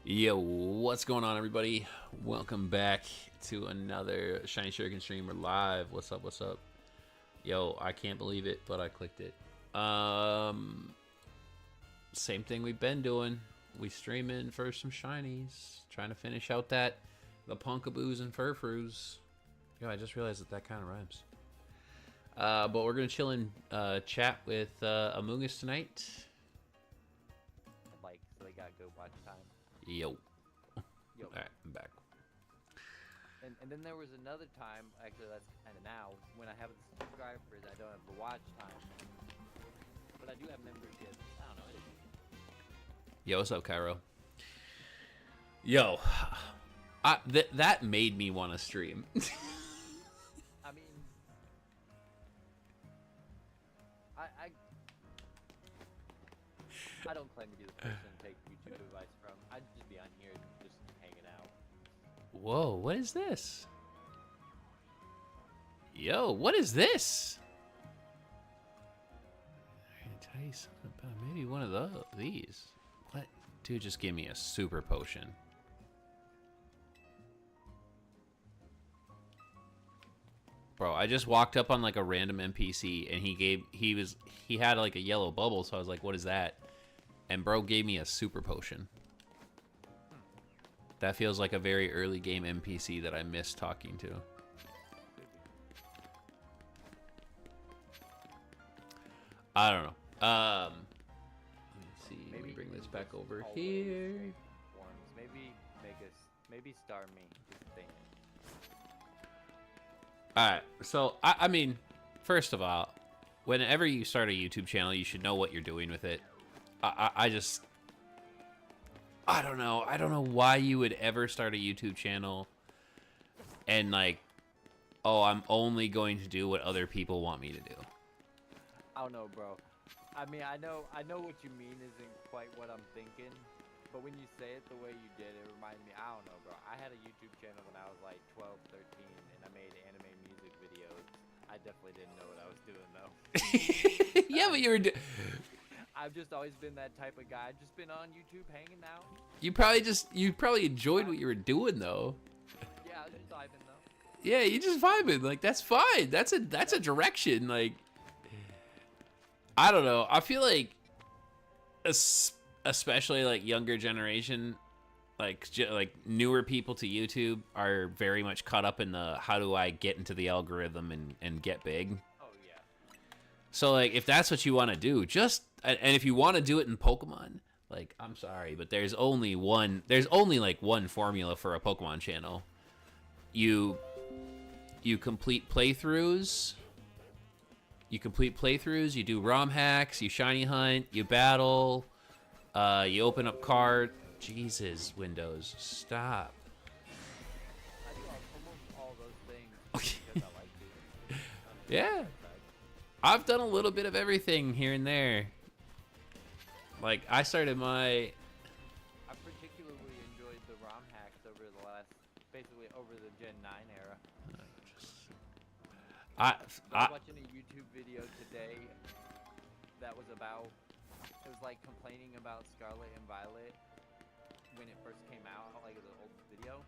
Yo, what's going on, everybody? Welcome back to another Shiny Shuriken stream. We're live. What's up? What's up? Yo, I can't believe it, but I clicked it. Same thing we've been doing. We streaming for some shinies, trying to finish out the Punkaboos and Furfroos. Yo, I just realized that kind of rhymes. But we're gonna chill and chat with Among Us tonight. Like, so they got good watch time. Yo. Yo. Alright, I'm back. And then there was another time, actually that's kind of now, when I have the subscribers, I don't have the watch time. But I do have memberships. I don't know. Yo, what's up, Cairo? Yo, that made me want to stream. I mean, I don't claim to be the person to take YouTube advice from. I'd just be on here just hanging out. Whoa, what is this? Yo, what is this? I'm gonna tell you something about maybe one of these. What? Dude, just give me a super potion. Bro, I just walked up on like a random NPC and he had like a yellow bubble, so I was like, what is that? And bro gave me a super potion. That feels like a very early game NPC that I missed talking to. I don't know. Let me see. Let me bring this back over here. Forms. Maybe star me. Just thinking. Alright, so I mean, first of all, whenever you start a YouTube channel, you should know what you're doing with it. I don't know. I don't know why you would ever start a YouTube channel and like, oh, I'm only going to do what other people want me to do. I don't know, bro. I mean, I know what you mean isn't quite what I'm thinking, but when you say it the way you did, it reminded me, I don't know, bro. I had a YouTube channel when I was like 12, 13, and I made anime music videos. I definitely didn't know what I was doing, though. Yeah, but you were... I've just always been that type of guy. I've just been on YouTube hanging out. You probably enjoyed what you were doing, though. Yeah, I was just vibing, though. Yeah, you just vibing. Like, that's fine. That's a direction. Like, I don't know. I feel like, especially like younger generation, like newer people to YouTube are very much caught up in the how do I get into the algorithm and get big. Oh yeah. So like, if that's what you want to do, and if you want to do it in Pokemon, like, I'm sorry, but there's only like one formula for a Pokemon channel. You complete playthroughs. You do ROM hacks, you shiny hunt, you battle, you open up card. Jesus, Windows, stop. I do almost all those things because I like to. Yeah. I've done a little bit of everything here and there. Like, I started my... I particularly enjoyed the ROM hacks basically over the Gen 9 era. I was watching a YouTube video today that was it was like complaining about Scarlet and Violet when it first came out, like the old video.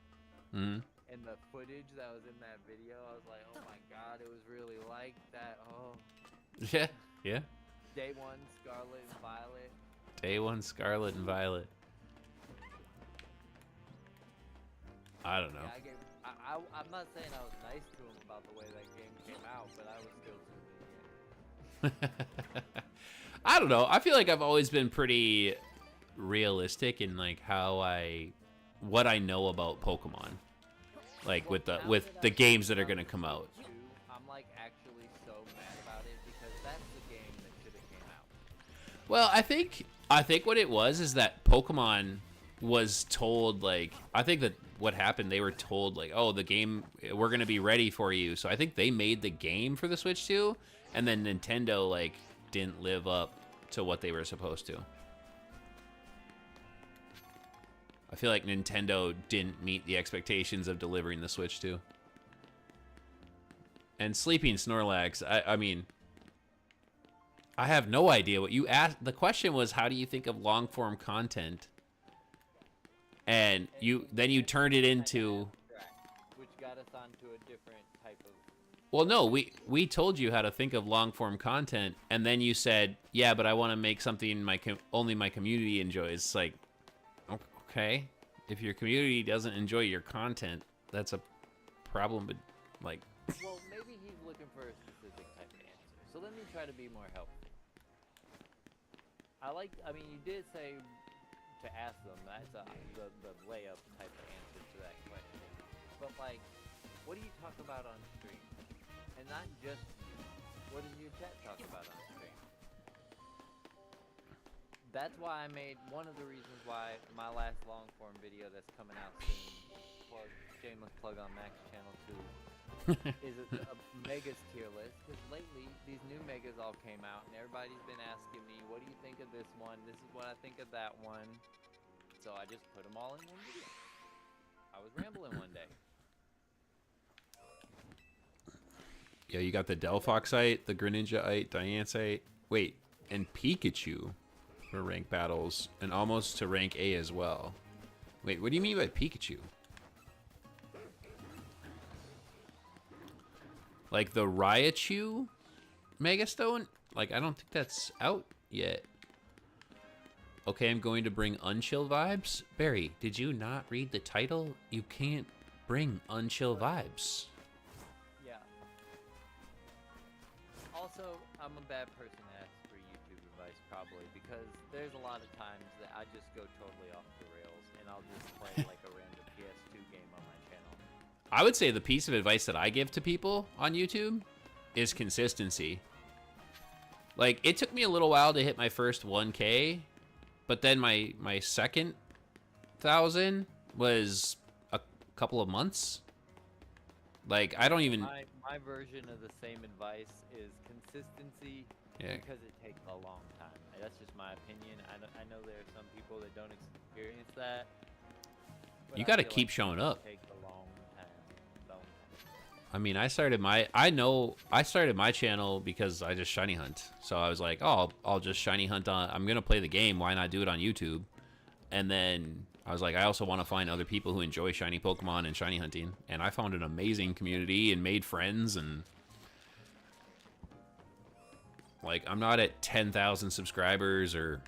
Mm-hmm. And the footage that was in that video, I was like, oh my god, it was really like that. Oh. Yeah, yeah. Day one, Scarlet and Violet. Day one, Scarlet and Violet. I don't know. Yeah, I'm not saying I was nice to him about the way that game came out, but I was still too lenient. I don't know. I feel like I've always been pretty realistic in like what I know about Pokemon. Like with the games that are gonna come out. I'm like actually so mad about it because that's the game that should have came out. Well, I think what it was is that Pokemon was told, like, I think that what happened, they were told like, oh, the game, we're gonna be ready for you. So I think they made the game for the Switch too, and then Nintendo like didn't live up to what they were supposed to. I feel like Nintendo didn't meet the expectations of delivering the Switch 2. And Sleeping Snorlax, I mean, I have no idea what you asked. The question was, how do you think of long-form content? and you turned it into. Which got us onto a different type of. Well, no, we told you how to think of long form content, and then you said, yeah, but I want to make something only my community enjoys. It's like, okay, if your community doesn't enjoy your content, that's a problem. But like, well, maybe he's looking for a specific type of answer. So let me try to be more helpful. I mean, you did say to ask them. That's the layup type of answer to that question. But like, what do you talk about on stream? And not just you. What does your chat talk about on stream? That's why I made one of the reasons why my last long form video that's coming out soon, shameless plug on Mac's channel too, is a megas tier list, because lately these new megas all came out and everybody's been asking me, what do you think of this one? This is what I think of that one. So I just put them all in one video. I was rambling one day. Yeah, you got the Delphoxite, the Greninjaite, Diancite, wait, and Pikachu for rank battles, and almost to rank A as well. Wait, what do you mean by Pikachu? Like the Raichu Megastone? Like, I don't think that's out yet. Okay, I'm going to bring Unchill vibes. Barry, did you not read the title? You can't bring Unchill vibes. Yeah. Also, I'm a bad person to ask for YouTube advice, probably, because there's a lot of times that I just go totally off the rails, and I'll just play like a random PS2 game on my channel. I would say the piece of advice that I give to people on YouTube is consistency. Like, it took me a little while to hit my first 1K, but then my second 1,000 was a couple of months. Like, I don't even... My version of the same advice is consistency, because it takes a long time. That's just my opinion. I know there are some people that don't experience that. You got to keep showing up. It takes a long time. I mean, I started my channel because I just shiny hunt. So I was like, oh, I'll just shiny hunt on. I'm gonna play the game. Why not do it on YouTube? And then I was like, I also want to find other people who enjoy shiny Pokemon and shiny hunting. And I found an amazing community and made friends. And like, I'm not at 10,000 subscribers or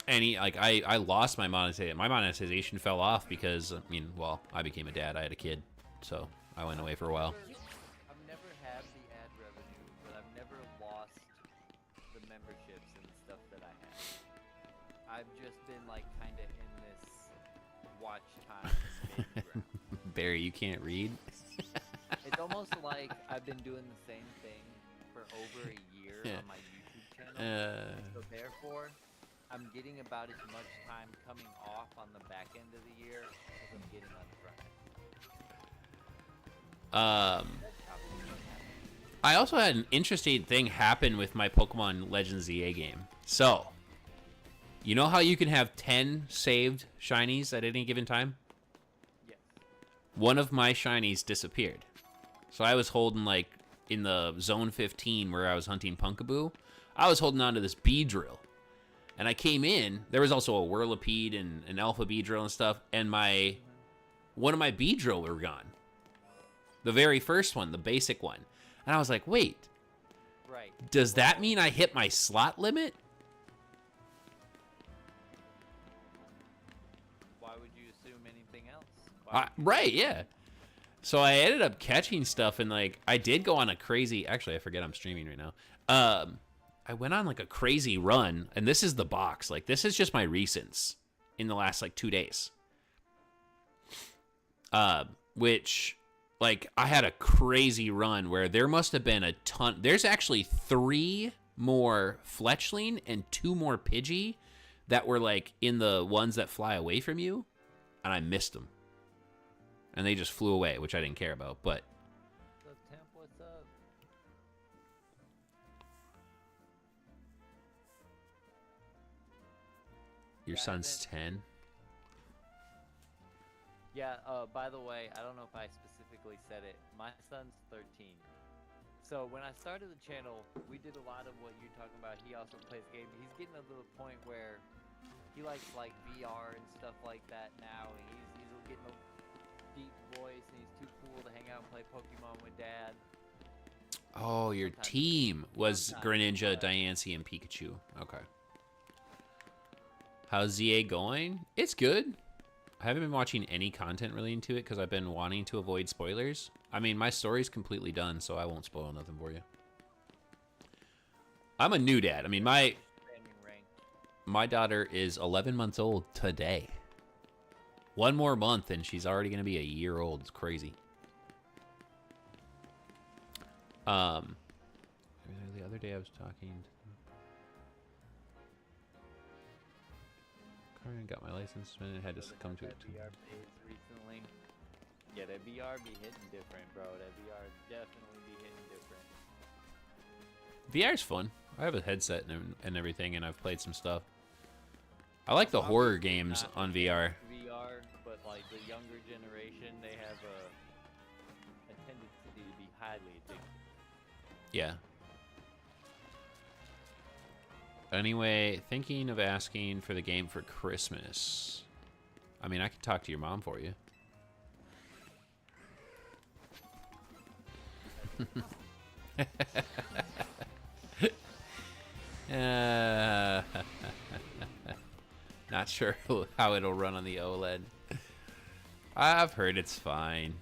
any. Like, I lost my monetization. My monetization fell off because, I mean, well, I became a dad. I had a kid, so I went away for a while. I've never had the ad revenue, but I've never lost the memberships and stuff that I had. I've just been like kind of in this watch time mid-ground. Barry, you can't read? It's almost like I've been doing the same thing for over a year on my YouTube channel. So therefore, I'm getting about as much time coming off on the back end of the year as I'm getting on the front end. I also had an interesting thing happen with my Pokemon Legends ZA game. So, you know how you can have 10 saved shinies at any given time? Yes. One of my shinies disappeared. So I was holding, like, in the zone 15 where I was hunting Punkaboo, I was holding on to this Beedrill. And I came in, there was also a Whirlipede and an Alpha Beedrill and stuff, and one of my Beedrill were gone. The very first one, the basic one. And I was like, wait. Right. Does that mean I hit my slot limit? Why would you assume anything else? Right, yeah. So I ended up catching stuff, and like, I did go on a crazy... Actually, I forget I'm streaming right now. I went on like a crazy run, and this is the box. Like, this is just my recents in the last like 2 days. Which... Like, I had a crazy run where there must have been a ton. There's actually 3 more Fletchling and 2 more Pidgey that were, like, in the ones that fly away from you. And I missed them. And they just flew away, which I didn't care about, but... So, Temp, what's up? Your son's 10? Yeah, by the way, I don't know if I specifically said it. My son's 13. So when I started the channel, we did a lot of what you're talking about. He also plays games. He's getting to the point where he likes like VR and stuff like that now. And he's getting a deep voice, and he's too cool to hang out and play Pokemon with Dad. Oh, your Sometimes. team was Sometimes, Greninja, but- Diancie, and Pikachu. Okay. How's ZA going? It's good. I haven't been watching any content relating to it because I've been wanting to avoid spoilers. I mean, my story's completely done, so I won't spoil nothing for you. I'm a new dad. I mean, my daughter is 11 months old today. One more month and she's already going to be a year old. It's crazy. The other day I was talking to Carmen, got my license and it had to come to it too. VR phase recently. Yeah, that VR be hitting different, bro. That VR definitely be hitting different. VR's fun. I have a headset and everything, and I've played some stuff. I like the horror games on VR. VR, but like the younger generation, they have a tendency to be highly addicted. Yeah. Anyway, thinking of asking for the game for Christmas. I mean, I could talk to your mom for you. Not sure how it'll run on the OLED. I've heard it's fine.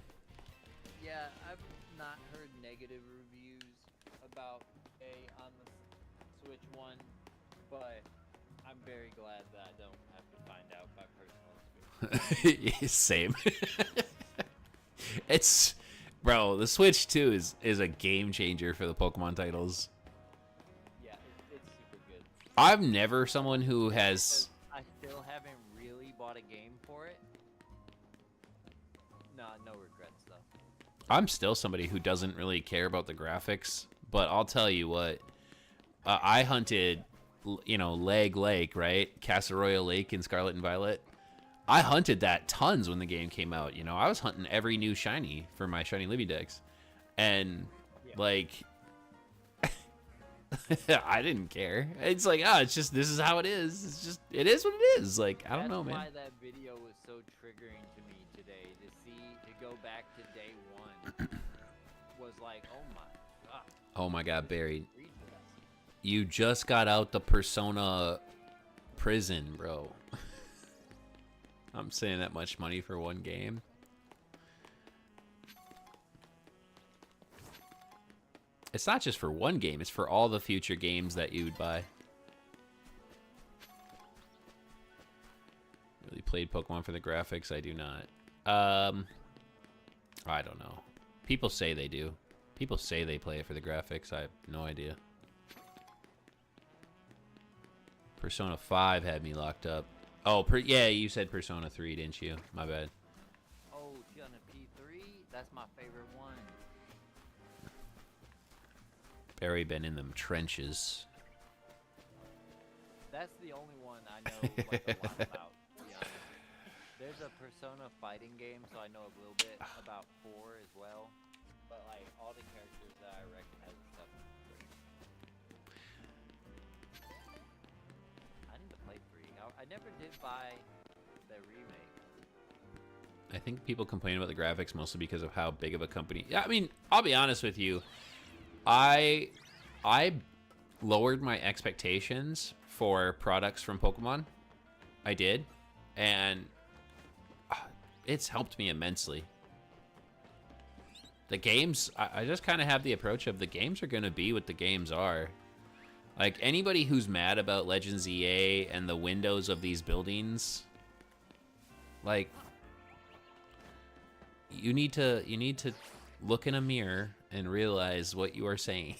Yeah, I've not heard negative reviews about on the Switch One, but I'm very glad that I don't have to find out by personal experience. Same. It's, bro, the Switch 2 is a game changer for the Pokemon titles. Yeah, it's super good. I'm never someone who has... I still haven't really bought a game for it. Nah, no regrets though. I'm still somebody who doesn't really care about the graphics, but I'll tell you what. I hunted, Leg Lake, right? Casa Royale Lake in Scarlet and Violet. I hunted that tons when the game came out. I was hunting every new shiny for my shiny Libby decks. And, like, I didn't care. It's like, it's just, this is how it is. It's just, it is what it is. Like, I don't know, man. That's why that video was so triggering to me today. To go back to day one was like, oh my god. Oh my god, Barry. You just got out the Persona prison, bro. I'm saying that much money for one game. It's not just for one game, it's for all the future games that you would buy. Really played Pokemon for the graphics? I do not. I don't know. People say they do. People say they play it for the graphics. I have no idea. Persona 5 had me locked up. Oh, yeah, you said Persona 3, didn't you? My bad. Oh, she on a P3? That's my favorite one. Barry been in them trenches. That's the only one I know like a lot about, to be honest. There's a Persona fighting game, so I know a little bit about 4 as well. But like all the characters that I recognize and stuff. I need to play 3. I never did buy the remake. I think people complain about the graphics mostly because of how big of a company. Yeah, I mean, I'll be honest with you. I lowered my expectations for products from Pokemon. I did. And it's helped me immensely. The games, I just kind of have the approach of the games are going to be what the games are. Like, anybody who's mad about Legends EA and the windows of these buildings, like, you need to look in a mirror and realize what you are saying.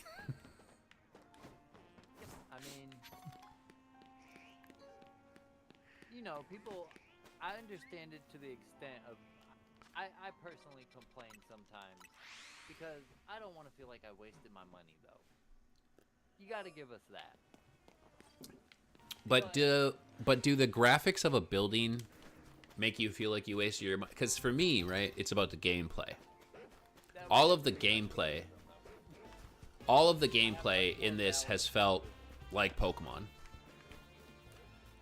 I mean, people, I understand it to the extent of, I personally complain sometimes because I don't want to feel like I wasted my money, though. You got to give us that. But do the graphics of a building make you feel like you wasted your money? Because for me, right, it's about the gameplay. All of the gameplay in this has felt like Pokemon.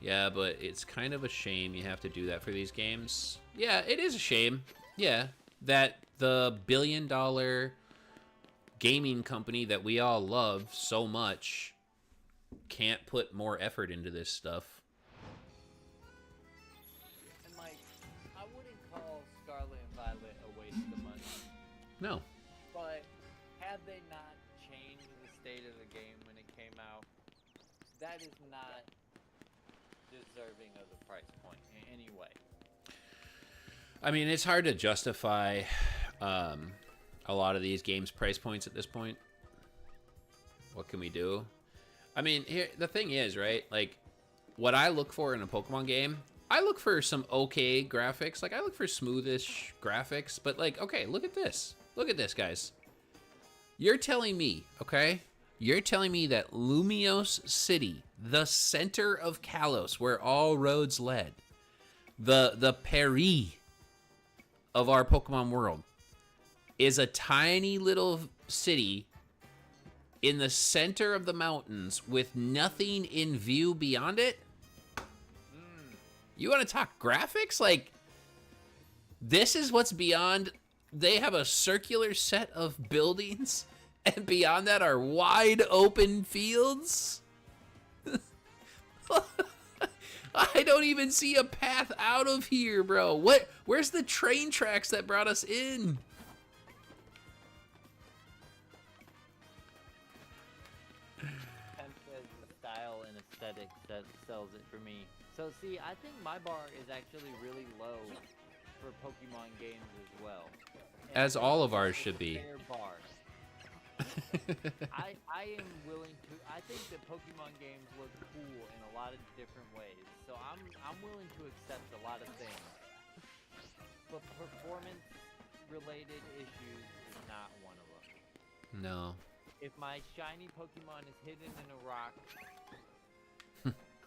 Yeah, but it's kind of a shame you have to do that for these games. Yeah, it is a shame. Yeah, that the billion-dollar gaming company that we all love so much can't put more effort into this stuff. And like, I wouldn't call Scarlet and Violet a waste of money. No. But had they not changed the state of the game when it came out, that is not deserving of the price point in any way. I mean, it's hard to justify a lot of these games' price points at this point. What can we do? I mean, here the thing is, right? Like, what I look for in a Pokemon game, I look for some okay graphics. Like, I look for smoothish graphics. But, like, okay, look at this. Look at this, guys. You're telling me, okay? You're telling me that Lumiose City, the center of Kalos, where all roads led, the Paris of our Pokemon world, is a tiny little city in the center of the mountains with nothing in view beyond it? You want to talk graphics? Like, this is what's beyond. They have a circular set of buildings, and beyond that are wide open fields? I don't even see a path out of here, bro. Where's the train tracks that brought us in? Says the style and aesthetic that sells it for me. So see, I think my bar is actually really low for Pokemon games as well. And As all of ours should be. fair bar. I am willing to. I think that Pokemon games look cool in a lot of different ways. So I'm willing to accept a lot of things. But performance related issues is not one of them. No. If my shiny Pokemon is hidden in a rock,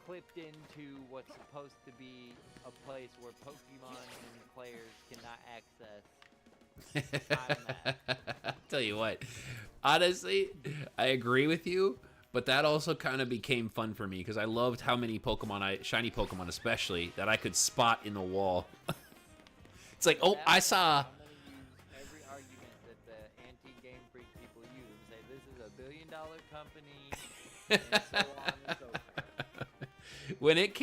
clipped into what's supposed to be a place where Pokemon and players cannot access, I'm mad. Tell you what, honestly, I agree with you, but that also kind of became fun for me because I loved how many Pokemon, shiny Pokemon especially, that I could spot in the wall. It's like, oh, I saw. I'm gonna use every argument that the anti-Game Freak people use and say this is a billion-dollar company, and so on and so forth. When it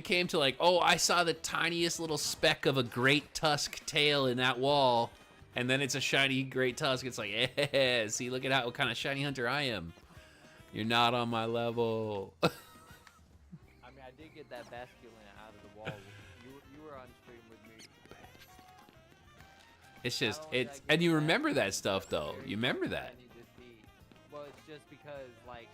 came to like, oh, I saw the tiniest little speck of a great tusk tail in that wall, and then it's a shiny great tusk. It's like, yeah, see, look at what kind of shiny hunter I am. You're not on my level. I mean, I did get that Basculin out of the wall. You were on stream with me. It's just, and you remember that stuff though. You remember that. Well, it's just because like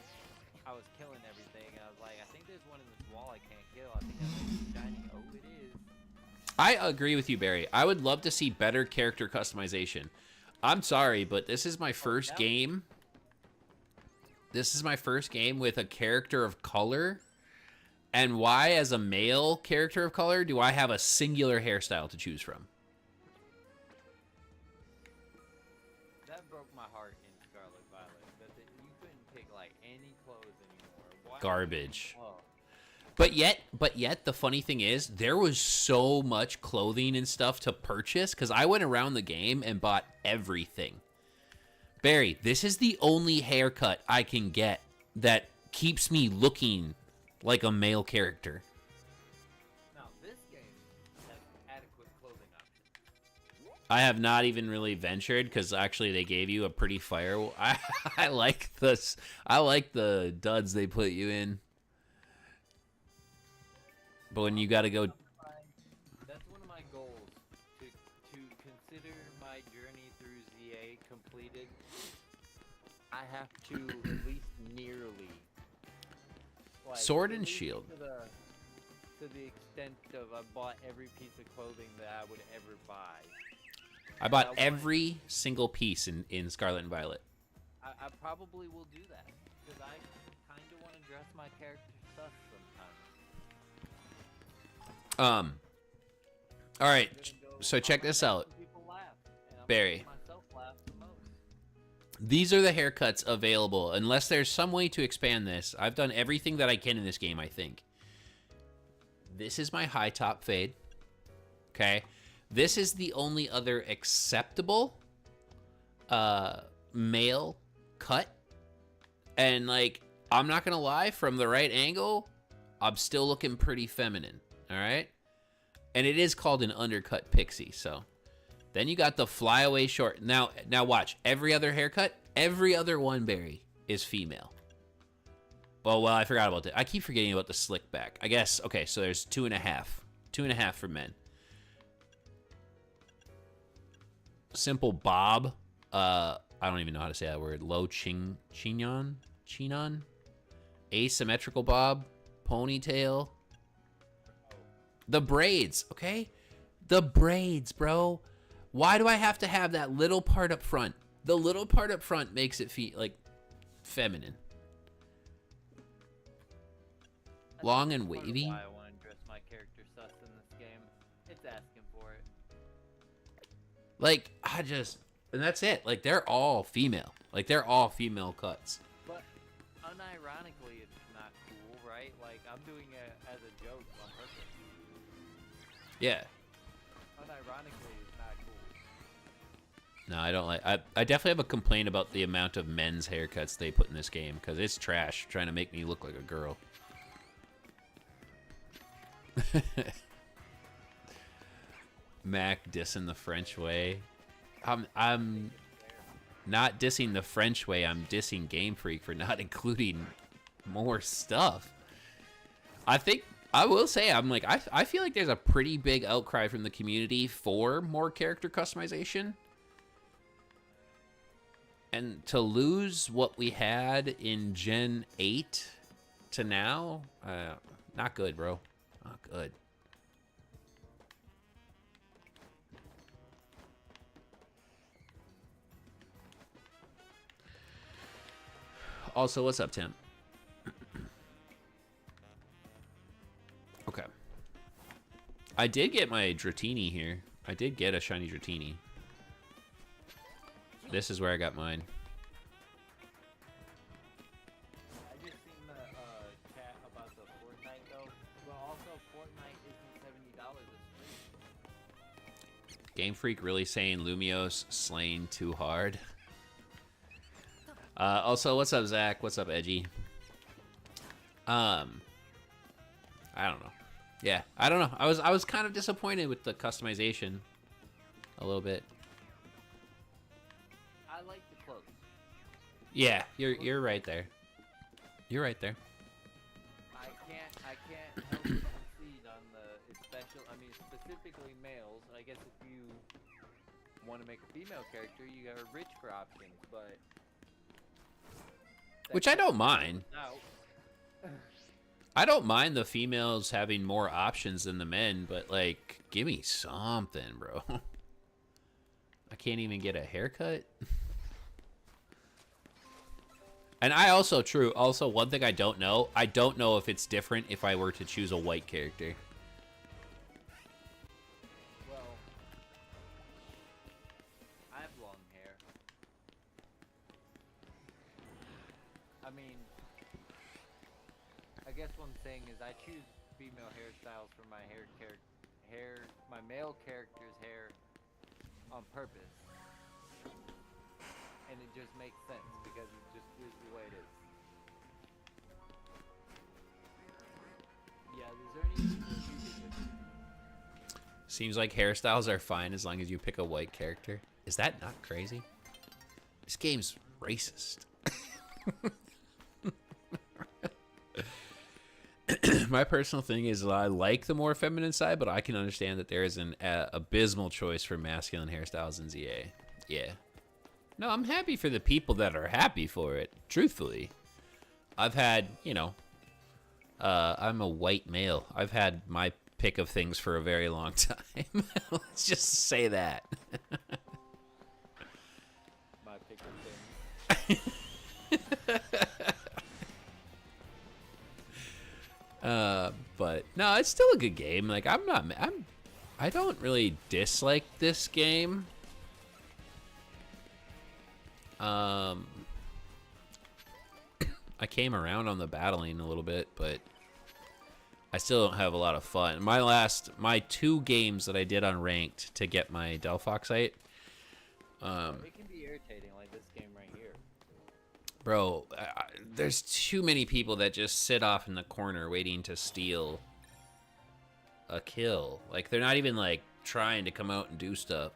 I was killing everything, and I was like, I think there's one in this wall I can't kill. I think that's shiny. Oh, it is. I agree with you, Barry. I would love to see better character customization. I'm sorry, but this is my first game. This is my first game with a character of color. And why, as a male character of color, do I have a singular hairstyle to choose from? That broke my heart in Scarlet Violet. That you couldn't pick like any clothes anymore. Why? Garbage. Oh. But yet, the funny thing is, there was so much clothing and stuff to purchase because I went around the game and bought everything. Barry, this is the only haircut I can get that keeps me looking like a male character. Now, this game has adequate clothing options. I have not even really ventured because actually they gave you a pretty fire. I like this. I like the duds they put you in. But when you got to go, that's one of my goals to consider my journey through ZA completed. I have to at least nearly like, Sword and at least Shield. To the extent of I bought every piece of clothing that I would ever buy. I bought every single piece in Scarlet and Violet. I probably will do that because I kind of want to dress my character stuff sometimes. All right. So check this out, People laugh, and I'm Barry. making myself laugh the most. These are the haircuts available. Unless there's some way to expand this. I've done everything that I can in this game, I think. This is my high top fade. Okay. This is the only other acceptable male cut. And, like, I'm not going to lie, from the right angle, I'm still looking pretty feminine. All right? And it is called an undercut pixie, so... Then you got the flyaway short. Now watch. Every other haircut, every other one berry is female. Well, I forgot about that. I keep forgetting about the slick back. I guess, okay, so there's 2.5. 2.5 for men. Simple bob. I don't even know how to say that word. Low chinon? Asymmetrical bob. Ponytail. The braids, okay? The braids, bro. Why do I have to have that little part up front? The little part up front makes it feel like feminine. Long and wavy. Why I want to dress my character sus in this game. It's asking for it. Like, and that's it. Like, they're all female. Like, they're all female cuts. But unironically, it's not cool, right? Like, I'm doing it as a joke on purpose. Yeah. Unironically, it's not cool. No, I don't like. I definitely have a complaint about the amount of men's haircuts they put in this game because it's trash trying to make me look like a girl. Mac dissing the French way. I'm not dissing the French way. I'm dissing Game Freak for not including more stuff. I will say, I feel like there's a pretty big outcry from the community for more character customization. And to lose what we had in Gen 8 to now, not good, bro. Not good. Also, what's up, Tim? Okay. I did get my Dratini here. I did get a shiny Dratini. This is where I got mine. I just seen the chat about the Fortnite though. Well, also Fortnite isn't $70 this free. Game Freak really saying Lumios slain too hard. Also, what's up, Zach? What's up, Edgy? I don't know. Yeah, I don't know. I was kind of disappointed with the customization, a little bit. I like the clothes. Yeah, you're right there. You're right there. I can't help but concede on the specifically males. I guess if you want to make a female character, you gotta reach for options, but which I don't mind. Out. I don't mind the females having more options than the men, but, like, give me something, bro. I can't even get a haircut. And I also, one thing I don't know if it's different if I were to choose a white character. Well, I have long hair. I mean, I guess one thing is I choose female hairstyles for my my male character's hair on purpose. And it just makes sense because it just is the way it is. Yeah, is there any... Seems like hairstyles are fine as long as you pick a white character. Is that not crazy? This game's racist. My personal thing is I like the more feminine side, but I can understand that there is an abysmal choice for masculine hairstyles in ZA. Yeah. No, I'm happy for the people that are happy for it, truthfully. I've had, I'm a white male. I've had my pick of things for a very long time. Let's just say that. My pick of things. But no, it's still a good game. Like I don't really dislike this game. Um, I came around on the battling a little bit, but I still don't have a lot of fun. My 2 games that I did on ranked to get my Delphoxite. It can be irritating, like this game right here. Bro, there's too many people that just sit off in the corner waiting to steal a kill. Like, they're not even, like, trying to come out and do stuff.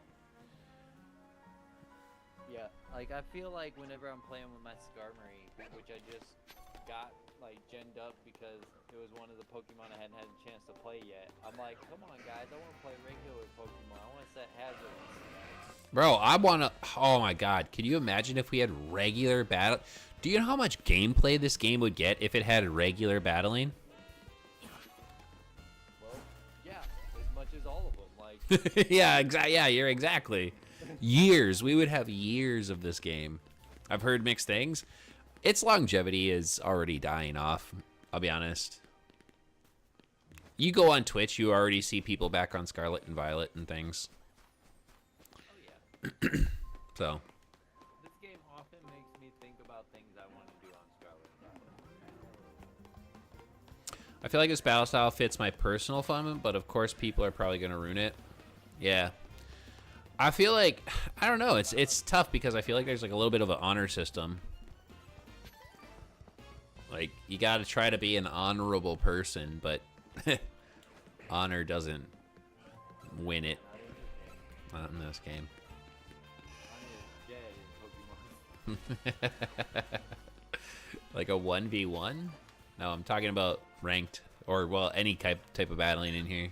Yeah, like, I feel like whenever I'm playing with my Skarmory, which I just got, like, genned up because it was one of the Pokemon I hadn't had a chance to play yet, I'm like, come on, guys, I want to play regular Pokemon. I want to set hazards. Bro, I want to... Oh, my God. Can you imagine if we had regular battle... Do you know how much gameplay this game would get if it had regular battling? Well, yeah, as much as all of them. Like... Yeah, you're exactly. Years. We would have years of this game. I've heard mixed things. Its longevity is already dying off, I'll be honest. You go on Twitch, you already see people back on Scarlet and Violet and things. Oh, yeah. So. This game often makes me think about things I want to do on Scarlet and Violet. I feel like this battle style fits my personal fun, but of course people are probably going to ruin it. Yeah. I feel like, I don't know, it's tough because I feel like there's like a little bit of an honor system. Like, you got to try to be an honorable person, but honor doesn't win it. Not in this game. Like a 1v1? No, I'm talking about ranked, or, well, any type of battling in here.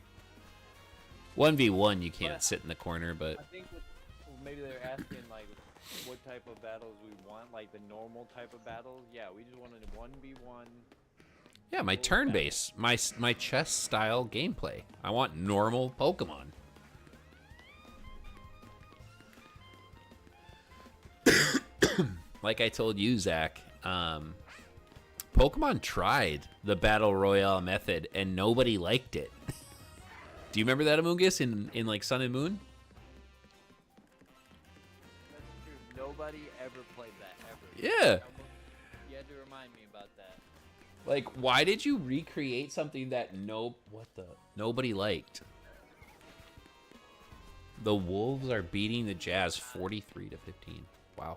1v1, you can't sit in the corner, but... I think maybe they're asking, like, what type of battles we want, like the normal type of battles. Yeah, we just wanted a 1v1. Yeah, my turn-based, my chess-style gameplay. I want normal Pokemon. Like I told you, Zach, Pokemon tried the Battle Royale method, and nobody liked it. Do you remember that, Amoongus, in like Sun and Moon? That's true. Nobody ever played that, ever. Yeah. You had to remind me about that. Like, why did you recreate something that nobody liked? The Wolves are beating the Jazz 43-15. Wow.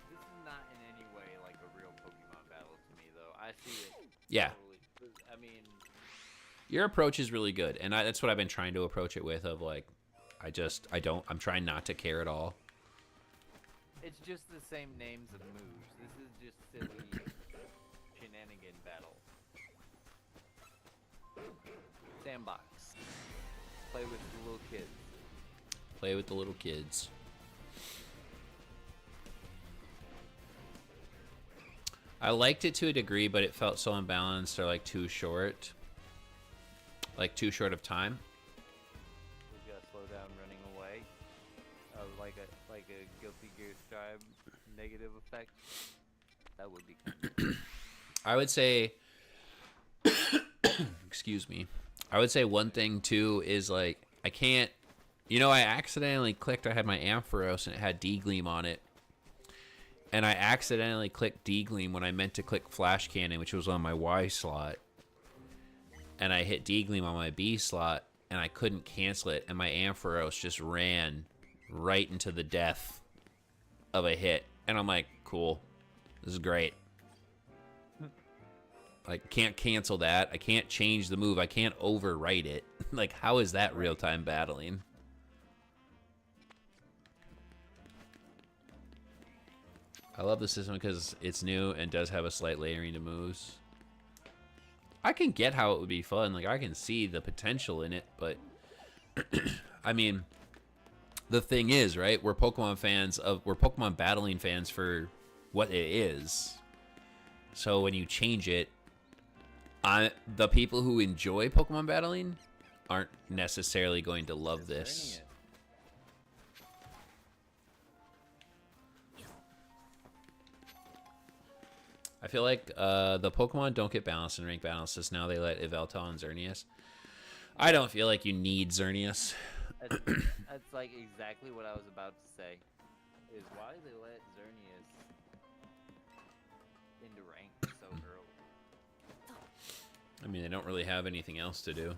This is not in any way like a real Pokemon battle to me, though. I see it. Yeah. Totally. I mean, your approach is really good, and that's what I've been trying to approach it with. Of like, I'm trying not to care at all. it's just the same names of moves. This is just silly shenanigan battle. Sandbox. Play with the little kids. Play with the little kids. I liked it to a degree, but it felt so unbalanced or like too short. Like too short of time. We gotta slow down running away. Like a Guilty Gear Strive negative effect. That would be kind of I would say excuse me. I would say one thing too is like I can't, I accidentally clicked, I had my Ampharos and it had D-Gleam on it. And I accidentally clicked D-Gleam when I meant to click Flash Cannon, which was on my Y slot. And I hit D-Gleam on my B slot, and I couldn't cancel it. And my Ampharos just ran right into the death of a hit. And I'm like, cool. This is great. Like, can't cancel that. I can't change the move. I can't overwrite it. Like, how is that real-time battling? I love the system because it's new and does have a slight layering to moves. I can get how it would be fun. Like, I can see the potential in it, but I mean, the thing is, right? We're Pokemon battling fans for what it is. So when you change it, the people who enjoy Pokemon battling aren't necessarily going to love this. I feel like the Pokemon don't get balanced in ranked balances. Now they let Yveltal and Xerneas. I don't feel like you need Xerneas. that's like exactly what I was about to say. is why they let Xerneas into rank so early. I mean, they don't really have anything else to do.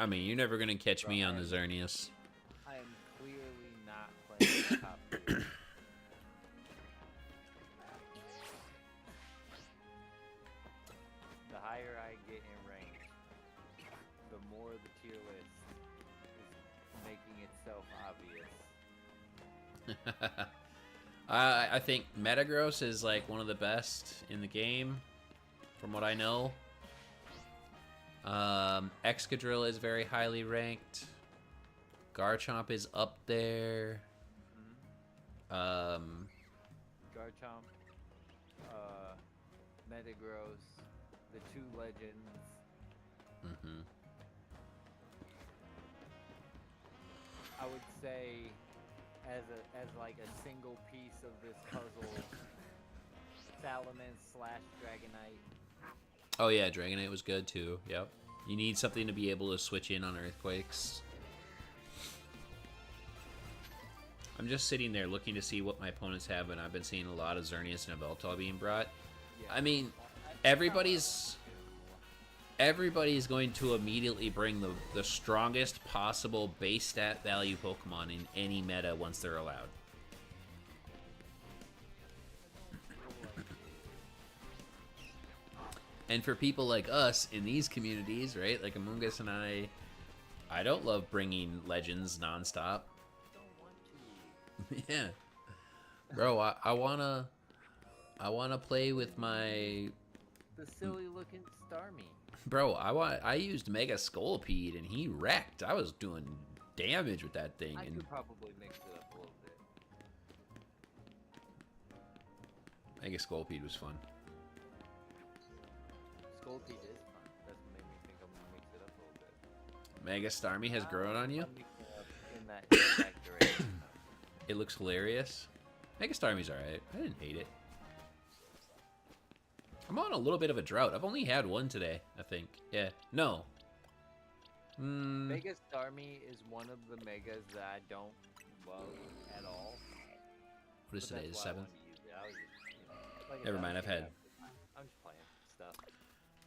I mean, you're never gonna catch me on the Xerneas. I am clearly not playing top tier. The higher I get in rank, the more the tier list is making itself obvious. I think Metagross is like one of the best in the game, from what I know. Excadrill is very highly ranked. Garchomp is up there. Garchomp, Metagross, the two legends. I would say, as like a single piece of this puzzle, Salamence/Dragonite. Oh yeah, Dragonite was good too. Yep. You need something to be able to switch in on Earthquakes. I'm just sitting there looking to see what my opponents have, and I've been seeing a lot of Xerneas and Yveltal being brought. Yeah. I mean, everybody's going to immediately bring the strongest possible base stat value Pokemon in any meta once they're allowed. And for people like us in these communities, right, like Among Us and I don't love bringing legends nonstop. Yeah, bro, I wanna play with my The silly looking Starmie. bro. I used Mega Scolipede and he wrecked. I was doing damage with that thing. I And could probably mix it up a little bit. Mega Scolipede was fun. Scolipede is fun. That's what made me think I'm gonna mix it up a little bit. Mega Starmie has grown on you. I'm mixing it up in that exact direction. It looks hilarious. Mega Starmie's alright. I didn't hate it. I'm on a little bit of a drought. I've only had one today, I think. Yeah. No. Mega Starmie is one of the megas that I don't love at all. What is today? The 7th? Like Never mind, I've had I'm just playing stuff.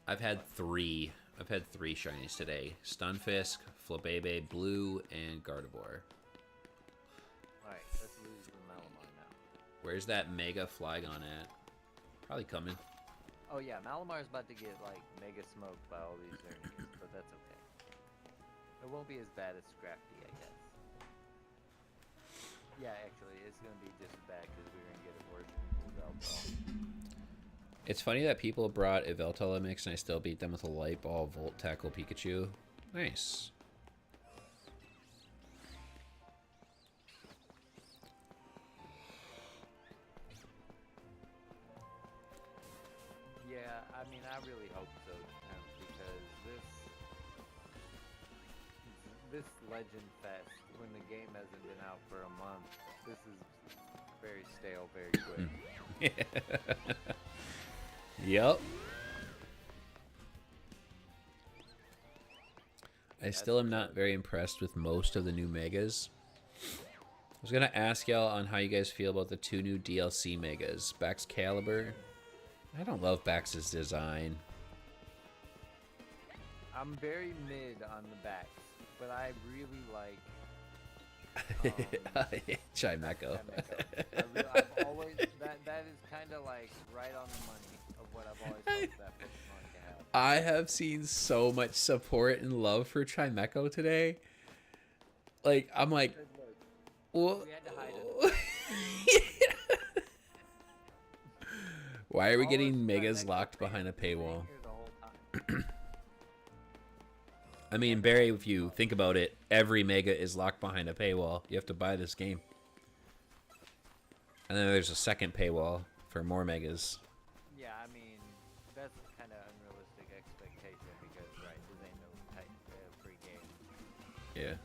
I've had three shinies today. Stunfisk, Flabébé Blue, and Gardevoir. Alright, let's lose the Malamar now. Where's that Mega Flygon at? Probably coming. Oh yeah, Malamar's about to get like mega smoked by all these Xerneas, but that's okay. It won't be as bad as Scrafty, I guess. Yeah, actually, it's gonna be just as bad because we're gonna get it worse than Yveltal. It's funny that people brought Yveltal a mix and I still beat them with a Light Ball Volt Tackle Pikachu. Nice. Yeah, I mean, I really hope so, because this Legend Fest, when the game hasn't been out for a month, this is very stale, very quick. Yep. I still am not very impressed with most of the new Megas. I was gonna ask y'all on how you guys feel about the 2 new DLC Megas. Baxcalibur. I don't love Bax's design. I'm very mid on the backs, but I really like Chimecho. I've always that is kind of like right on the money of what I've always hoped that Pokemon can have. I have seen so much support and love for Chimecho today. Like, I'm like, well, We had to hide it. why are we All getting those Megas Chimecho locked fans behind a have been paywall? here the whole time. I mean, Barry, if you think about it, every Mega is locked behind a paywall. You have to buy this game. And then there's a second paywall for more Megas. Yeah, I mean, that's kind of unrealistic expectation because, right, this ain't no free game. Yeah.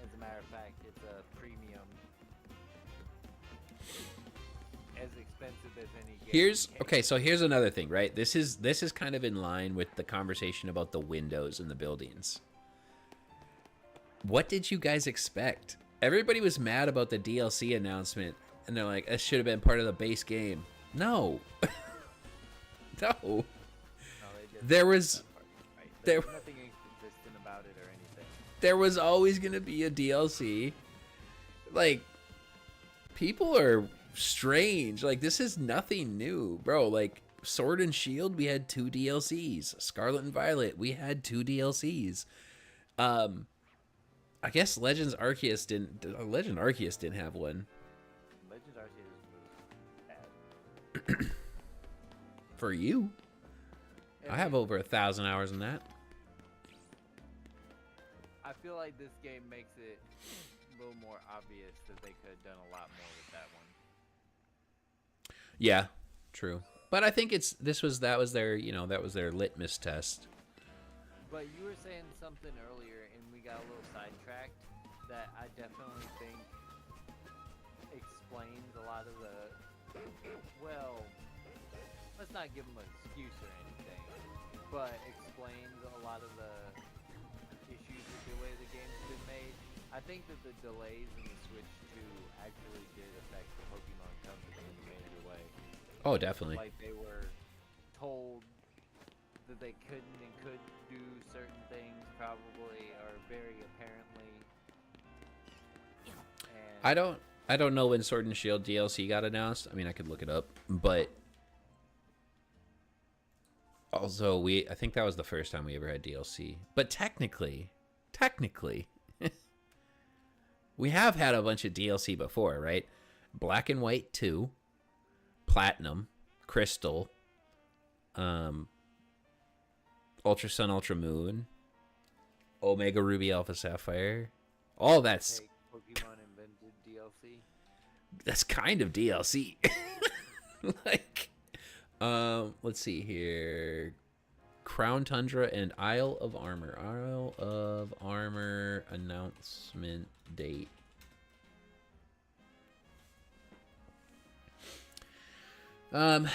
As a matter of fact, it's a premium as expensive as any game. Here's okay, so here's another thing, right? This is kind of in line with the conversation about the windows in the buildings. What did you guys expect? Everybody was mad about the DLC announcement, and they're like, "It should have been part of the base game." No, no. No, There was There's nothing inconsistent about it or anything. there was always gonna be a DLC. Like, people are strange. Like, this is nothing new, bro. Like, Sword and Shield, we had 2 DLCs. Scarlet and Violet, we had 2 DLCs. I guess Legends Arceus didn't. Legend Arceus didn't have one. Legends Arceus was bad. For you, I have over 1,000 hours in that. I feel like this game makes it a little more obvious that they could have done a lot more with that one. Yeah, true. But I think that was their litmus test. But you were saying something earlier, and we got a little sidetracked, that I definitely think explains a lot of the, well, let's not give them an excuse or anything, but explains a lot of the issues with the way the game's been made. I think that the delays in the Switch 2 actually did affect the Pokemon company in a major way. Oh, definitely. Like, they were told that they couldn't and could do certain things, probably, or very apparently. And I don't know when Sword and Shield DLC got announced. I mean, I could look it up, but also I think that was the first time we ever had DLC. But technically, we have had a bunch of DLC before, right? Black and White 2, Platinum, Crystal, Ultra Sun, Ultra Moon, Omega Ruby, Alpha Sapphire. All that's hey, Pokemon invented DLC. That's kind of DLC. Like, let's see here. Crown Tundra and Isle of Armor. Isle of Armor announcement date. The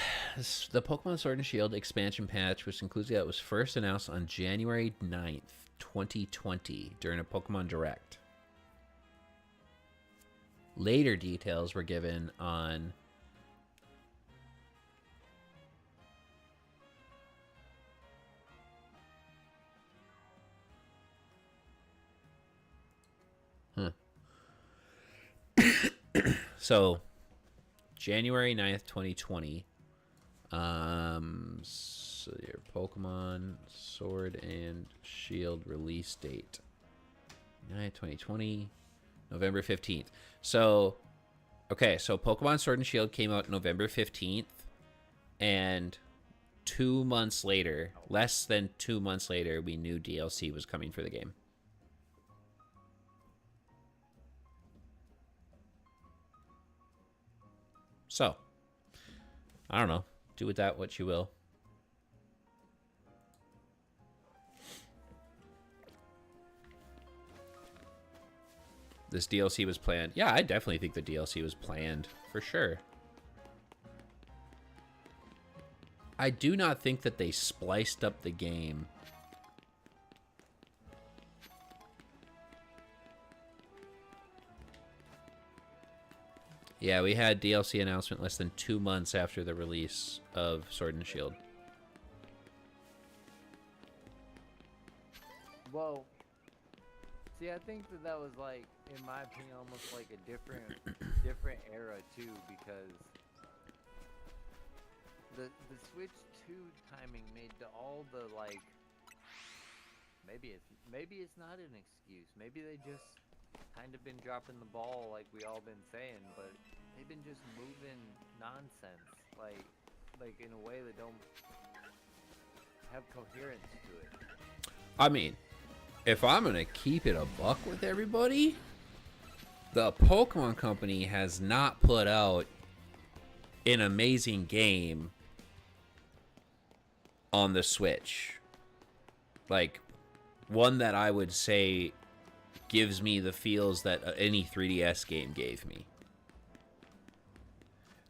Pokemon Sword and Shield expansion patch, which includes that, was first announced on January 9th, 2020, during a Pokemon Direct. Later details were given on so January 9th, 2020. So your Pokemon Sword and Shield release date. 9th, 2020, November 15th. So, okay, so Pokemon Sword and Shield came out November 15th, and 2 months later, less than 2 months later, we knew DLC was coming for the game. So, I don't know. Do with that what you will. This DLC was planned. Yeah, I definitely think the DLC was planned, for sure. I do not think that they spliced up the game. Yeah, we had DLC announcement less than 2 months after the release of Sword and Shield. Well, see, I think that was, like, in my opinion, almost like a different era too, because the Switch 2 timing made all the, like, maybe it's not an excuse. Maybe they just kind of been dropping the ball, like we all been saying, but they've been just moving nonsense, like in a way that don't have coherence to it. I mean, if I'm gonna keep it a buck with everybody, the Pokemon Company has not put out an amazing game on the Switch. Like, one that I would say gives me the feels that any 3DS game gave me.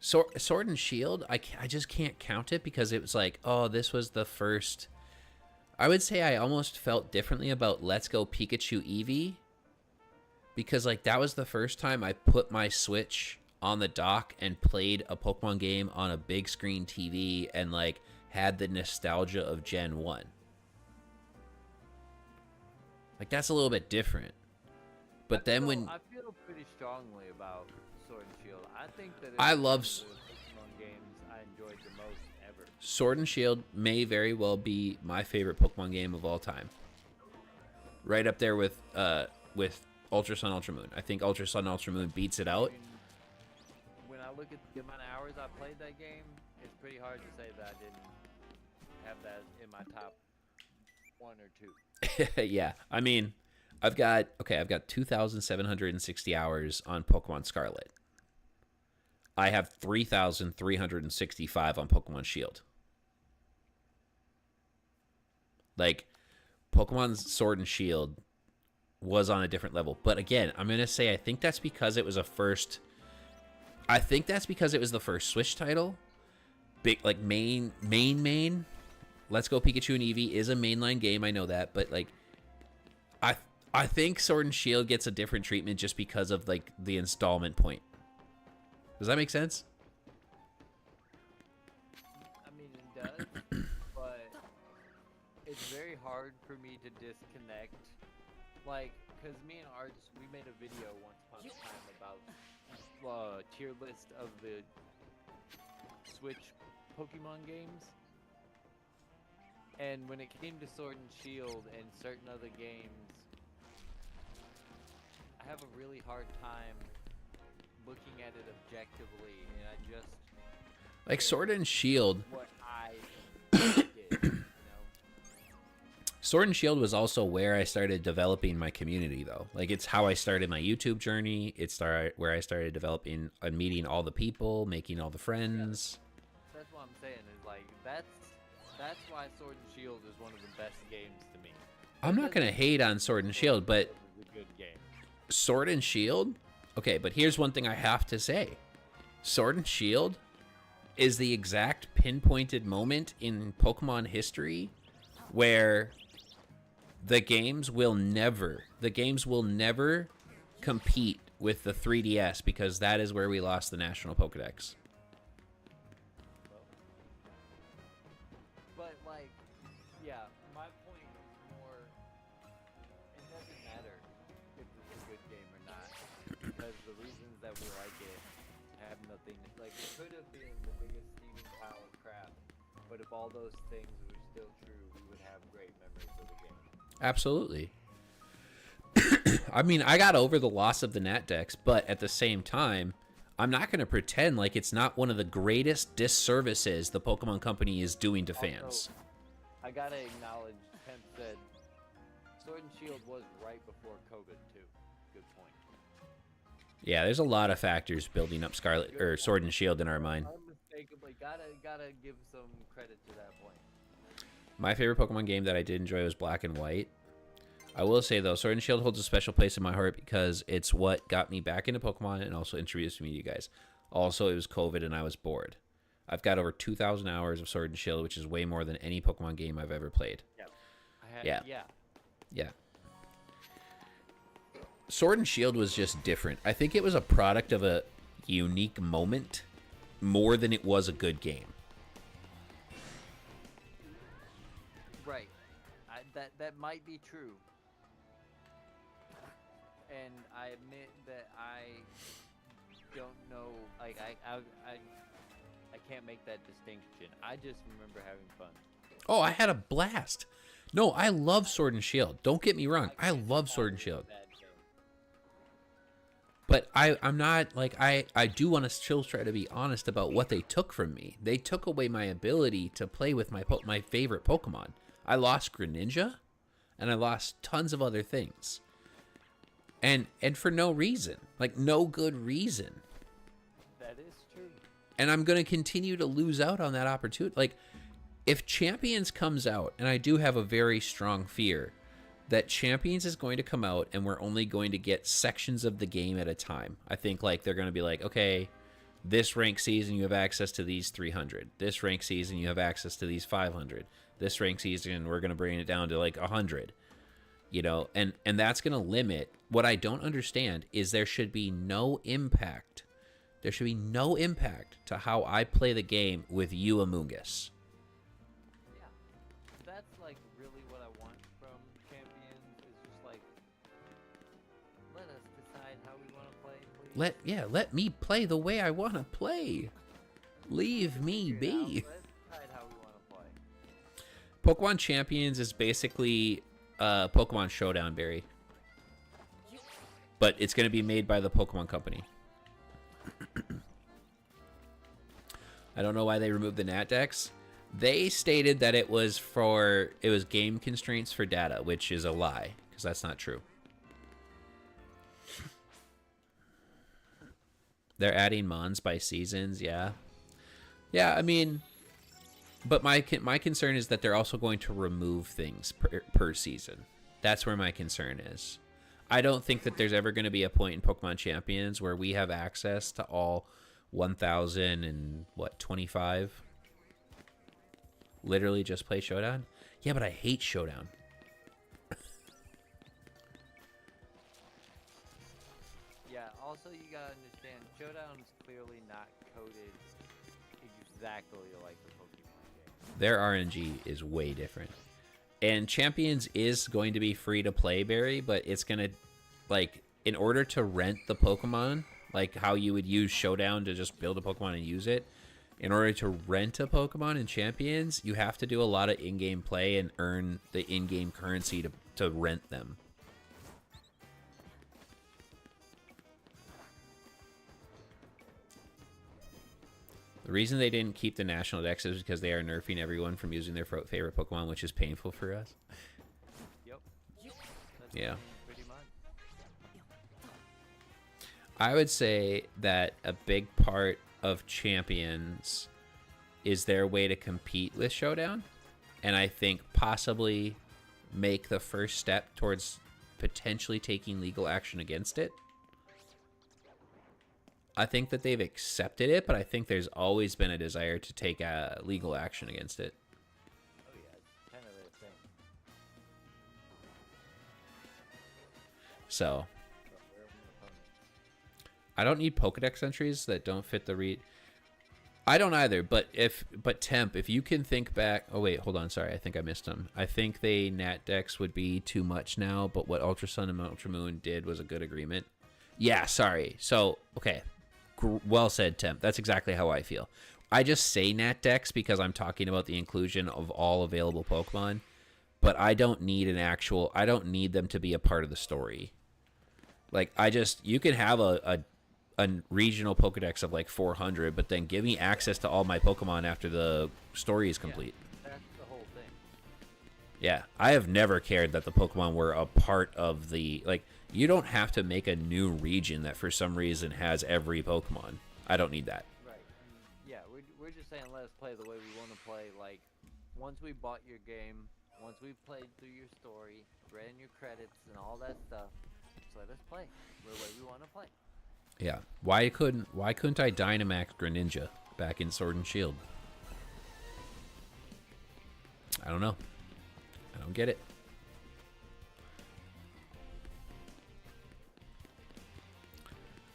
Sword and Shield, I just can't count it because it was like, oh, this was the first. I would say I almost felt differently about Let's Go Pikachu Eevee because like that was the first time I put my Switch on the dock and played a Pokemon game on a big screen TV and like had the nostalgia of Gen 1. Like that's a little bit different. But then when I feel pretty strongly about Sword and Shield. I think that I it's love one of the Pokemon games I enjoyed the most ever. Sword and Shield may very well be my favorite Pokemon game of all time. Right up there with Ultra Sun, Ultra Moon. I think Ultra Sun, Ultra Moon beats it out. When I look at the amount of hours I played that game, it's pretty hard to say that I didn't have that in my top 1 or 2. Yeah, I mean, I've got 2,760 hours on Pokemon Scarlet. I have 3,365 on Pokemon Shield. Like, Pokemon Sword and Shield was on a different level. But again, I'm gonna say I think that's because it was the first Switch title. Big like main. Let's Go Pikachu and Eevee is a mainline game, I know that, but like I think Sword and Shield gets a different treatment just because of like the installment point. Does that make sense? I mean, it does, but it's very hard for me to disconnect. Like, because me and Arts, we made a video once upon a time about tier list of the Switch Pokemon games. And when it came to Sword and Shield and certain other games, I have a really hard time looking at it objectively, and I just like Sword and Shield. what I did, you know? Sword and Shield was also where I started developing my community, though. Like, it's how I started my YouTube journey. It's where I started developing and meeting all the people, making all the friends. That's what I'm saying. Is like that's why Sword and Shield is one of the best games to me. I'm not gonna hate on Sword and Shield, but It's a good game. Sword and Shield. Okay, but here's one thing I have to say: Sword and Shield is the exact pinpointed moment in Pokemon history where the games will never compete with the 3DS because that is where we lost the National Pokedex. But like, yeah, my point is more. It doesn't matter if it's a good game or not because the reasons that we like it have nothing. Like, it could have been the biggest steaming pile of crap, but if all those things were still true, we would have great memories of the game. Absolutely. I mean, I got over the loss of the Nat Dex, but at the same time, I'm not going to pretend like it's not one of the greatest disservices the Pokemon Company is doing to fans. Also, I gotta acknowledge, Temp said, Sword and Shield was right before COVID too. Good point. Yeah, there's a lot of factors building up Sword and Shield in our mind. Unmistakably, gotta give some credit to that point. My favorite Pokemon game that I did enjoy was Black and White. I will say, though, Sword and Shield holds a special place in my heart because it's what got me back into Pokemon and also introduced me to you guys. Also, it was COVID and I was bored. I've got over 2,000 hours of Sword and Shield, which is way more than any Pokemon game I've ever played. Yeah. Sword and Shield was just different. I think it was a product of a unique moment more than it was a good game. Right. That might be true. And I admit that I don't know, like, I can't make that distinction. I just remember having fun. Oh, I had a blast. No, I love Sword and Shield. Don't get me wrong. I love Sword and Shield. But I'm not, like, I do want to still try to be honest about what they took from me. They took away my ability to play with my favorite Pokemon. I lost Greninja, and I lost tons of other things. And for no reason. Like, no good reason. That is true. And I'm going to continue to lose out on that opportunity. Like, if Champions comes out, and I do have a very strong fear that Champions is going to come out and we're only going to get sections of the game at a time. I think, like, they're going to be like, okay, This rank season, you have access to these 300. This rank season, you have access to these 500. This rank season, we're going to bring it down to like 100. You know, and that's going to limit. What I don't understand is there should be no impact. There should be no impact to how I play the game with you, Amoongus. Yeah, that's like really what I want from Champions. Is just like, let us decide how we want to play, please. Let me play the way I want to play. Leave me be. Let's decide how we want to play. Pokemon Champions is basically Pokemon Showdown, Barry. But it's going to be made by the Pokemon Company. I don't know why they removed the Nat Dex. They stated that it was game constraints for data, which is a lie, because that's not true. They're adding mons by seasons, yeah. Yeah, I mean, but my concern is that they're also going to remove things per season. That's where my concern is. I don't think that there's ever going to be a point in Pokemon Champions where we have access to all 1,025. Literally just play Showdown? Yeah, but I hate Showdown. Yeah, also you gotta understand, Showdown's clearly not coded exactly like the Pokemon game. Their RNG is way different. And Champions is going to be free to play, Barry, but it's going to, like, in order to rent the Pokemon, like how you would use Showdown to just build a Pokemon and use it, in order to rent a Pokemon in Champions, you have to do a lot of in-game play and earn the in-game currency to rent them. The reason they didn't keep the National Dex is because they are nerfing everyone from using their favorite Pokemon, which is painful for us. Yep. That's Yeah. Pretty much. I would say that a big part of Champions is their way to compete with Showdown, and I think possibly make the first step towards potentially taking legal action against it. I think that they've accepted it, but I think there's always been a desire to take legal action against it. Oh yeah, it's kind of their thing. So I don't need Pokedex entries that don't fit the read. I don't either, but Temp, if you can think back. Oh wait, hold on, sorry, I think I missed them. I think they Nat Dex would be too much now, but what Ultra Sun and Ultra Moon did was a good agreement. Yeah, sorry. So okay. Well said, Temp. That's exactly how I feel. I just say Nat Dex because I'm talking about the inclusion of all available Pokemon, but I don't need I don't need them to be a part of the story. Like, you can have a regional Pokedex of like 400, but then give me access to all my Pokemon after the story is complete. Yeah, that's the whole thing. Yeah, I have never cared that the Pokemon were a part of the, like, you don't have to make a new region that for some reason has every Pokemon. I don't need that. Right. Yeah, we're just saying let us play the way we want to play. Like, once we bought your game, once we've played through your story, read in your credits and all that stuff, just let us play the way we want to play. Yeah. Why couldn't I Dynamax Greninja back in Sword and Shield? I don't know. I don't get it.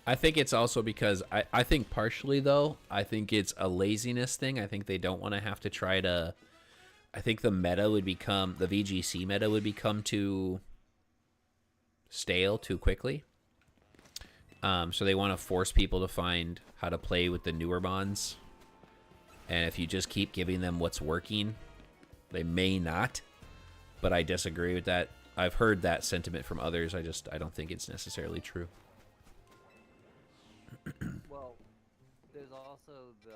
I think it's also because I think partially, though, I think it's a laziness thing. I think they don't want to have to try to. I think the VGC meta would become too stale too quickly. So they want to force people to find how to play with the newer mons. And if you just keep giving them what's working, they may not. But I disagree with that. I've heard that sentiment from others. I don't think it's necessarily true. Well, there's also the,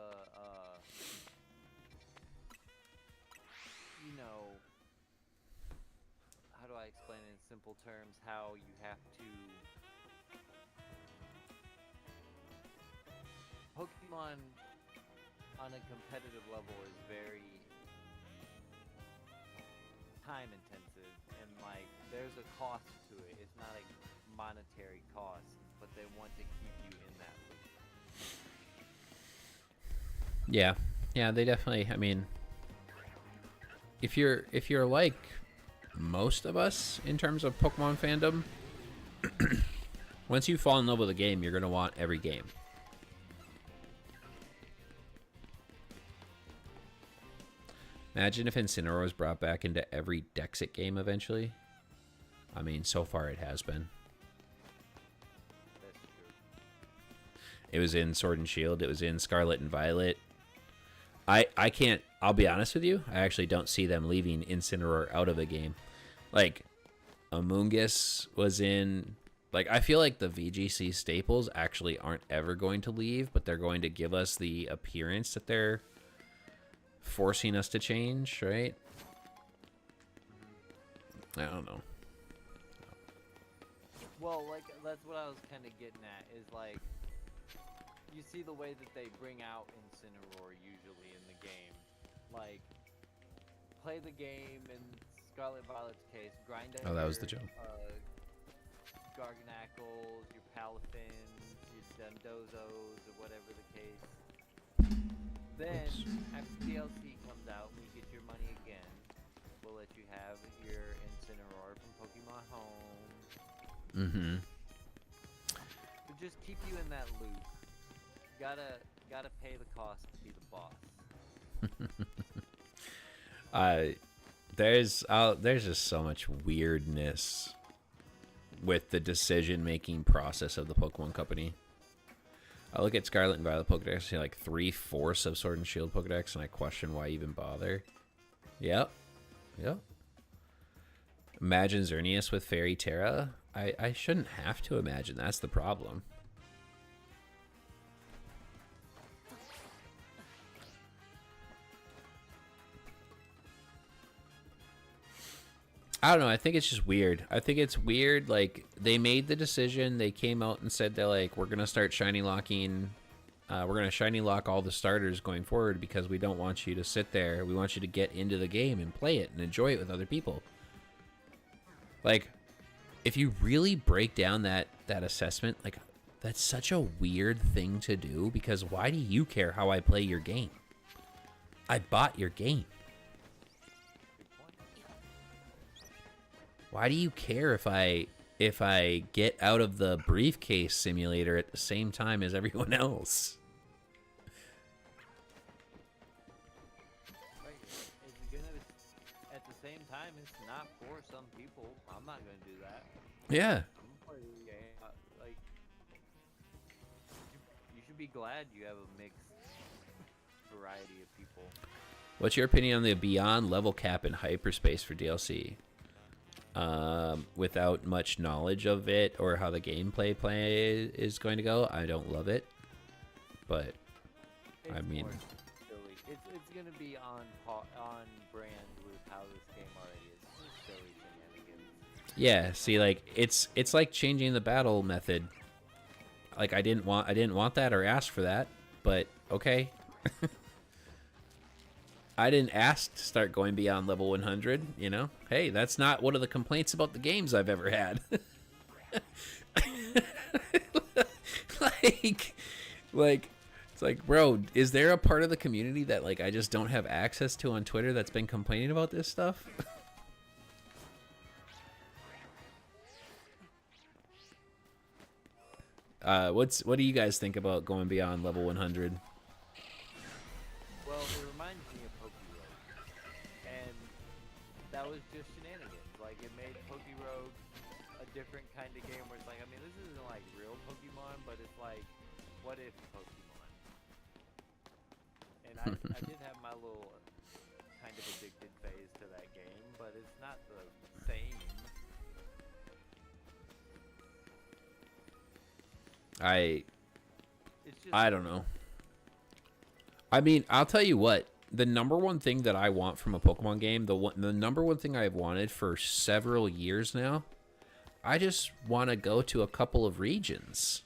how do I explain it in simple terms, how you have to... Pokemon on a competitive level is very time intensive, and like, there's a cost to it. It's not a monetary cost, but they want to keep you in that loop. Yeah, yeah, they definitely. I mean, if you're like most of us in terms of Pokemon fandom, once you fall in love with a game, you're gonna want every game. Imagine if Incineroar was brought back into every Dexit game eventually. I mean, so far it has been. That's true. It was in Sword and Shield. It was in Scarlet and Violet. I can't. I'll be honest with you. I actually don't see them leaving Incineroar out of the game. Like, Amoonguss was in. Like, I feel like the VGC staples actually aren't ever going to leave, but they're going to give us the appearance that they're forcing us to change, right? I don't know. Well, like, that's what I was kind of getting at, is like, you see the way that they bring out Incineroar usually in the game. Like, play the game in Scarlet Violet's case, grind out Oh, that was the your, joke. Garganacles, your Palafins, your Dundozos, or whatever the case. Then, after DLC comes out, we get your money again. We'll let you have your Incineroar from Pokemon Home. Mm-hmm. To just keep you in that loop. Gotta pay the cost to be the boss. There's just so much weirdness with the decision-making process of the Pokemon Company. I look at Scarlet and Violet Pokedex, I see like 3/4 of Sword and Shield Pokedex, and I question why even bother. Yep. Imagine Xerneas with Fairy Terra. I shouldn't have to imagine. That's the problem. I don't know. I think it's just weird. I think it's weird. Like, they made the decision. They came out and said they're like, we're gonna start shiny locking. We're gonna shiny lock all the starters going forward because we don't want you to sit there. We want you to get into the game and play it and enjoy it with other people. Like, if you really break down that assessment, like, that's such a weird thing to do, because why do you care how I play your game? I bought your game. Why do you care if I get out of the briefcase simulator at the same time as everyone else? Right. It's gonna, at the same time, it's not for some people. I'm not gonna do that. Yeah. I'm gonna play the game. Like, you should be glad you have a mixed variety of people. What's your opinion on the Beyond level cap in hyperspace for DLC? Without much knowledge of it or how the gameplay is going to go, I don't love it. But It's I mean, more silly. It's gonna be on brand with how this game already is. It's just silly shenanigans. yeah. See, like, it's like changing the battle method. Like, I didn't want that or ask for that, but okay. I didn't ask to start going beyond level 100, you know? Hey, that's not one of the complaints about the games I've ever had. like, it's like, bro, is there a part of the community that, like, I just don't have access to on Twitter that's been complaining about this stuff? What do you guys think about going beyond level 100? Well, it reminds me of Pokérogue, and that was just shenanigans. Like, it made Pokérogue a different kind of game where it's like, I mean, this isn't like real Pokemon, but it's like, what if Pokemon? And I did have my little kind of addicted phase to that game, but it's not the same. It's just I don't know. I mean, I'll tell you what. The number one thing that I want from a Pokemon game, the number one thing I've wanted for several years now, I just want to go to a couple of regions.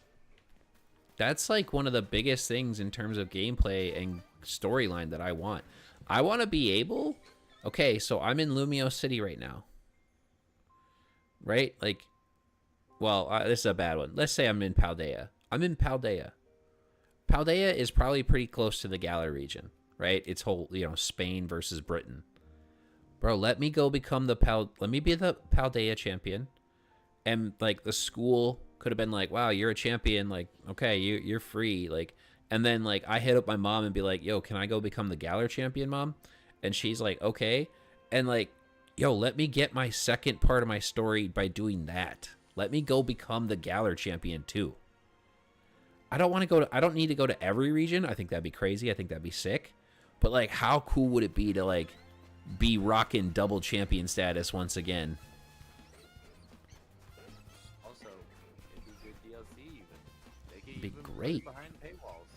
That's like one of the biggest things in terms of gameplay and storyline that I want. I want to be able... Okay, so I'm in Lumio City right now. Right? Like, well, this is a bad one. Let's say I'm in Paldea. I'm in Paldea. Paldea is probably pretty close to the Galar region, right? It's whole, Spain versus Britain. Bro, let me go become let me be the Paldea champion. And like the school could have been like, wow, you're a champion. Like, okay, you're free. Like, and then like I hit up my mom and be like, yo, can I go become the Galar champion, mom? And she's like, okay. And like, yo, let me get my second part of my story by doing that. Let me go become the Galar champion too. I don't need to go to every region. I think that'd be crazy. I think that'd be sick. But like, how cool would it be to like be rocking double champion status once again? Also, it'd be good DLC even. They could It'd be even put it great. behind paywalls.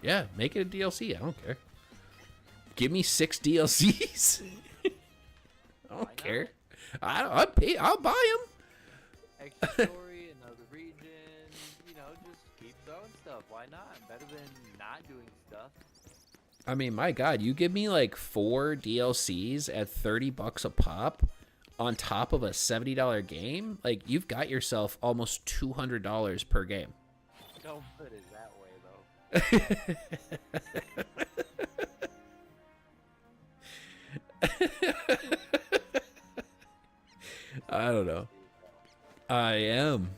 Yeah, make it a DLC. I don't care. Give me 6 DLCs. I don't care. I'll buy them. Extra story, another region, just keep throwing stuff. Why not? Better than not doing stuff. I mean, my God, you give me like 4 DLCs at $30 a pop on top of a $70 game? Like, you've got yourself almost $200 per game. Don't put it that way, though. I don't know. I am.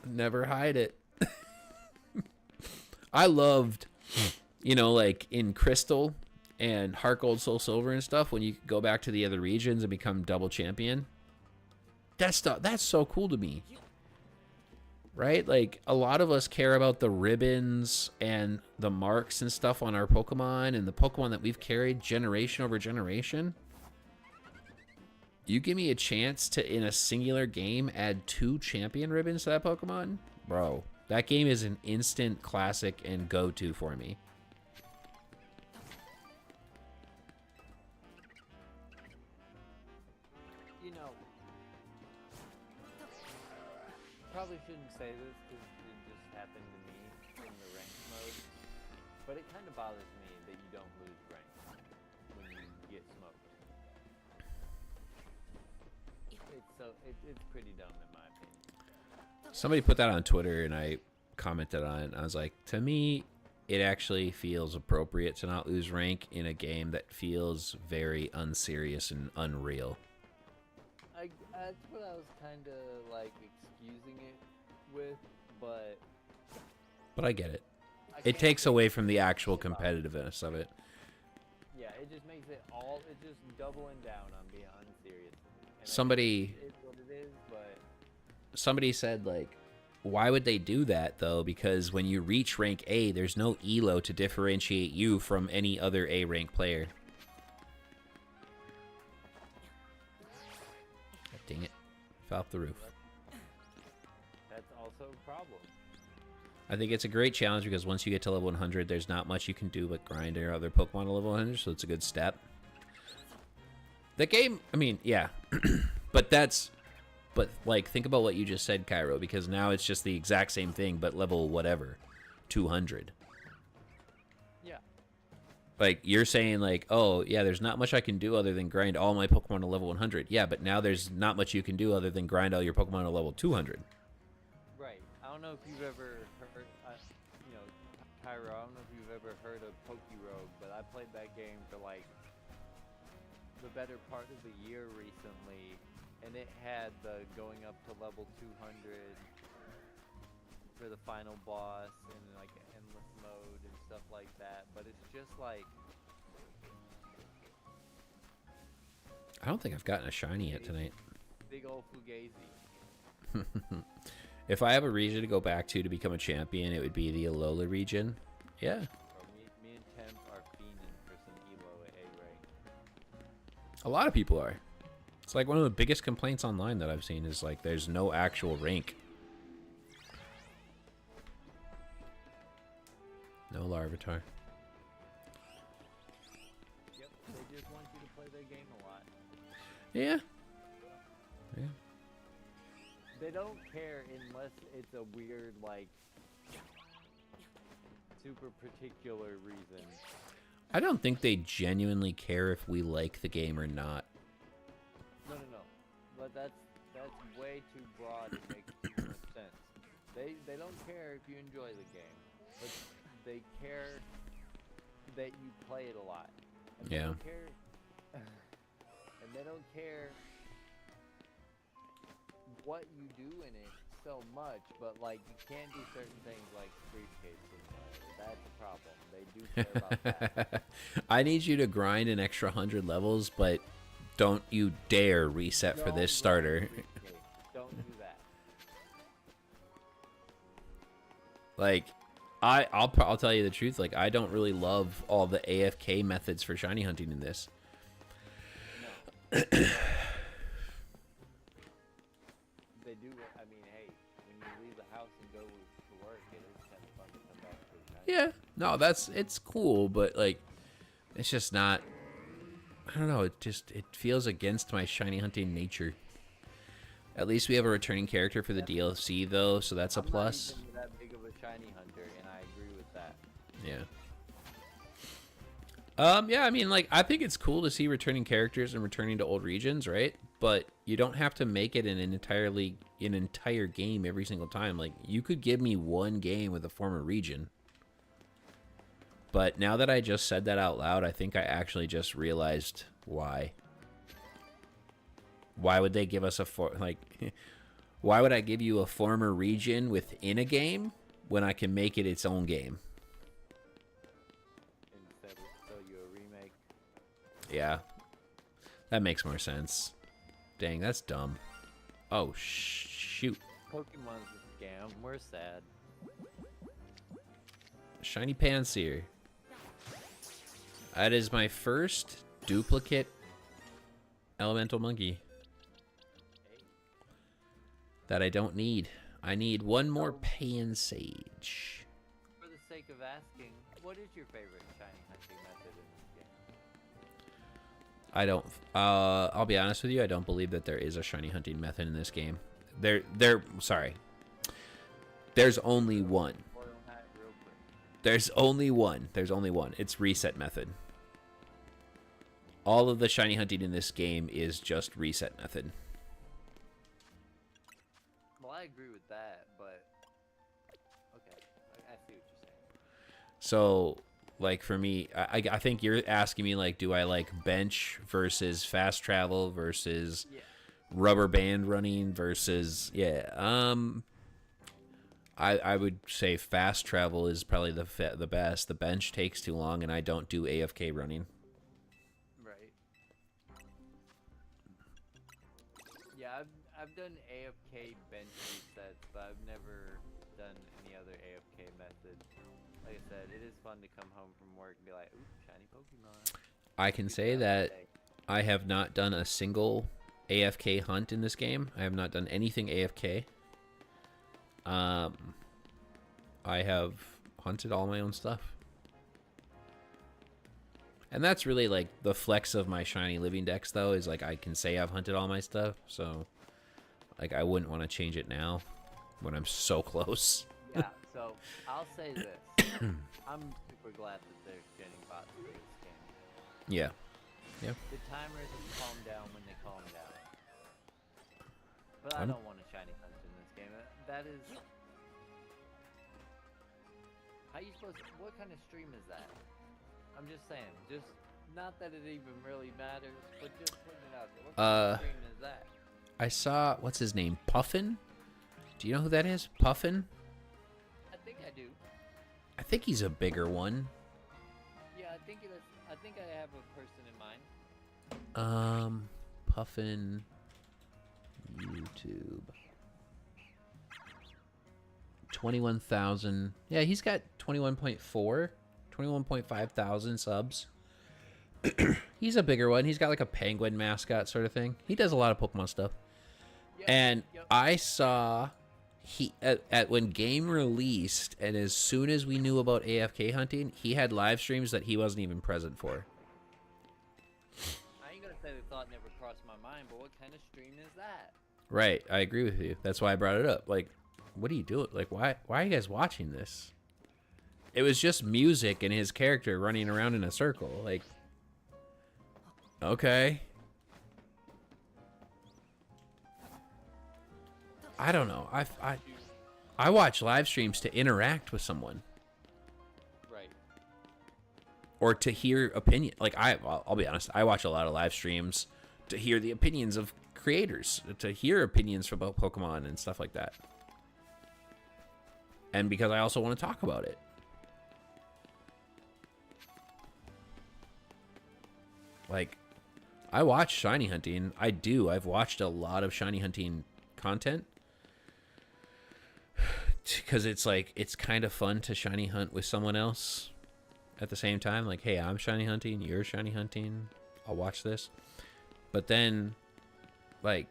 Never hide it. I loved, like in Crystal and Heart Gold, Soul Silver and stuff, when you go back to the other regions and become double champion. That's so cool to me. Right? Like, a lot of us care about the ribbons and the marks and stuff on our Pokemon and the Pokemon that we've carried generation over generation. You give me a chance to, in a singular game, add 2 champion ribbons to that Pokemon? Bro, that game is an instant classic and go-to for me. Probably shouldn't say this because it just happened to me in the ranked mode, but it kind of bothers me that you don't lose rank when you get smoked. It's pretty dumb in my opinion. Somebody put that on Twitter and I commented on it. I was like, to me, it actually feels appropriate to not lose rank in a game that feels very unserious and unreal. That's what I was kind of like excusing it with, but I get it. It takes away from the actual competitiveness of it. Yeah, it just makes it just doubling down on being unserious. And Somebody it's what it is, but somebody said, like, why would they do that, though? Because when you reach rank A, there's no elo to differentiate you from any other A rank player. God dang it. Fell off the roof. that's also a problem. I think it's a great challenge because once you get to level 100, there's not much you can do but grind your other Pokemon to level 100, so it's a good step. The game, I mean, yeah. But like, think about what you just said, Cairo, because now it's just the exact same thing, but level whatever, 200. Yeah. Like, you're saying, like, oh, yeah, there's not much I can do other than grind all my Pokemon to level 100. Yeah, but now there's not much you can do other than grind all your Pokemon to level 200. Right. I don't know if you've ever heard, Cairo, I don't know if you've ever heard of Pokerogue, but I played that game for, like, the better part of the year recently, and it had the going up to level 200 for the final boss and like an endless mode and stuff like that, but it's just like I don't think I've gotten a shiny yet tonight. big old fugazi. If I have a region to go back to become a champion, it would be the Alola region. Yeah. Bro, me and Temp are fiending for some elo at A rank. A lot of people are. It's like one of the biggest complaints online that I've seen is like there's no actual rank. No Larvitar. Yep, they just want you to play their game a lot. Yeah. Yeah. They don't care unless it's a weird, like, super particular reason. I don't think they genuinely care if we like the game or not. No. But that's way too broad to make too much sense. They don't care if you enjoy the game. But they care that you play it a lot. And Yeah. They don't care, and they don't care what you do in it so much, but like you can't do certain things like briefcase simulator. That's a problem. They do care about that. I need you to grind an extra 100 levels, but don't you dare reset for this starter. Don't do that. Like, I'll tell you the truth. Like, I don't really love all the AFK methods for shiny hunting in this. No. They do. I mean, hey, when you leave the house and go to work, it is kind of fun to come back to the shiny. Yeah, no, it's cool, but like, it's just not. I don't know. It feels against my shiny hunting nature. At least we have a returning character for the DLC, though, so that's a plus. I'm not even that big of a shiny hunter, and I agree with that. Yeah. Yeah, I mean, like, I think it's cool to see returning characters and returning to old regions, right? But you don't have to make it an entire game every single time. Like, you could give me one game with a former region. But now that I just said that out loud, I think I actually just realized why. Why would they give us why would I give you a former region within a game when I can make it its own game? Instead of show you a remake. Yeah. That makes more sense. Dang, that's dumb. Oh, shoot. Pokemon's a scam. We're sad. Shiny Panseer. That is my first duplicate elemental monkey that I don't need. I need one more Pansage. For the sake of asking, what is your favorite shiny hunting method in this game? I don't. I'll be honest with you. I don't believe that there is a shiny hunting method in this game. Sorry. There's only one. There's only one. There's only one. It's reset method. All of the shiny hunting in this game is just reset method. Well, I agree with that, but okay, I see what you're saying. So, like, for me, I think you're asking me, like, do I like bench versus fast travel versus rubber band running versus I would say fast travel is probably the best. The bench takes too long, and I don't do AFK running. Right. Yeah, I've done AFK bench resets, but I've never done any other AFK method. Like I said, it is fun to come home from work and be like, ooh, shiny Pokemon. I can say that I have not done a single AFK hunt in this game. I have not done anything AFK. I have hunted all my own stuff. And that's really like the flex of my shiny living dex, though, is like I can say I've hunted all my stuff, so like I wouldn't want to change it now when I'm so close. Yeah, so I'll say this. I'm super glad that they're getting bots for this game. Yeah. Yeah. The timers have calmed down when they calm down. But I don't want a shiny hunt in this game. That is... How you supposed to... What kind of stream is that? I'm just saying. Just... Not that it even really matters, but just putting it out there. What kind of stream is that? I saw... What's his name? Puffin? Do you know who that is? Puffin? I think I do. I think he's a bigger one. Yeah, I think I have a person in mind. Puffin... YouTube. 21,000. Yeah, he's got 21.5 thousand subs. He's a bigger one. He's got like a penguin mascot sort of thing. He does a lot of Pokemon stuff. Yep, And I saw at when game released, and as soon as we knew about AFK hunting, he had live streams that he wasn't even present for. I ain't gonna say the thought never crossed my mind, but what kind of stream is that? Right, I agree with you. That's why I brought it up. Like, what are you doing? Like, why are you guys watching this? It was just music and his character running around in a circle. Like, okay. I don't know. I watch live streams to interact with someone. or to hear opinion. Like I'll be honest, I watch a lot of live streams to hear the opinions of creators, to hear opinions about Pokemon and stuff like that. And because I also want to talk about it. Like, I watch shiny hunting. I do. I've watched a lot of shiny hunting content. Because it's like, it's kind of fun to shiny hunt with someone else at the same time. Like, hey, I'm shiny hunting, you're shiny hunting, I'll watch this. But then, like,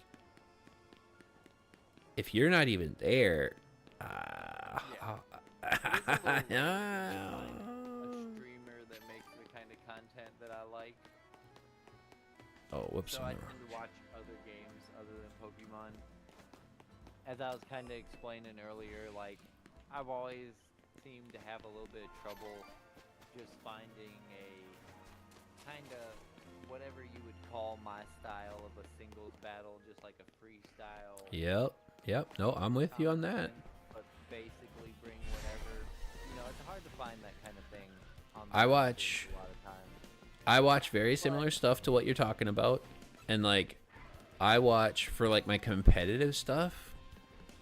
if you're not even there, A streamer that makes the kind of content that I like. Oh, whoops. So I tend to watch other games other than Pokemon. As I was kind of explaining earlier, like, I've always seemed to have a little bit of trouble just finding a kind of whatever you would call my style of a singles battle, just like a freestyle. Yep. No, I'm with you on that. But basically bring whatever. You know, it's hard to find that kind of thing on the I watch a lot of times. I watch very similar stuff to what you're talking about. And like, I watch for like my competitive stuff.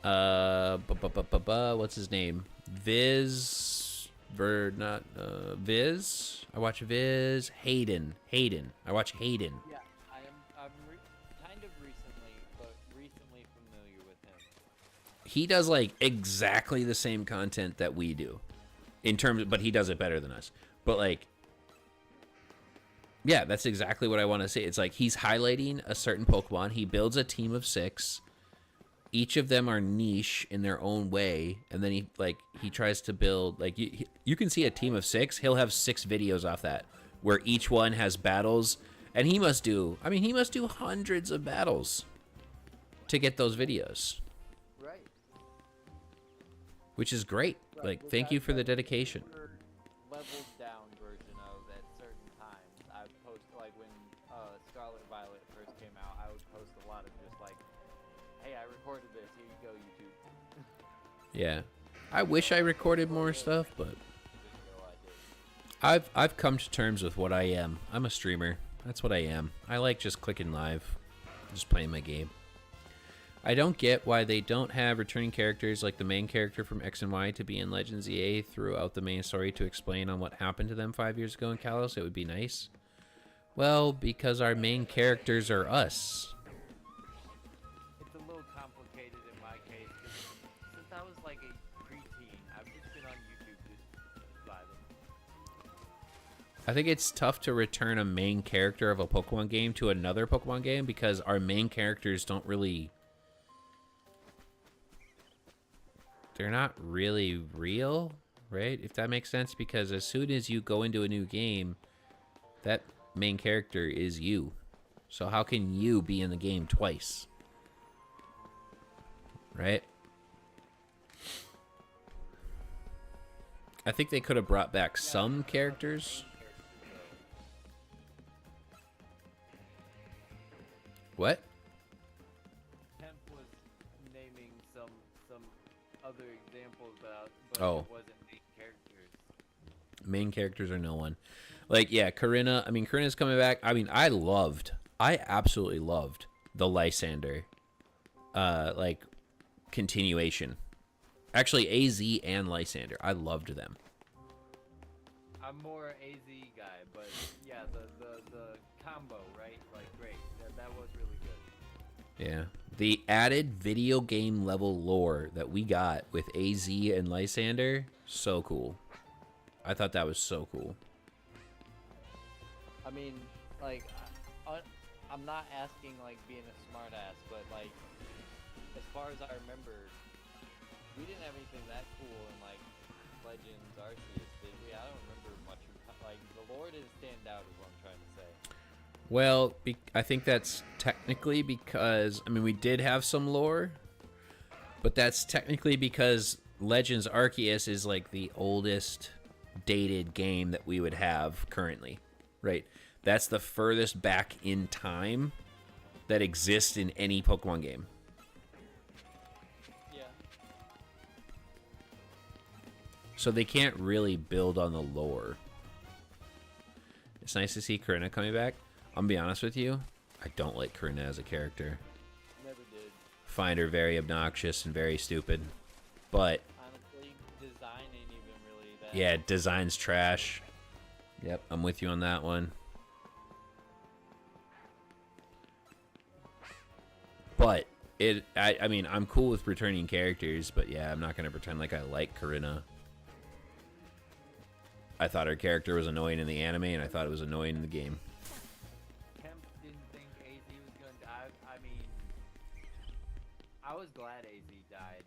What's his name? Viz. I watch Viz. Hayden. I watch Hayden. Yeah, I'm kind of recently familiar with him. He does like exactly the same content that we do, in terms, but he does it better than us. But like, yeah, that's exactly what I want to say. It's like he's highlighting a certain Pokemon. He builds a team of 6. Each of them are niche in their own way, and then he tries to build, like, you can see a team of 6. He'll have 6 videos off that, where each one has battles, and he must do hundreds of battles to get those videos. Right. Which is great. Right. Like, thank you for the dedication. Leveled down version of at certain times. I would post, like, when Scarlet Violet first came out, I would post a lot of just like, hey, I recorded this, here you go, YouTube. Yeah. I wish I recorded more stuff, but I've come to terms with what I am. I'm a streamer. That's what I am. I like just clicking live, just playing my game. I don't get why they don't have returning characters like the main character from X and Y to be in Legends EA throughout the main story to explain on what happened to them 5 years ago in Kalos. It would be nice. Well, because our main characters are us. It's a little complicated in my case, 'cause since I was like a preteen, I've just been on YouTube just vibing. I think it's tough to return a main character of a Pokemon game to another Pokemon game because our main characters don't really... They're not really real, right? If that makes sense, because as soon as you go into a new game, that main character is you. So how can you be in the game twice? Right? I think they could have brought back some characters. What? Temp was naming some other examples, but Oh. it wasn't main characters. Main characters are no one. Like, yeah, Karina. I mean, Karina's coming back. I mean, I absolutely loved the Lysander, like, continuation. Actually, AZ and Lysander. I loved them. I'm more AZ guy, but yeah, the combo, right? Like, great. That was really good. Yeah. The added video game level lore that we got with AZ and Lysander, so cool. I thought that was so cool. I mean, like, I'm not asking, like, being a smartass, but, like, as far as I remember, we didn't have anything that cool in, like, Legends Arceus, did we? I don't remember much. Like, the lore didn't stand out, is what I'm trying to say. Well, I think that's technically because, I mean, we did have some lore, but that's technically because Legends Arceus is, like, the oldest dated game that we would have currently, right? That's the furthest back in time that exists in any Pokemon game. Yeah. So they can't really build on the lore. It's nice to see Karina coming back. I'm gonna be honest with you, I don't like Karina as a character. Never did. Find her very obnoxious and very stupid. But Honestly, design ain't even really that. yeah, design's trash. Yep, I'm with you on that one. But I mean, I'm cool with returning characters, but yeah, I'm not gonna pretend like I like Karina. I thought her character was annoying in the anime, and I thought it was annoying in the game. Kemp didn't think AZ was going to die. I mean, I was glad AZ died.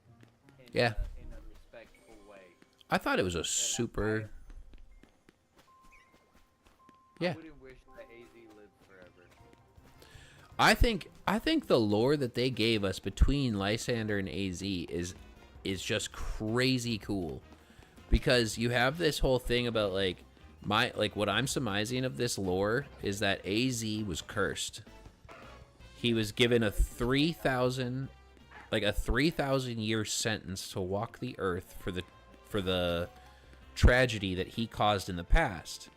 Yeah. In a respectful way. I thought it was a super... Yeah. I wouldn't wish that AZ lived forever. I think the lore that they gave us between Lysander and AZ is just crazy cool. Because you have this whole thing about what I'm surmising of this lore is that AZ was cursed. He was given a 3,000 year sentence to walk the earth for the tragedy that he caused in the past.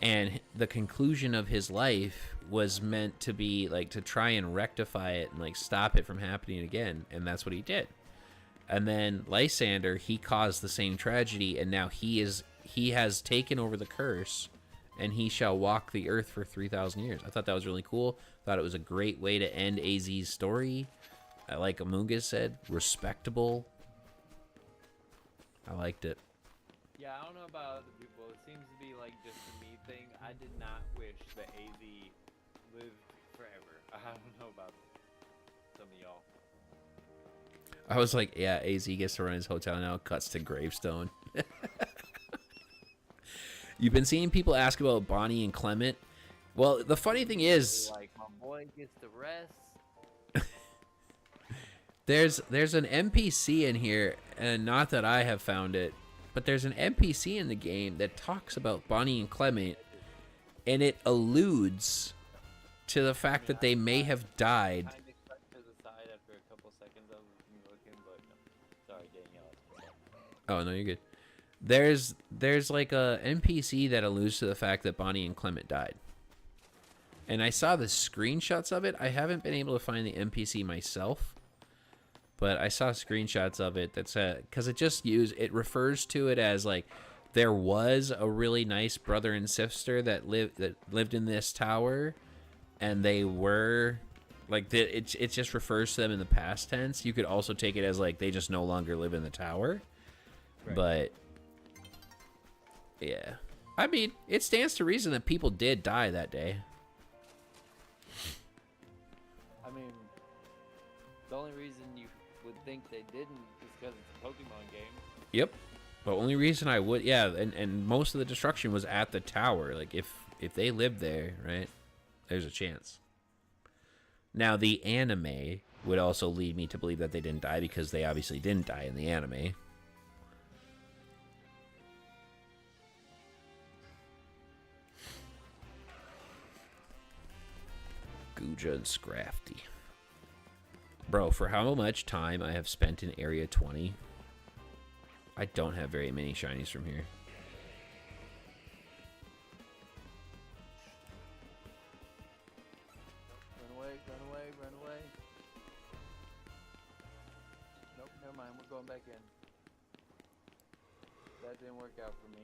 And the conclusion of his life was meant to be to try and rectify it and stop it from happening again, and that's what he did. And then Lysander, he caused the same tragedy, and now he has taken over the curse, and he shall walk the earth for 3,000 years. I thought that was really cool. Thought it was a great way to end AZ's story. Like Amungus said, respectable. I liked it. Yeah, I don't know about other people. It seems to be just a me thing. I did not wish that AZ lived forever. I don't know about some of y'all. I was like, yeah, AZ gets to run his hotel now. Cuts to gravestone. You've been seeing people ask about Bonnie and Clement. Well, the funny thing is, my boy gets to rest. there's an NPC in here, and not that I have found it, but there's an NPC in the game that talks about Bonnie and Clement, and it alludes to the fact that they may have died. Oh, no, you're good. There's a NPC that alludes to the fact that Bonnie and Clement died. And I saw the screenshots of it. I haven't been able to find the NPC myself, but I saw screenshots of it that said, because it refers to it as there was a really nice brother and sister that lived in this tower, and they were it just refers to them in the past tense. You could also take it as they just no longer live in the tower. Right. But yeah, I mean, it stands to reason that people did die that day. I mean, the only reason you would think they didn't is because it's a Pokemon game. Yep. The only reason I would, yeah, and most of the destruction was at the tower. If they lived there, right, there's a chance. Now, the anime would also lead me to believe that they didn't die, because they obviously didn't die in the anime. Guja and Scrafty. Bro, for how much time I have spent in Area 20, I don't have very many shinies from here. Run away, run away, run away. Nope, never mind, we're going back in. That didn't work out for me.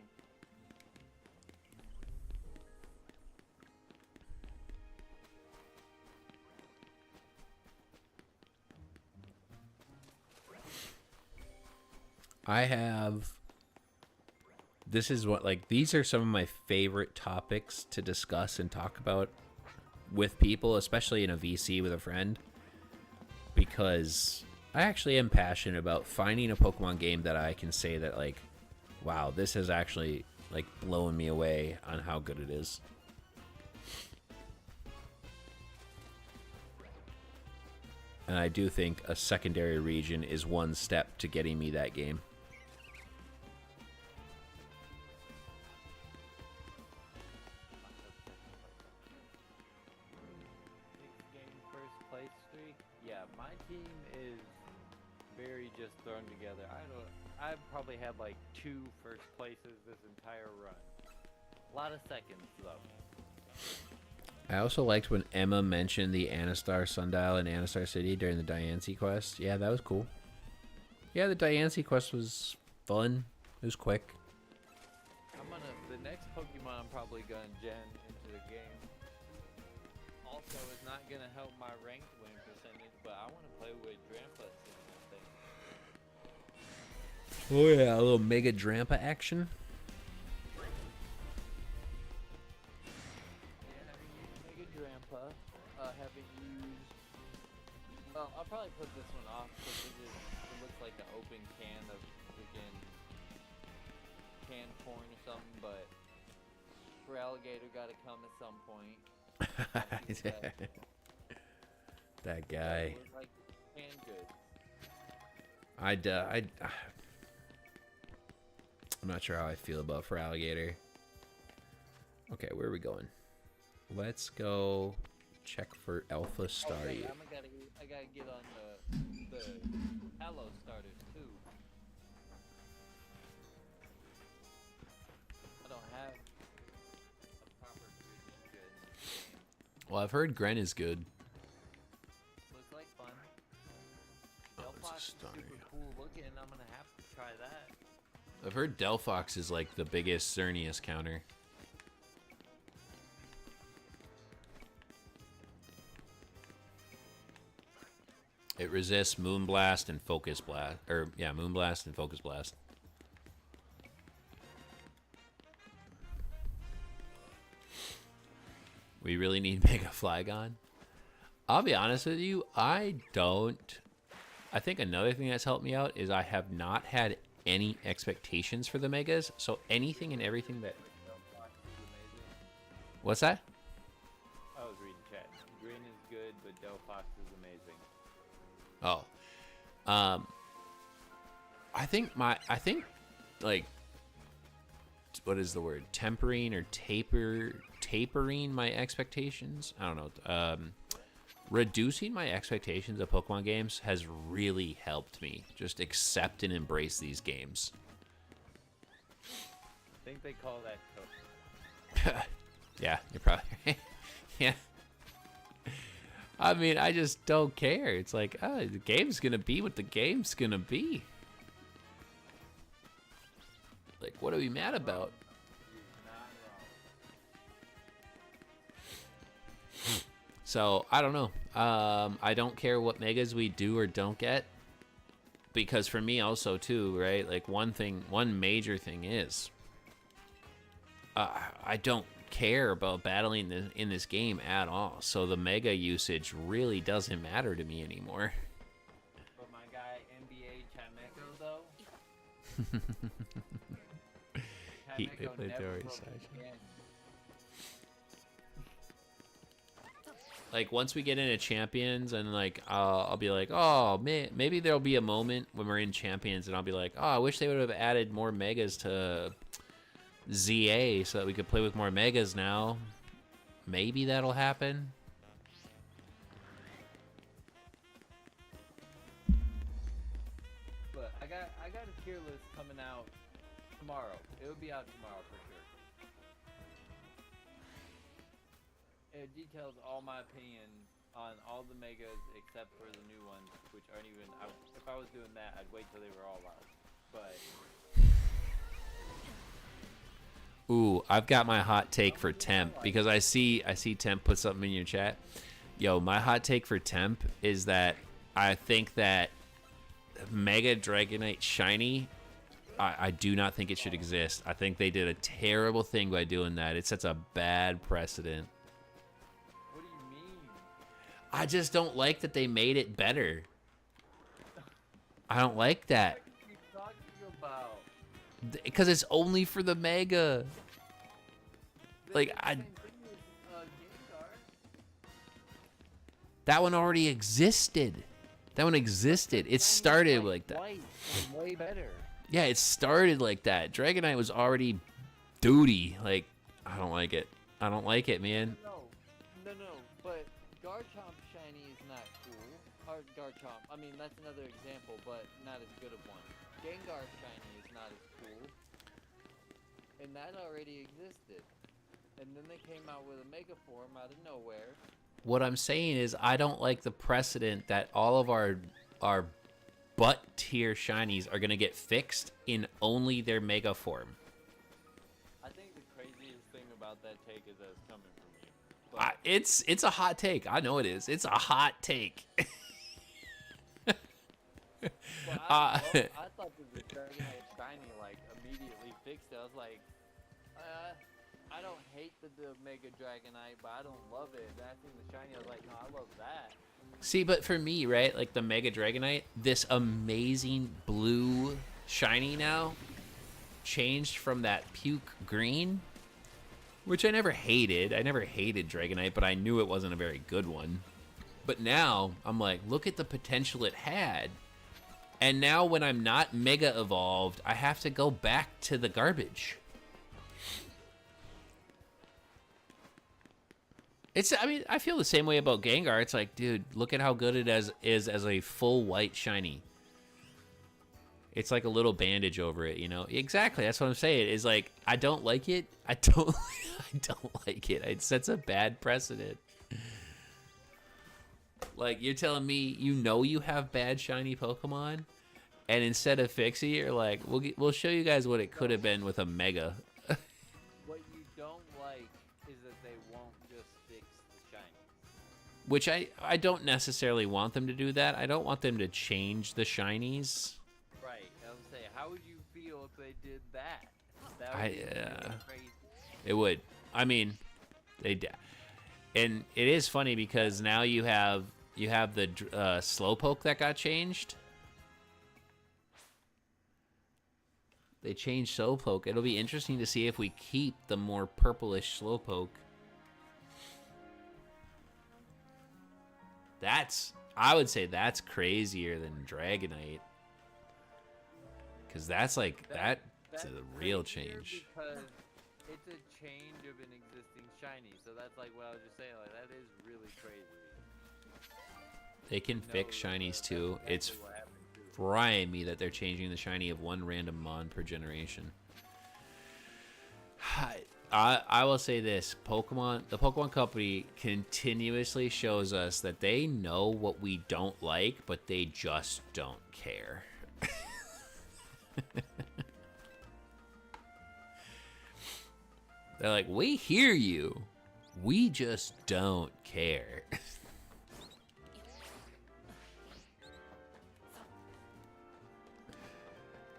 These are some of my favorite topics to discuss and talk about with people, especially in a VC with a friend, because I actually am passionate about finding a Pokemon game that I can say that wow, this has actually blown me away on how good it is. And I do think a secondary region is one step to getting me that game. First place streak? Yeah, my team is very just thrown together. I've probably had 2 first places this entire run. A lot of seconds though. I also liked when Emma mentioned the Anastar Sundial in Anastar City during the Diancie quest. Yeah, that was cool. Yeah, the Diancie quest was fun. It was quick. The next Pokemon I'm probably gonna gen into the game. Also, it's not gonna help my ranked win percentage, but I want to play with Drampa in that thing. Oh yeah, a little Mega Drampa action. Yeah, having used Mega Drampa, having used. Well, I'll probably put this one off because it looks like an open can of freaking canned corn or something, but for alligator gotta come at some point. That guy. Like canned goods. I'm not sure how I feel about for alligator. Okay, where are we going? Let's go check for Alpha Staryu. I gotta get on the Hello starters too. I don't have a proper Greek good. Well, I've heard Gren is good. Looks like fun. Oh, Delphox there's a is super Staryu. cool looking. I'm gonna have to try that. I've heard Delphox is like the biggest Cernius counter. It resists Moonblast and Focus Blast. Or, yeah, Moonblast and Focus Blast. We really need Mega Flygon. I'll be honest with you, I don't. I think another thing that's helped me out is I have not had any expectations for the Megas. So anything and everything that... What's that? I was reading chat. Green is good, but Delphox is amazing. Oh, I think like, what is the word? Tempering or tapering my expectations. I don't know. Reducing my expectations of Pokemon games has really helped me just accept and embrace these games. I think they call that cook. Yeah, you're probably right. Yeah. I mean, I just don't care. It's like, oh, the game's gonna be what the game's gonna be. Like, what are we mad about? So, I don't know. I don't care what Megas we do or don't get. Because for me also, too, right? Like, one major thing is... I don't care about battling in this game at all. So the Mega usage really doesn't matter to me anymore. But my guy, NBA Chameko, though... Heat Chameko never Victory broke Session. again. Like, once we get into Champions, and, like, I'll be like, oh, man, maybe there'll be a moment when we're in Champions, and I'll be like, oh, I wish they would have added more Megas to ZA so that we could play with more Megas now. Maybe that'll happen. But I got a tier list coming out tomorrow. It'll be out tomorrow for sure. It details all my opinion on all the Megas except for the new ones, which aren't even... if I was doing that, I'd wait till they were all out. But... Ooh, I've got my hot take for Temp, because I see Temp put something in your chat. Yo, my hot take for Temp is that I think that Mega Dragonite Shiny, I do not think it should exist. I think they did a terrible thing by doing that. It sets a bad precedent. What do you mean? I just don't like that they made it better. I don't like that. What are you talking about? Because it's only for the Mega. Like, that one already existed. That one existed. It started like that. Way better. Yeah, it started like that. Dragonite was already duty. Like, I don't like it. I don't like it, man. No. But Garchomp Shiny is not cool. Or Garchomp. I mean, that's another example, but not as good of one. Gengar Shiny is not as cool. And that already existed. and then they came out with a mega form out of nowhere. What I'm saying is I don't like the precedent that all of our butt tier shinies are gonna get fixed in only their mega form. I think the craziest thing about that take is that it's coming from you. But It's a hot take. I know it is. It's a hot take. I thought that the Dragonite shiny like immediately fixed it. I was like, I don't hate the Mega Dragonite, but I don't love it. And I think the shiny, I was like, no, I love that. See, but for me, right, like the Mega Dragonite, this amazing blue shiny now changed from that puke green, which I never hated. I never hated Dragonite, but I knew it wasn't a very good one. But now I'm like, look at the potential it had. And now when I'm not Mega Evolved, I have to go back to the garbage. I mean, I feel the same way about Gengar. It's like, dude, look at how good it is as a full white shiny. It's like a little bandage over it, you know? Exactly, that's what I'm saying. Is like, I don't like it. I don't like it. It sets a bad precedent. Like, you're telling me you know you have bad shiny Pokemon, and instead of fixing it, you're like, we'll show you guys what it could have been with a Mega. What you don't like is that they won't just fix the shiny. Which I don't necessarily want them to do that. I don't want them to change the shinies. Right. I was saying, how would you feel if they did that? That would be really crazy. It would. I mean, and it is funny because now you have the Slowpoke that got changed. They changed Slowpoke. It'll be interesting to see if we keep the more purplish Slowpoke. I would say that's crazier than Dragonite. Because that's like, that's a real change. Because it's a change of an existing shiny. So that's like what I was just saying. Like, that is really crazy. They can fix shinies too. It's frying me that they're changing the shiny of one random mon per generation. I will say this, the Pokemon Company continuously shows us that they know what we don't like, but they just don't care. They're like, we hear you. We just don't care.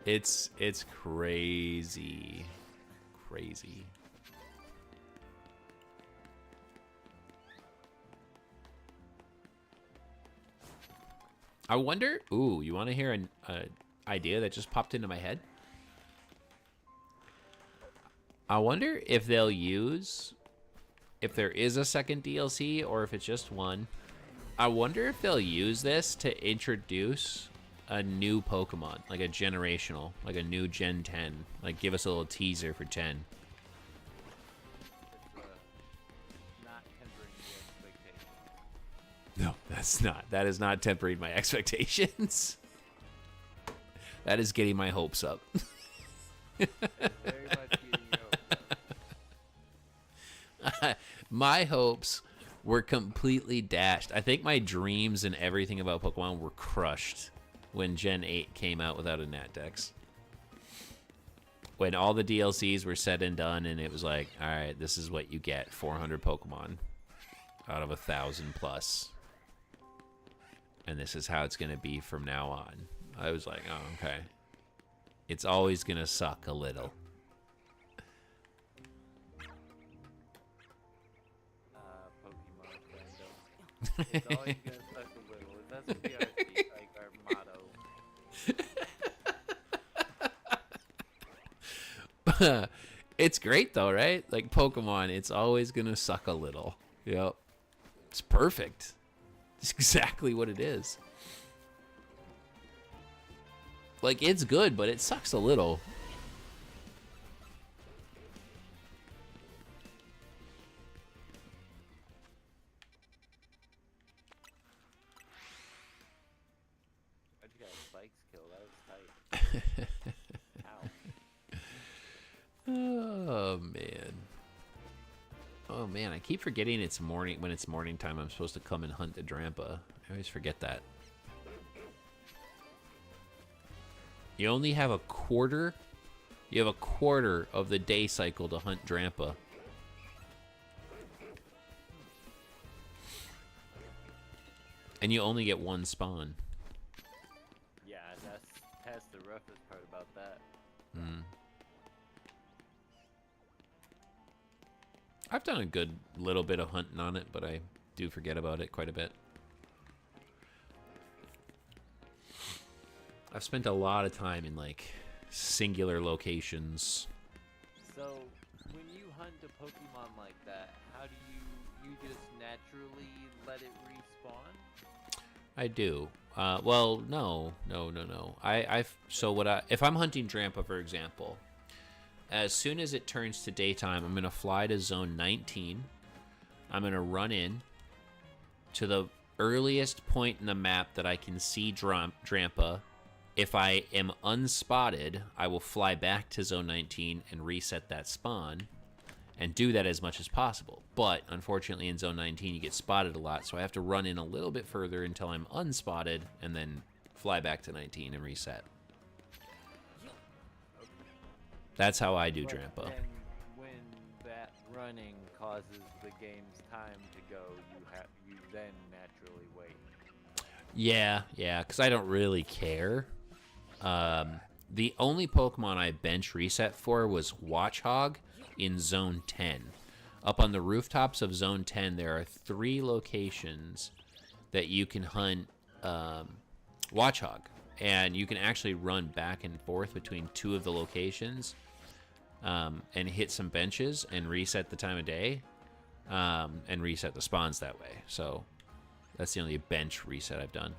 It's crazy. Crazy. I wonder, ooh, you want to hear an idea that just popped into my head? I wonder if they'll use, if there is a second DLC or if it's just one. I wonder if they'll use this to introduce a new Pokemon, like a generational, like a new Gen 10. Like, give us a little teaser for 10. Not tempering the expectations. No, that's not. That is not tempering my expectations. That is getting my hopes up. Very much getting your hopes up. My hopes were completely dashed. I think my dreams and everything about Pokemon were crushed when Gen 8 came out without a Nat Dex. When all the DLCs were said and done, and it was like, all right, this is what you get, 400 Pokemon out of 1,000 plus. And this is how it's going to be from now on. I was like, oh, okay. It's always going to suck a little. Pokemon fandom. It's always gonna suck a little. That's what we are, like our motto. It's great though, right? Like Pokemon, it's always gonna suck a little. Yep. It's perfect. It's exactly what it is. Like, it's good, but it sucks a little. I just got a spikes kill. That was tight. Ow. Oh man. Oh man, I keep forgetting it's morning. When it's morning time, I'm supposed to come and hunt the Drampa. I always forget that. You only have a quarter. You have a quarter of the day cycle to hunt Drampa. And you only get one spawn. Yeah, that's the roughest part about that. Hmm. I've done a good little bit of hunting on it, but I do forget about it quite a bit. I've spent a lot of time in like singular locations. So, when you hunt a Pokemon like that, how do you just naturally let it respawn? I do. Well, no. If I'm hunting Drampa, for example, as soon as it turns to daytime, I'm gonna fly to Zone 19. I'm gonna run in to the earliest point in the map that I can see Drampa. If I am unspotted, I will fly back to Zone 19 and reset that spawn and do that as much as possible. But unfortunately in Zone 19 you get spotted a lot, so I have to run in a little bit further until I'm unspotted and then fly back to 19 and reset. That's how I do Drampa. And when that running causes the game's time to go, you then naturally wait. Yeah, because I don't really care. The only Pokemon I bench reset for was Watchog in Zone 10. Up on the rooftops of Zone 10, there are 3 locations that you can hunt Watchog. And you can actually run back and forth between 2 of the locations and hit some benches and reset the time of day and reset the spawns that way. So that's the only bench reset I've done.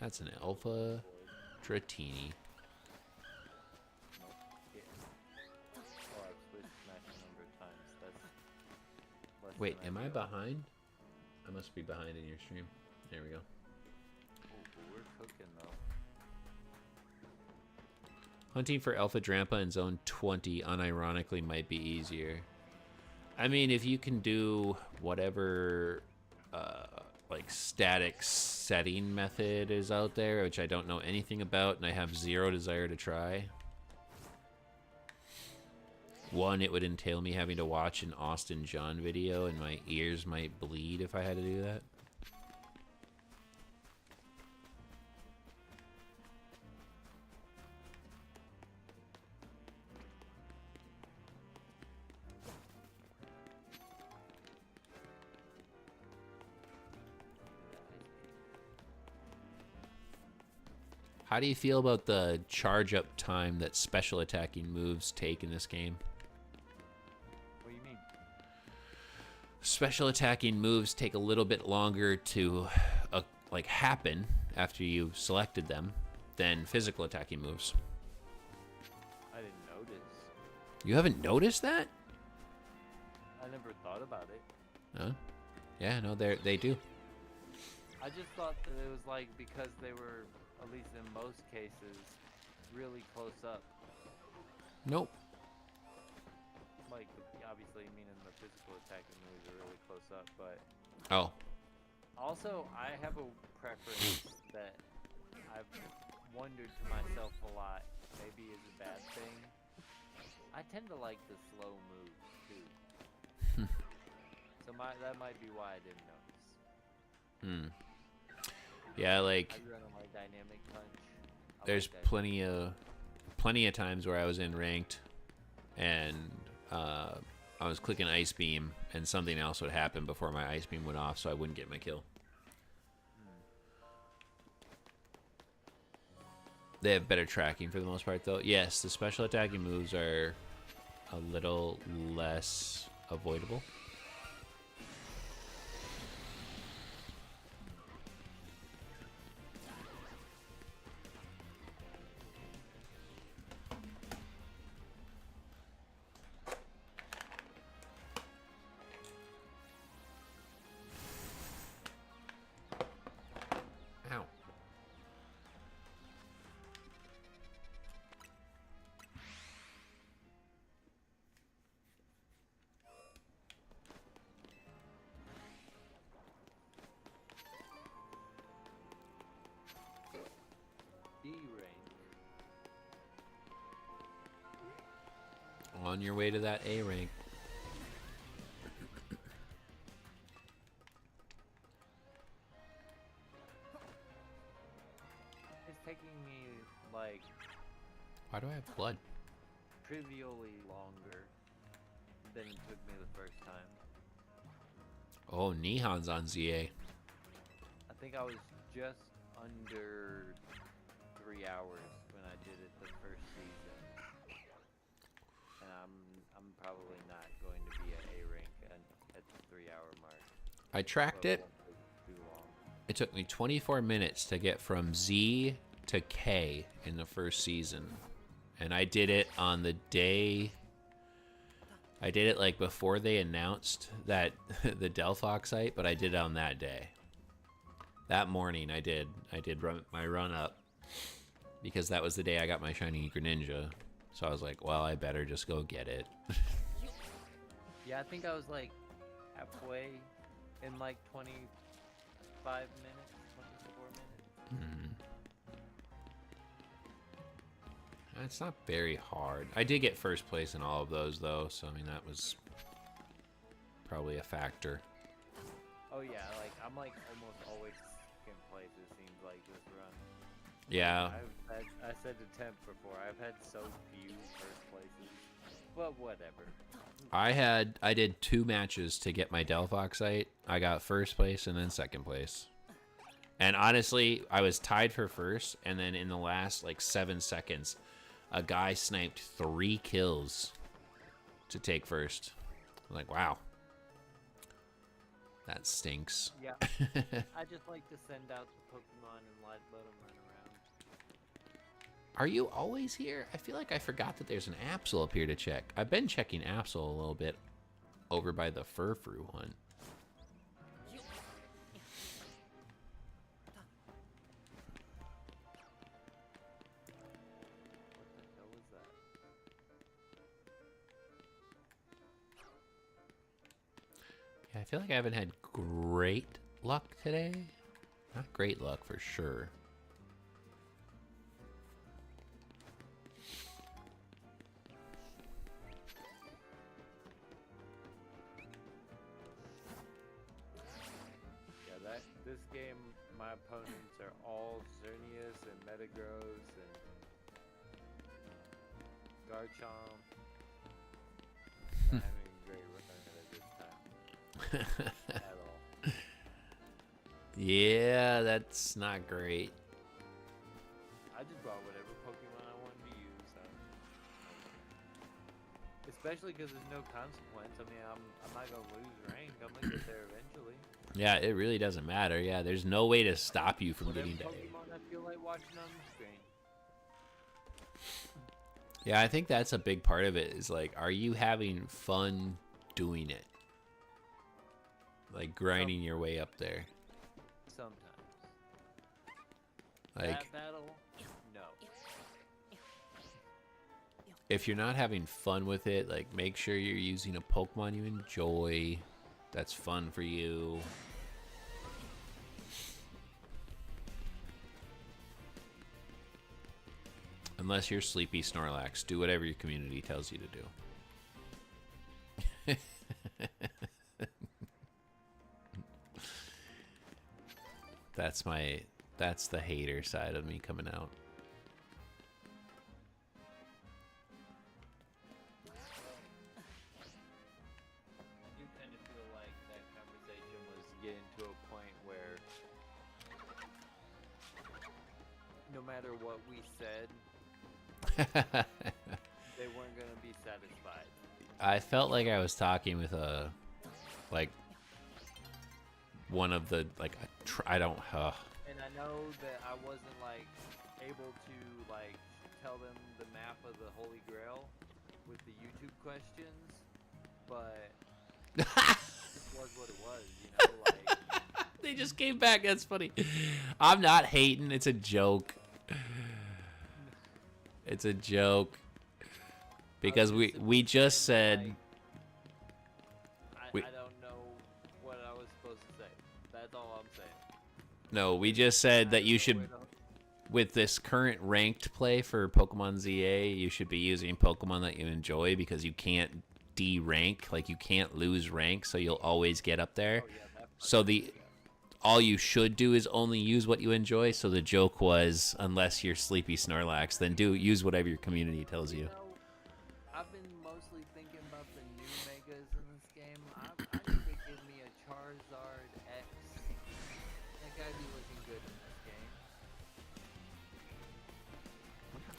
That's an Alpha Dratini. Wait, am I behind? I must be behind in your stream. There we go. We're cooking though. Hunting for Alpha Drampa in Zone 20 unironically might be easier. I mean, if you can do whatever like static setting method is out there, which I don't know anything about and I have zero desire to try. One, it would entail me having to watch an Austin John video and my ears might bleed if I had to do that. How do you feel about the charge up time that special attacking moves take in this game? What do you mean? Special attacking moves take a little bit longer to like happen after you've selected them than physical attacking moves. I didn't notice. You haven't noticed that? I never thought about it. Huh? Yeah, no, they do. I just thought that it was like because they were, at least in most cases, really close up. Nope. Like, obviously, meaning the physical attacking moves are really close up, but... Oh. Also, I have a preference that I've wondered to myself a lot, maybe is a bad thing. I tend to like the slow moves, too. So that might be why I didn't notice. Yeah, like... I run on my dynamic punch. There's plenty of times where I was in ranked and I was clicking Ice Beam and something else would happen before my Ice Beam went off so I wouldn't get my kill. They have better tracking for the most part though. Yes, the special attacking moves are a little less avoidable. rank. On your way to that A rank. It's taking me like Why do I have blood? trivially longer than it took me the first time. Oh, Nihon's on ZA. I think I was just under 3 hours when I did it the first season, and I'm probably not going to be at A rank at the 3 hour mark. I tracked So it. won't take too long. It took me 24 minutes to get from Z to K in the first season. And I did it on the day... I did it like before they announced that the Delphox site, but I did it on that day. That morning I did run my run up because that was the day I got my shiny Greninja. So I was like, well, I better just go get it. Yeah, I think I was like halfway in like 25 minutes, 24 minutes. It's not very hard. I did get first place in all of those though, so I mean that was probably a factor. Oh yeah, like I'm like almost always second place. It seems like this run. Yeah. I said to 10th before. I've had so few first places, but whatever. I did 2 matches to get my Delphox site. I got first place and then second place. And honestly, I was tied for first, and then in the last like 7 seconds, a guy sniped 3 kills to take first. I'm like, wow. That stinks. Yeah. I just like to send out the Pokemon and let them run around. Are you always here? I feel like I forgot that there's an Absol up here to check. I've been checking Absol a little bit over by the Furfru one. What the hell is that? Yeah, I feel like I haven't had great luck today. Not great luck for sure. This game, my opponents are all Xerneas and Metagross and Garchomp. Not having a great run at it this time. At all. Yeah, that's not great. I just brought whatever Pokemon I wanted to use. Especially because there's no consequence. I mean, I'm not going to lose rank. I'm going to get there eventually. Yeah, it really doesn't matter. Yeah, there's no way to stop you from Whatever getting to A. Pokemon I feel like watching on the screen. Yeah, I think that's a big part of it is like, are you having fun doing it? Like grinding your way up there. Sometimes. Like, that battle? No. if you're not having fun with it, like make sure you're using a Pokemon you enjoy. That's fun for you. Unless you're Sleepy Snorlax, do whatever your community tells you to do. That's the hater side of me coming out. I do kind of feel like that conversation was getting to a point where no matter what we said, they weren't going to be satisfied. I felt like I was talking with a, like, one of the, like, I don't, And I know that I wasn't, like, able to, like, tell them the map of the Holy Grail with the YouTube questions, but it was what it was, you know, like... They just came back, that's funny. I'm not hating, it's a joke. It's a joke. Because we just said... I don't know what I was supposed to say. That's all I'm saying. No, we just said that you should... with this current ranked play for Pokemon ZA, you should be using Pokemon that you enjoy because you can't de-rank, like you can't lose rank, so you'll always get up there. Oh yeah, that part. So all you should do is only use what you enjoy. So the joke was, unless you're Sleepy Snorlax, then use whatever your community tells you. You know, I've been mostly thinking about the new megas in this game. I need to give me a Charizard X. That guy be looking good in this game.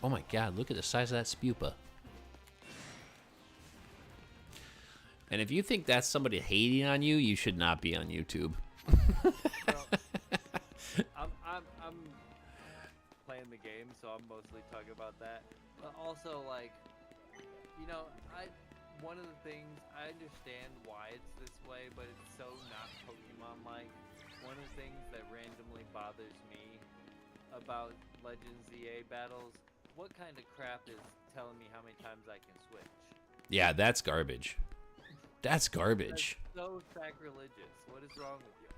Oh my god, look at the size of that Spupa. And if you think that's somebody hating on you, you should not be on YouTube. Well, I'm playing the game, so I'm mostly talking about that. But also, like, you know, one of the things, I understand why it's this way, but it's so not Pokemon-like. One of the things that randomly bothers me about Legends ZA battles, what kind of crap is telling me how many times I can switch? Yeah, that's garbage. That's garbage. That's so sacrilegious. What is wrong with you?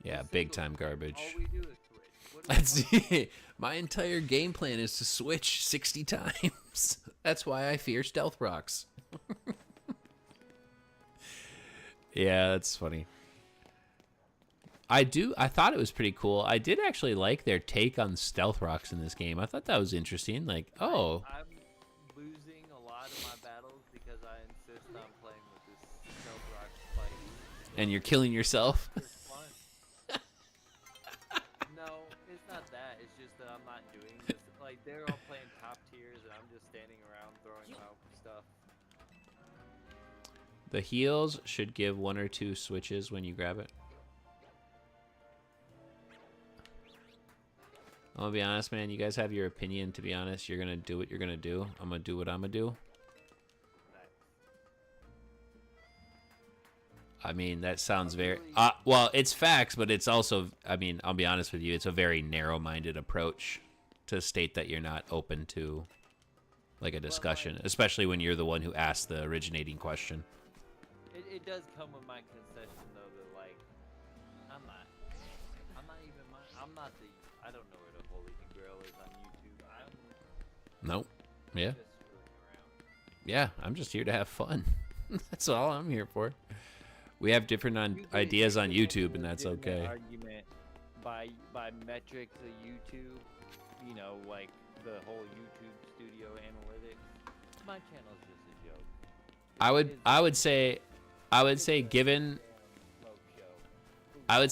Yeah, big time garbage. All we do is switch. What do we That's my entire game plan is to switch 60 times. That's why I fear Stealth Rocks. Yeah, that's funny. I thought it was pretty cool. I did actually like their take on Stealth Rocks in this game. I thought that was interesting. Like, oh. I'm losing a lot of my battles because I insist on playing with this Stealth Rock fight. And you're killing yourself? It's fun. No, it's not that. It's just that I'm not doing this. Like, they're all playing top tiers, and I'm just standing around throwing out stuff. The heals should give 1 or 2 switches when you grab it. I'm gonna be honest, man. You guys have your opinion. To be honest, you're gonna do what you're gonna do. I'm gonna do what I'm gonna do. I mean, that sounds very... well, it's facts, but it's also... I mean, I'll be honest with you. It's a very narrow-minded approach to state that you're not open to, like, a discussion, especially when you're the one who asked the originating question. It does come with my concession, though, that, like, I'm not even... I'm not the... I don't know where the Holy Grail is on YouTube. Nope. Yeah. Just screwing around. Yeah, I'm just here to have fun. That's all I'm here for. We have different ideas on YouTube, and that's okay. Argument by metrics of YouTube, you know, like the whole YouTube studio analytics. My channel's just a joke. I would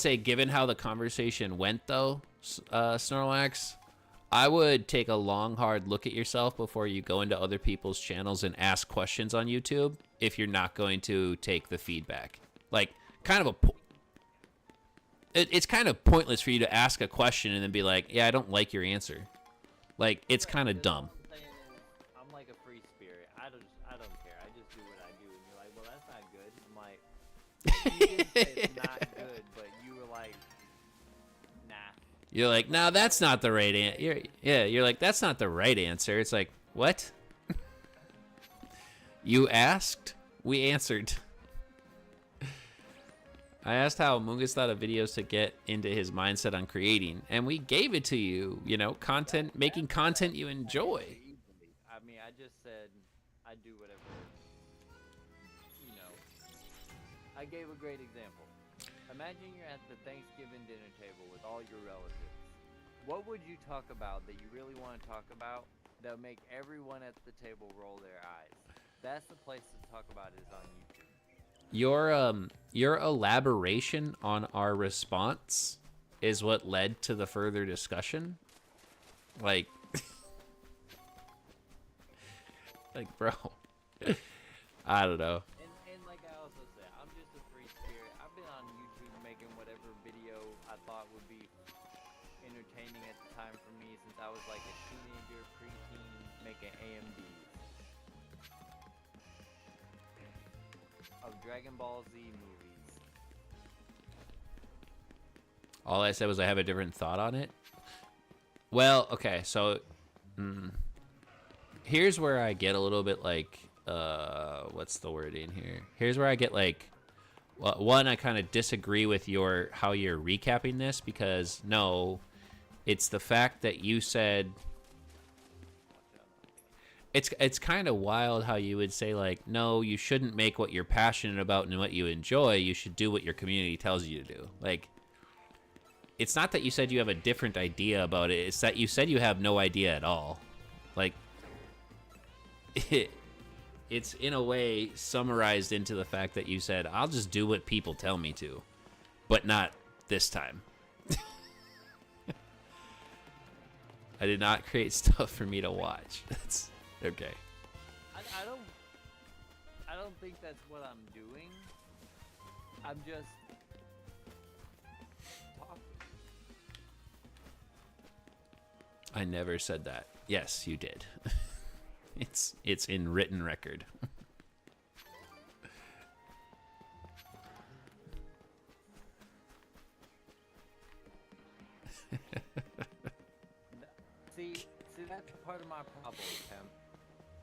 say given how the conversation went though, Snorlax, I would take a long, hard look at yourself before you go into other people's channels and ask questions on YouTube if you're not going to take the feedback. Like, it's kind of pointless for you to ask a question and then be like, yeah, I don't like your answer. Like, it's kind of dumb. I'm like a free spirit. I don't care. I just do what I do. And you're like, well, that's not good. I'm like, you didn't say it's not good, but you were like, nah. You're like, no, that's not the right answer. You're like, that's not the right answer. It's like, what? You asked, we answered. I asked how Mungus thought of videos to get into his mindset on creating, and we gave it to you. You know, making content you enjoy. I mean, I just said I do whatever. You know, I gave a great example. Imagine you're at the Thanksgiving dinner table with all your relatives. What would you talk about that you really want to talk about that'll make everyone at the table roll their eyes? That's the place to talk about is on YouTube. Your elaboration on our response is what led to the further discussion. Like, bro, I don't know. And like I also said, I'm just a free spirit. I've been on YouTube making whatever video I thought would be entertaining at the time for me since I was like a teenager, preteen, making AMVs of Dragon Ball Z movies. All I said was I have a different thought on it. Well, okay, so here's where I get a little bit like, what's the word in here? Here's where I get like, well, one, I kind of disagree with how you're recapping this because no, It's the fact that you said it's kind of wild how you would say like, no, you shouldn't make what you're passionate about and what you enjoy. You should do what your community tells you to do. Like, it's not that you said you have a different idea about it. It's that you said you have no idea at all. Like, it's in a way summarized into the fact that you said, I'll just do what people tell me to, but not this time. I did not create stuff for me to watch. That's okay. I don't think that's what I'm doing. I'm just talking. I never said that. Yes, you did. It's in written record. See, that's part of my problem, Tim.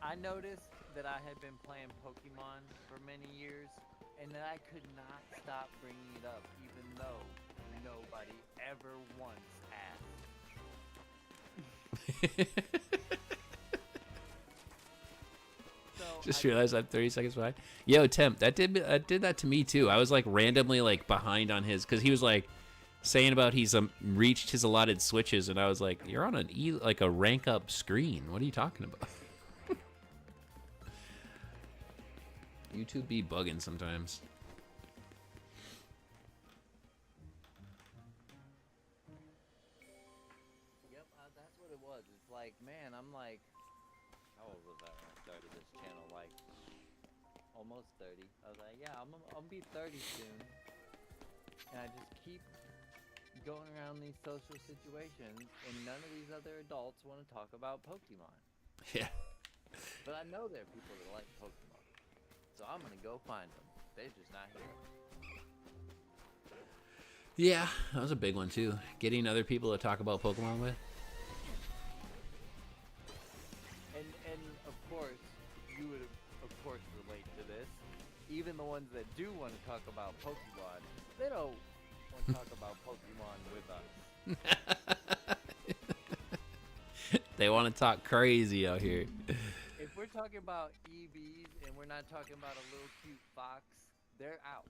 I noticed that I had been playing Pokemon for many years, and that I could not stop bringing it up, even though nobody ever once asked. Just realized I'm 30 seconds behind. Yo, Temp, that did that to me too. I was like randomly like behind on his because he was like saying about he's reached his allotted switches, and I was like, you're on like a rank up screen. What are you talking about? YouTube be bugging sometimes. Yep, that's what it was. It's like, man, I'm like, how old was I when I started this channel? Like, almost 30. I was like, yeah, I'll be 30 soon. And I just keep going around these social situations, and none of these other adults want to talk about Pokemon. Yeah. But I know there are people that like Pokemon, so I'm gonna go find them. They're just not here. Yeah, that was a big one too. Getting other people to talk about Pokemon with. And of course, you would of course relate to this. Even the ones that do want to talk about Pokemon, they don't want to talk about Pokemon with us. They want to talk crazy out here. If we're talking about EVs and we're not talking about a little cute fox, they're out.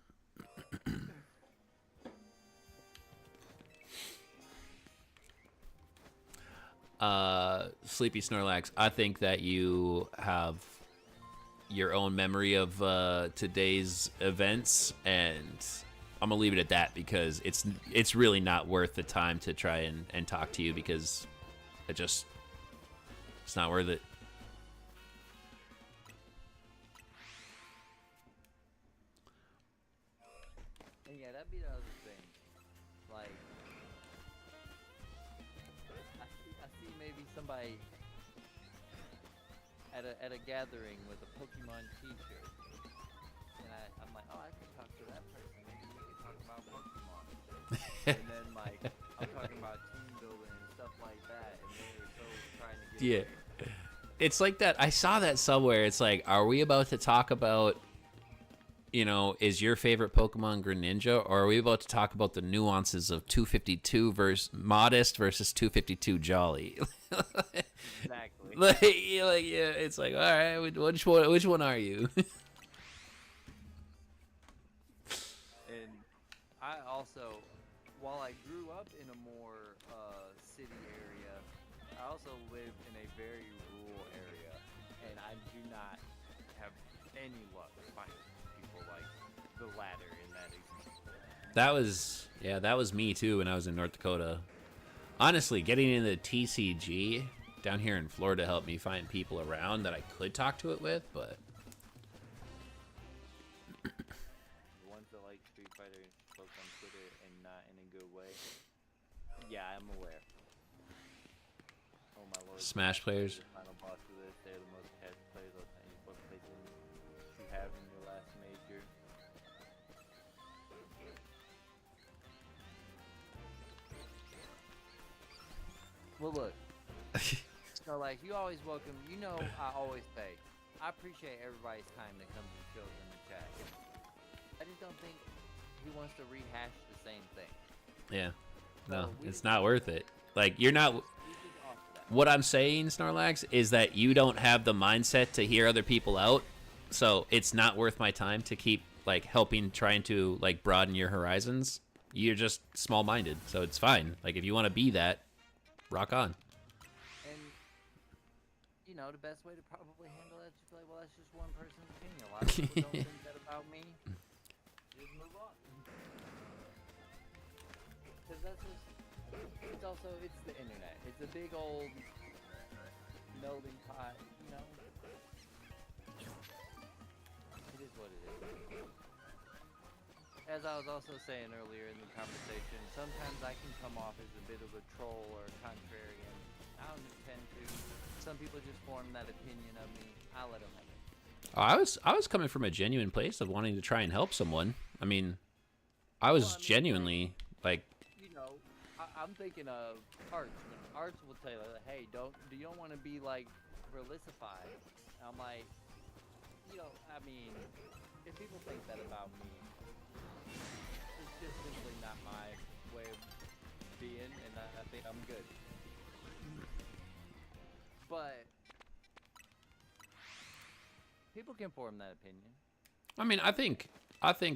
Sleepy Snorlax, I think that you have your own memory of today's events, and I'm gonna leave it at that because it's really not worth the time to try and talk to you because it's not worth it. And yeah, that'd be the other thing. Like, I see maybe somebody at a gathering with a Pokemon t-shirt, and I'm like, oh, I could talk to that person. Maybe we could talk about Pokemon. And then like I'm talking about team building and stuff like that, and they're so trying to get Yeah. It's like that. I saw that somewhere. It's like, are we about to talk about, is your favorite Pokemon Greninja, or are we about to talk about the nuances of 252 Modest versus 252 Jolly? Exactly. Yeah, it's like, all right, which one are you? And I also, while I grew up in a more city area, I also live in a very rural area, and I do not have any luck finding people like the latter in that example. That was me too when I was in North Dakota. Honestly, getting into TCG down here in Florida helped me find people around that I could talk to it with, but The ones that like Street Fighter and post on Twitter and not in a good way. Yeah, I'm aware. Oh my lord. Smash players. The final boss of this, they're the most cast players of any book placement you have in your last major. Well, look. So, like, you always welcome. I always say, I appreciate everybody's time that comes and shows in the chat. I just don't think he wants to rehash the same thing. Yeah. No, So it's not worth it. Like, you're not. You just off that. What I'm saying, Snorlax, is that you don't have the mindset to hear other people out, so it's not worth my time to keep like helping, trying to like broaden your horizons. You're just small-minded, so it's fine. Like, if you want to be that, rock on. And you know, the best way to probably handle that is just be like, well, that's just one person's opinion. A lot of people don't think that about me. Just move on. Because that's just. It's also the internet. It's a big old melting pot. You know. It is what it is. As I was also saying earlier in the conversation, sometimes I can come off as a bit of a troll or a contrarian. I don't intend to. Some people just form that opinion of me. I'll let them have it. I was coming from a genuine place of wanting to try and help someone. I mean, I was genuinely like, you know, I'm thinking of Arts. When Arts will tell you, like, hey, do you don't want to be like Verlicified? And I'm like, you know, I mean, if people think that about me, it's just simply not my way of being, and I think I'm good. But people can form that opinion. I mean, I think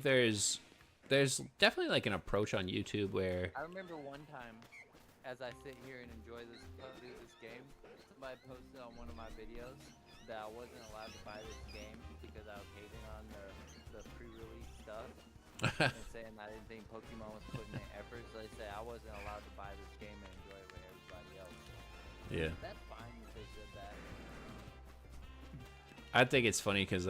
there's definitely like an approach on YouTube where I remember one time, as I sit here and enjoy this game, somebody posted on one of my videos that I wasn't allowed to buy this game because I was hating on the pre-release stuff and saying I didn't think Pokemon was putting in effort. So they said I wasn't allowed to buy this game and enjoy it with everybody else. yeah. That's fine if they said that. I think it's funny because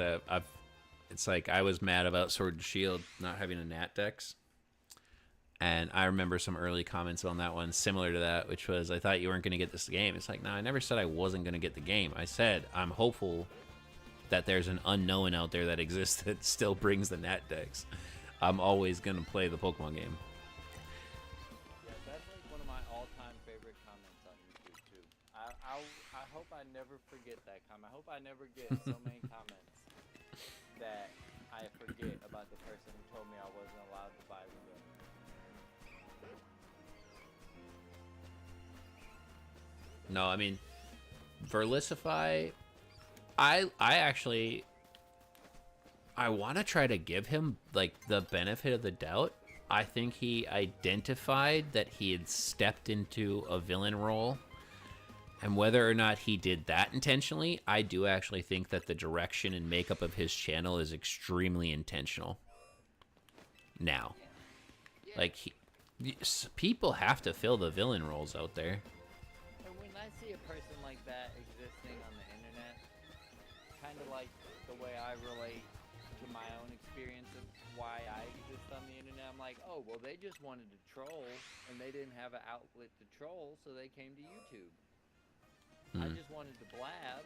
it's like I was mad about Sword and Shield not having a Nat Dex. And I remember some early comments on that one similar to that, which was, I thought you weren't going to get this game. It's like, no, I never said I wasn't going to get the game. I said I'm hopeful that there's an unknown out there that exists that still brings the Nat Dex. I'm always going to play the Pokemon game. Yeah, that's like one of my all-time favorite comments on YouTube too. I hope I never forget that comment. I hope I never get so many comments that I forget about the person who told me I wasn't allowed to buy the game. No, I mean, Verlicify, I actually, I want to try to give him, like, the benefit of the doubt. I think he identified that he had stepped into a villain role. And whether or not he did that intentionally, I do actually think that the direction and makeup of his channel is extremely intentional. Now. Yeah. Like, people have to fill the villain roles out there. And when I see a person like that existing on the internet, kind of like the way I relate to my own experience of why I exist on the internet, I'm like, oh, well, they just wanted to troll, and they didn't have an outlet to troll, so they came to YouTube. I just wanted to blab.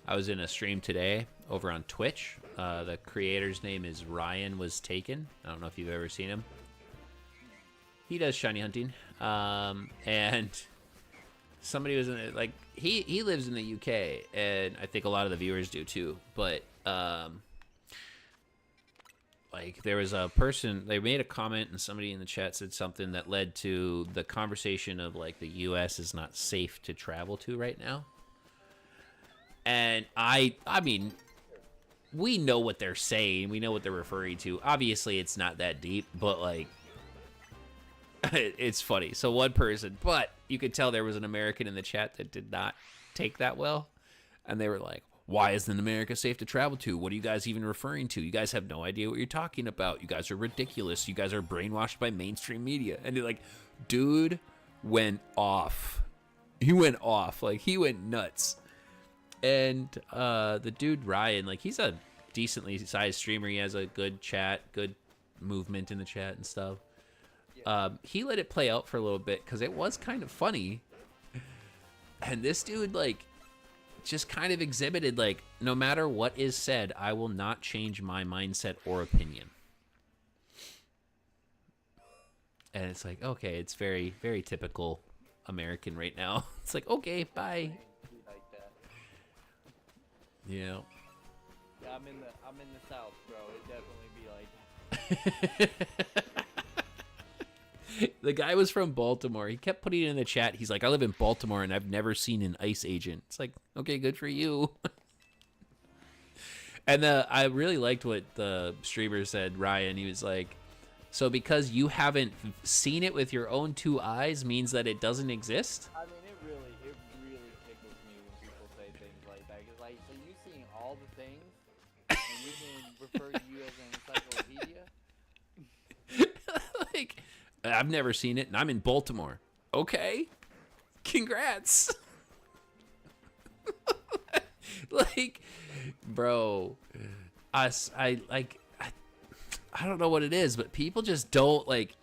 I was in a stream today over on Twitch. The creator's name is Ryan Was Taken. I don't know if you've ever seen him. He does shiny hunting. And somebody was in it, like, he lives in the UK, and I think a lot of the viewers do too. But like, there was a person, they made a comment, and somebody in the chat said something that led to the conversation of, like, the US is not safe to travel to right now. And I mean, we know what they're saying. We know what they're referring to. Obviously, it's not that deep, but, like, it's funny. So one person, but you could tell there was an American in the chat that did not take that well. And they were like, why isn't America safe to travel to? What are you guys even referring to? You guys have no idea what you're talking about. You guys are ridiculous. You guys are brainwashed by mainstream media. And they're like, dude went off. He went off. Like, he went nuts. And the dude Ryan, like, he's a decently sized streamer. He has a good chat, good movement in the chat and stuff. He let it play out for a little bit because it was kind of funny. And this dude, like, just kind of exhibited, like, no matter what is said, I will not change my mindset or opinion. And it's like, okay, it's very, very typical American right now. It's like, okay, bye. Like that. Yeah. Yeah, I'm in the South, bro. It definitely be like that. The guy was from Baltimore. He kept putting it in the chat. He's like, I live in Baltimore and I've never seen an ice agent. It's like, okay, good for you. And I really liked what the streamer said, Ryan. He was like, so because you haven't seen it with your own 2 eyes means that it doesn't exist? I mean, it really tickles me when people say things like that. Cause like, so you've seen all the things, and you can refer to you as an encyclopedia? Like, I've never seen it, and I'm in Baltimore. Okay, congrats. Like, bro, I don't know what it is, but people just don't like.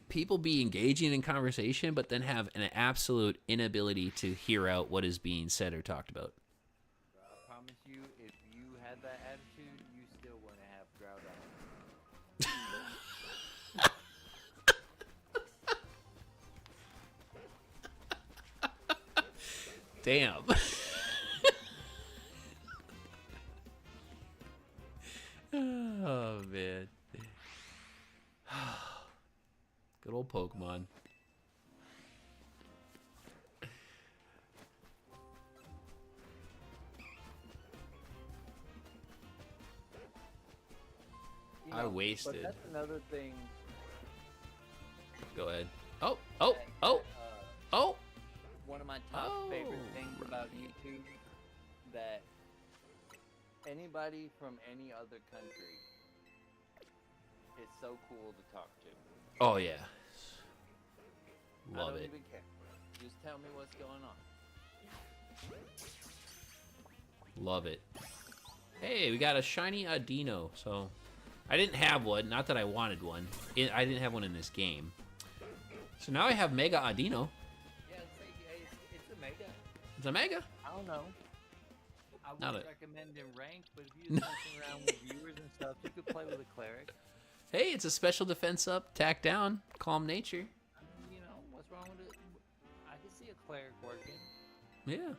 People be engaging in conversation, but then have an absolute inability to hear out what is being said or talked about. I promise you, if you had that attitude, you still wouldn't have Groudon. Damn. Oh, man. Good old Pokemon. You I know, wasted. But that's another thing. Go ahead. Oh. One of my top favorite things about YouTube, that anybody from any other country is so cool to talk to. Oh, yeah. I Love don't it. even care. Just tell me what's going on. Love it. Hey, we got a shiny Adino. So, I didn't have one. Not that I wanted one. I didn't have one in this game. So now I have Mega Adino. Yeah, it's a mega. It's a Mega. I don't know. I Not would a- recommend in rank, but if you're messing around with viewers and stuff, you could play with a cleric. Hey, it's a special defense up, tack down, calm nature. I mean, you know, what's wrong with it? I can see a cleric working. Yeah.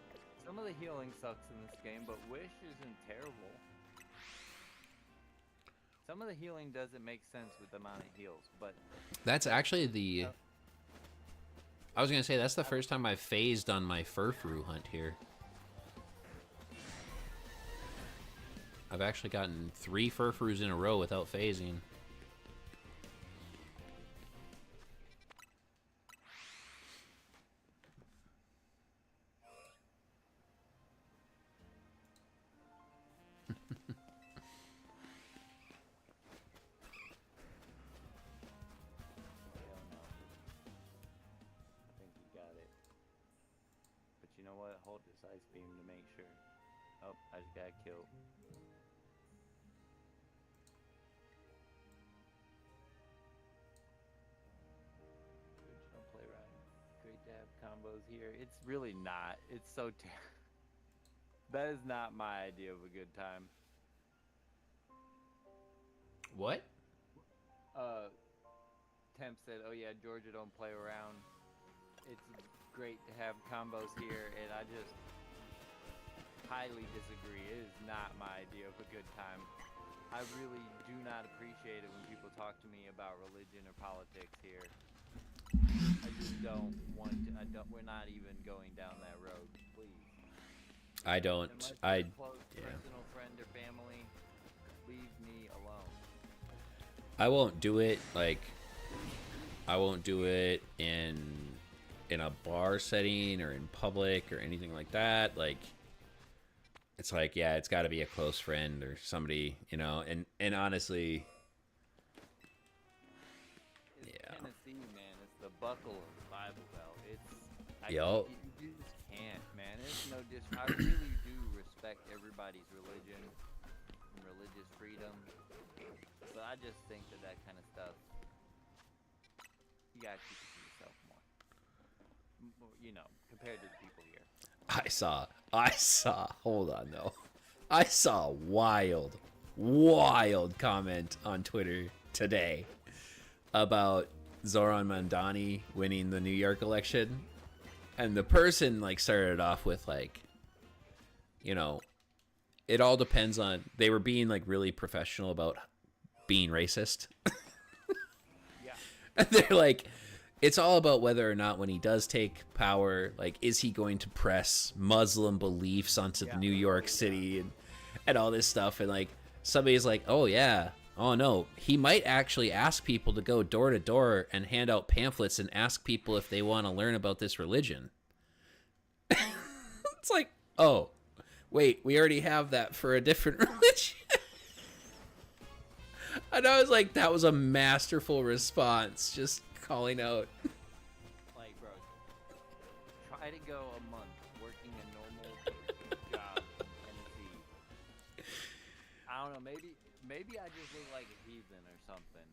Some of the healing sucks in this game, but Wish isn't terrible. Some of the healing doesn't make sense with the amount of heals, but That's actually the... I was going to say, that's the first time I've phased on my Furfru hunt here. I've actually gotten 3 Furfrus in a row without phasing. hell no. I think you got it. But you know what? Hold this ice beam to make sure. Oh, I just got killed. Good, don't play right. Great to have combos here. It's really not. It's so that is not my idea of a good time. What? Temp said, "Oh yeah, Georgia don't play around. It's great to have combos here," and I just highly disagree. It is not my idea of a good time. I really do not appreciate it when people talk to me about religion or politics here. I just don't want to. We're not even going down that road, please. I don't. Unless you're I... a close personal friend or family, leave me alone. I won't do it, like... I won't do it in a bar setting or in public or anything like that. Like, it's like, yeah, it's got to be a close friend or somebody, you know. And honestly, It's yeah. Tennessee, man. It's the buckle of the Bible Belt. Yup. You just can't, man. It's no I really do respect everybody's religion and religious freedom, but I just think that kind of stuff, you gotta keep it to yourself more. You know, compared to the people here. I saw, hold on though. I saw a wild comment on Twitter today about Zoran Mandani winning the New York election. And the person like started off with like, you know, it all depends on, they were being like really professional about being racist. And they're like, it's all about whether or not when he does take power, like, is he going to press Muslim beliefs onto New York City and all this stuff. And like, somebody's like, oh yeah, oh no, he might actually ask people to go door to door and hand out pamphlets and ask people if they want to learn about this religion. It's like, oh, wait, we already have that for a different religion. And I was like, that was a masterful response, just calling out. Like, bro, try to go a month working a normal job in Tennessee. I don't know, maybe I just look like a heathen or something.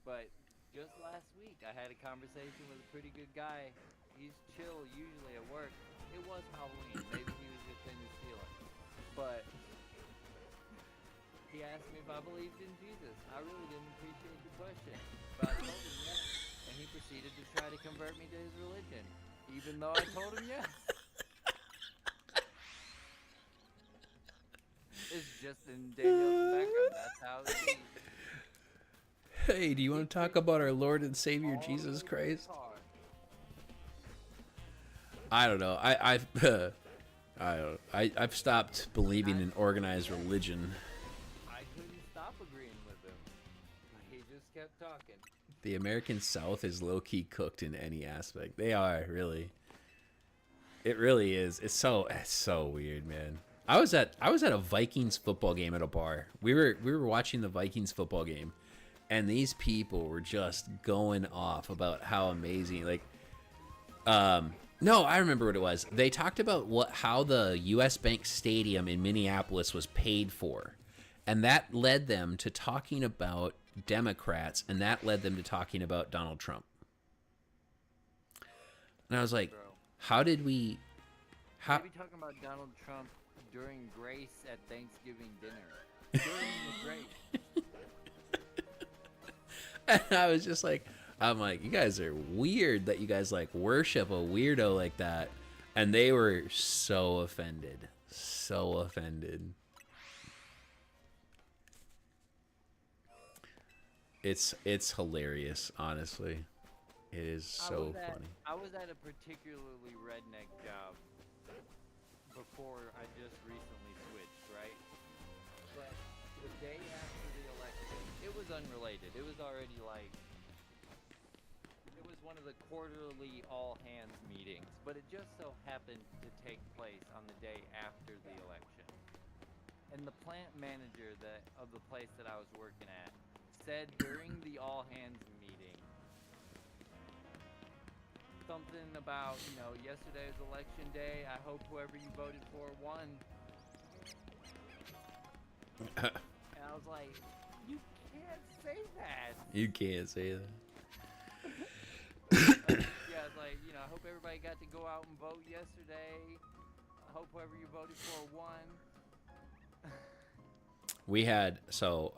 But just last week, I had a conversation with a pretty good guy. He's chill usually at work. It was Halloween. Maybe he was just into stealing. But he asked me if I believed in Jesus. I really didn't appreciate the question. But I told him yes. And he proceeded to try to convert me to his religion. Even though I told him yes. It's just in Daniel's background. That's how it is. Hey, do you want to talk about our Lord and Savior Jesus Christ? I don't know. I've stopped believing in organized religion. I couldn't stop agreeing with him. He just kept talking. The American South is low-key cooked in any aspect. They are, really. It really is. It's so weird, man. I was at a Vikings football game at a bar. We were watching the Vikings football game, and these people were just going off about how amazing, like, no, I remember what it was. They talked about how the U.S. Bank Stadium in Minneapolis was paid for, and that led them to talking about Democrats, and that led them to talking about Donald Trump. And I was like, how did we... Maybe talking about Donald Trump during grace at Thanksgiving dinner. During the grace. And I was just like... I'm like, you guys are weird that you guys like worship a weirdo like that. And they were so offended. So offended. It's hilarious, honestly. It is so funny. I was at a particularly redneck job before I just recently switched, right? But the day after the election, it was unrelated. It was already like... It was one of the quarterly all-hands meetings, but it just so happened to take place on the day after the election. And the plant manager of the place that I was working at said during the all-hands meeting something about, yesterday was election day, I hope whoever you voted for won. And I was like, you can't say that. You can't say that. Yeah, it's like, I hope everybody got to go out and vote yesterday. I hope whoever you voted for won.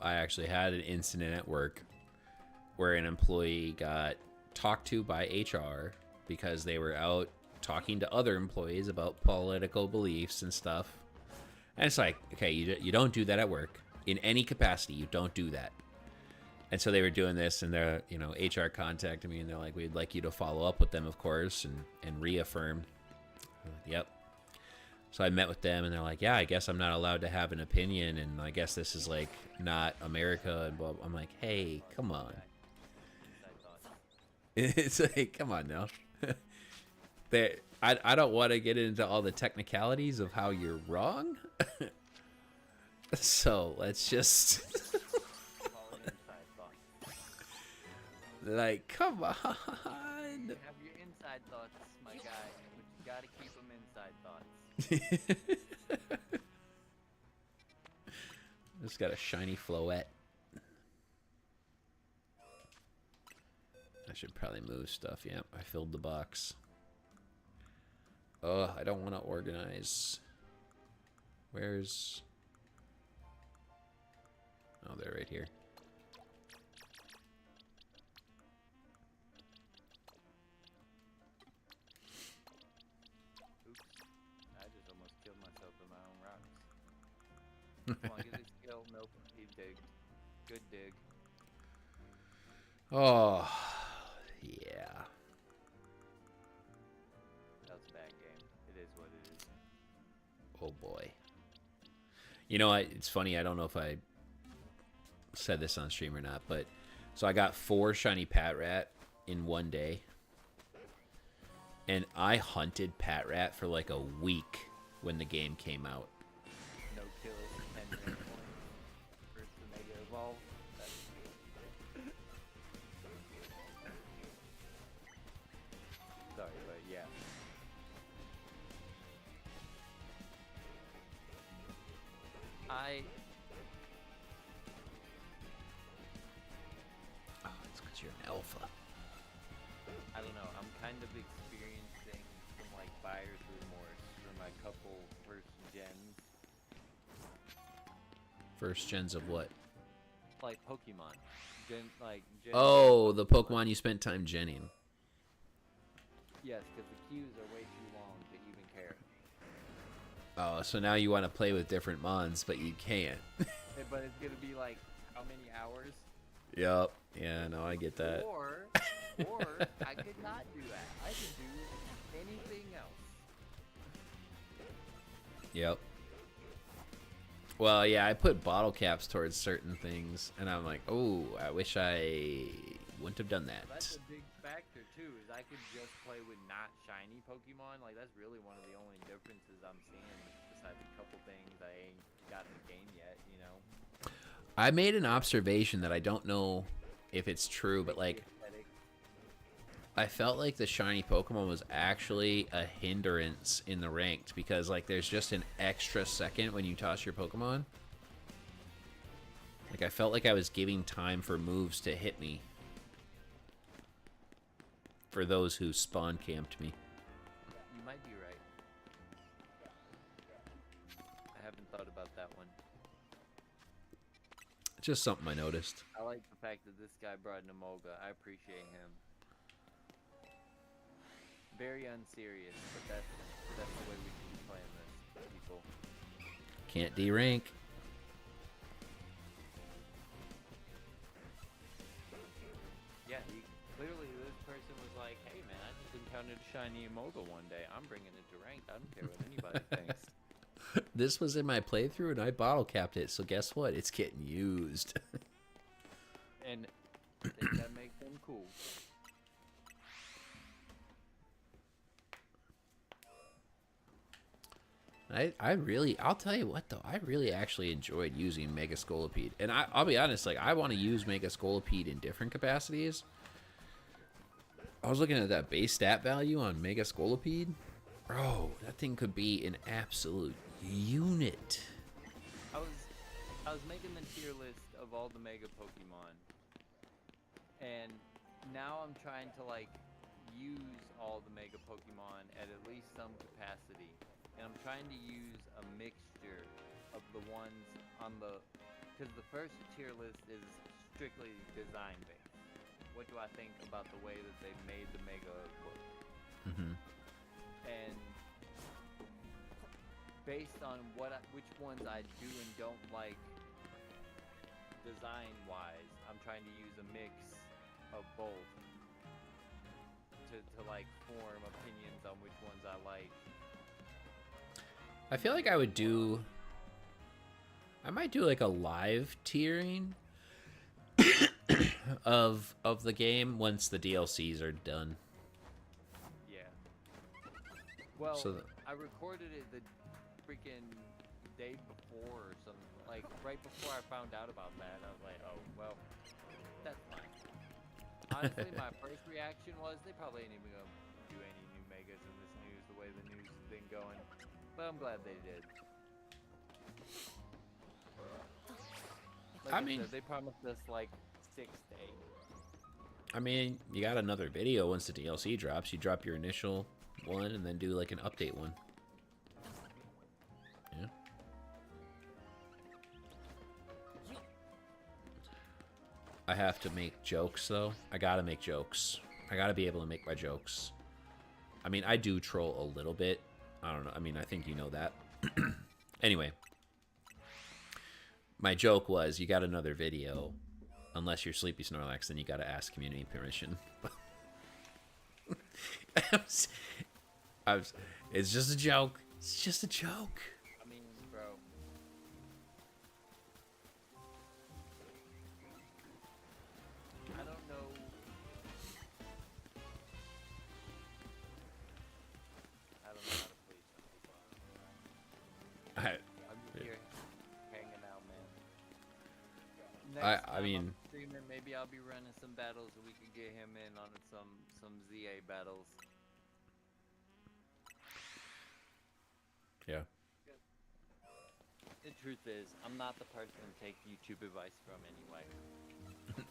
I actually had an incident at work where an employee got talked to by HR because they were out talking to other employees about political beliefs and stuff. And it's like, okay, you don't do that at work. In any capacity, you don't do that. And so they were doing this, and their HR contacted me, and they're like, we'd like you to follow up with them, of course, and reaffirm. I'm like, yep. So I met with them, and they're like, yeah, I guess I'm not allowed to have an opinion, and I guess this is like not America, and blah, blah. I'm like, hey, come on. It's like, come on now. I don't want to get into all the technicalities of how you're wrong. So let's just... Like, come on. You have your inside thoughts, my guy, but you gotta keep them inside thoughts. Just got a shiny floette. I should probably move stuff. Yep, I filled the box. Oh, I don't want to organize. Where's... Oh, they're right here. Come on, get this kill. Nope, he digged. Good dig. Oh, You know, it's funny. I don't know if I said this on stream or not, but so I got 4 shiny Patrat in one day, and I hunted Patrat for like a week when the game came out. No kills, 10 rank points versus the Mega Evolve. Sorry, but yeah. Oh, it's because you're an alpha. I don't know. I'm kind of experiencing some like buyer's remorse for my couple first gens. First gens of what? Like Pokemon. Gen. Oh, the Pokemon you spent time genning. Yes, because the queues are way too long to even care. Oh, so now you want to play with different mons, but you can't. But it's gonna be like how many hours? Yep. Yeah, no, I get that. Or I could not do that. I could do anything else. Yep. Well, yeah, I put bottle caps towards certain things, and I'm like, oh, I wish I wouldn't have done that. That's a big factor too. Is I could just play with not shiny Pokemon. Like that's really one of the only differences I'm seeing. Besides a couple things I ain't got in the game yet, you know. I made an observation that I don't know if it's true, but like, I felt like the shiny Pokemon was actually a hindrance in the ranked because like there's just an extra second when you toss your Pokemon. Like I felt like I was giving time for moves to hit me. For those who spawn camped me. You might be right. I haven't thought about that one. Just something I noticed. I like the fact that this guy brought an Emolga. I appreciate him. Very unserious, but that's the way we should be playing this, people. Can't D-rank. Yeah, clearly this person was like, hey man, I just encountered a shiny Emolga one day. I'm bringing it to ranked. I don't care what anybody thinks. This was in my playthrough and I bottle capped it, so guess what? It's getting used. And I think that makes them cool. I'll tell you what though, I really actually enjoyed using Mega Scolipede. And I'll be honest, like I want to use Mega Scolipede in different capacities. I was looking at that base stat value on Mega Scolipede. Bro, that thing could be an absolute unit. I was making the tier list of all the Mega Pokemon. And now I'm trying to like use all the Mega Pokemon at least some capacity. And I'm trying to use a mixture of the ones on the... Because the first tier list is strictly design based. What do I think about the way that they made the Mega work? Mm-hmm. And based on which ones I do and don't like design-wise, I'm trying to use a mix of both to like form opinions on which ones I like. I feel like I might do like a live tiering of the game once the DLCs are done. Yeah. Well, So I recorded it the freaking day before or something. Like right before I found out about that, I was like, oh well, that's fine. Honestly, my first reaction was they probably ain't even gonna do any new megas in this news the way the news has been going. But I'm glad they did. Like I mean, said, they promised us like 6 to 8. I mean, you got another video once the DLC drops. You drop your initial one and then do like an update one. Yeah. I have to make jokes though. I gotta make jokes. I gotta be able to make my jokes. I mean, I do troll a little bit. I don't know. I mean, I think you know that. Anyway. My joke was, you got another video. Unless you're Sleepy Snorlax, then you gotta ask community permission. It's just a joke. It's just a joke. I mean, bro, next I time mean, I'm streaming, maybe I'll be running some battles and we can get him in on some ZA battles. yeah. The truth is, I'm not the person to take YouTube advice from anyway.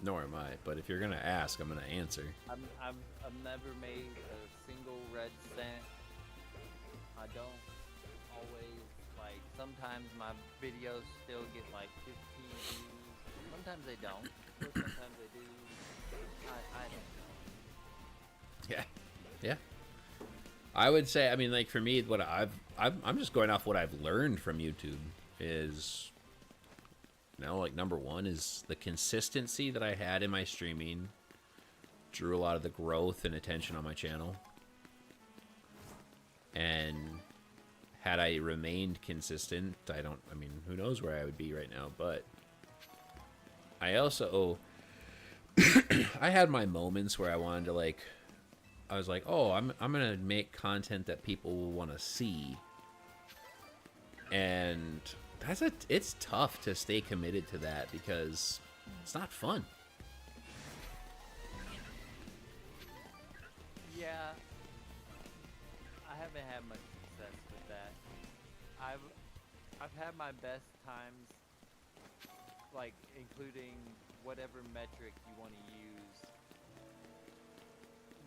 Nor am I. But if you're gonna ask, I'm gonna answer. I've never made a single red cent. I don't always, like, sometimes my videos still get like 15 views. Sometimes they don't. Or sometimes they do. I don't know. Yeah. Yeah. I would say, I mean, like for me, what I'm just going off what I've learned from YouTube is, you know, like number one is the consistency that I had in my streaming drew a lot of the growth and attention on my channel. And had I remained consistent, I mean, who knows where I would be right now, but I also, I had my moments where I wanted to like, I was like, oh, I'm gonna make content that people will want to see, and it's tough to stay committed to that because it's not fun. Yeah, I haven't had much success with that. I've had my best times, like including whatever metric you want to use,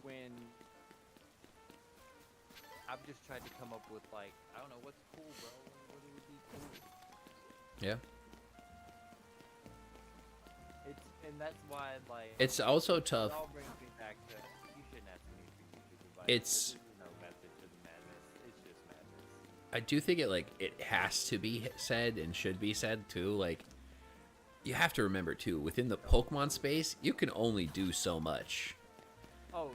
when I've just tried to come up with, like, I don't know, what's cool, bro? What would be cool? Yeah. And that's why, like, It's also tough. It all brings me back to, you shouldn't ask me for YouTube advice. It's- There's no method to the madness. It's just madness. I do think it has to be said and should be said too. Like, you have to remember too, within the Pokemon space, you can only do so much. Oh,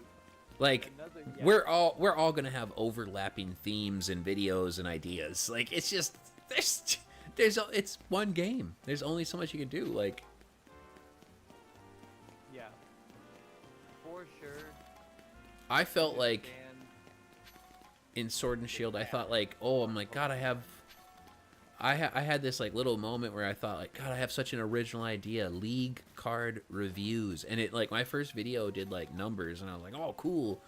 Like, yeah. we're all gonna have overlapping themes and videos and ideas. Like, it's just it's one game. There's only so much you can do. Like, Yeah. For sure. I felt like And in Sword and Shield, I thought like, oh, I'm like, God, I had this like little moment where I thought like, God, I have such an original idea, league card reviews, and it like my first video did like numbers, and I was like, oh, cool.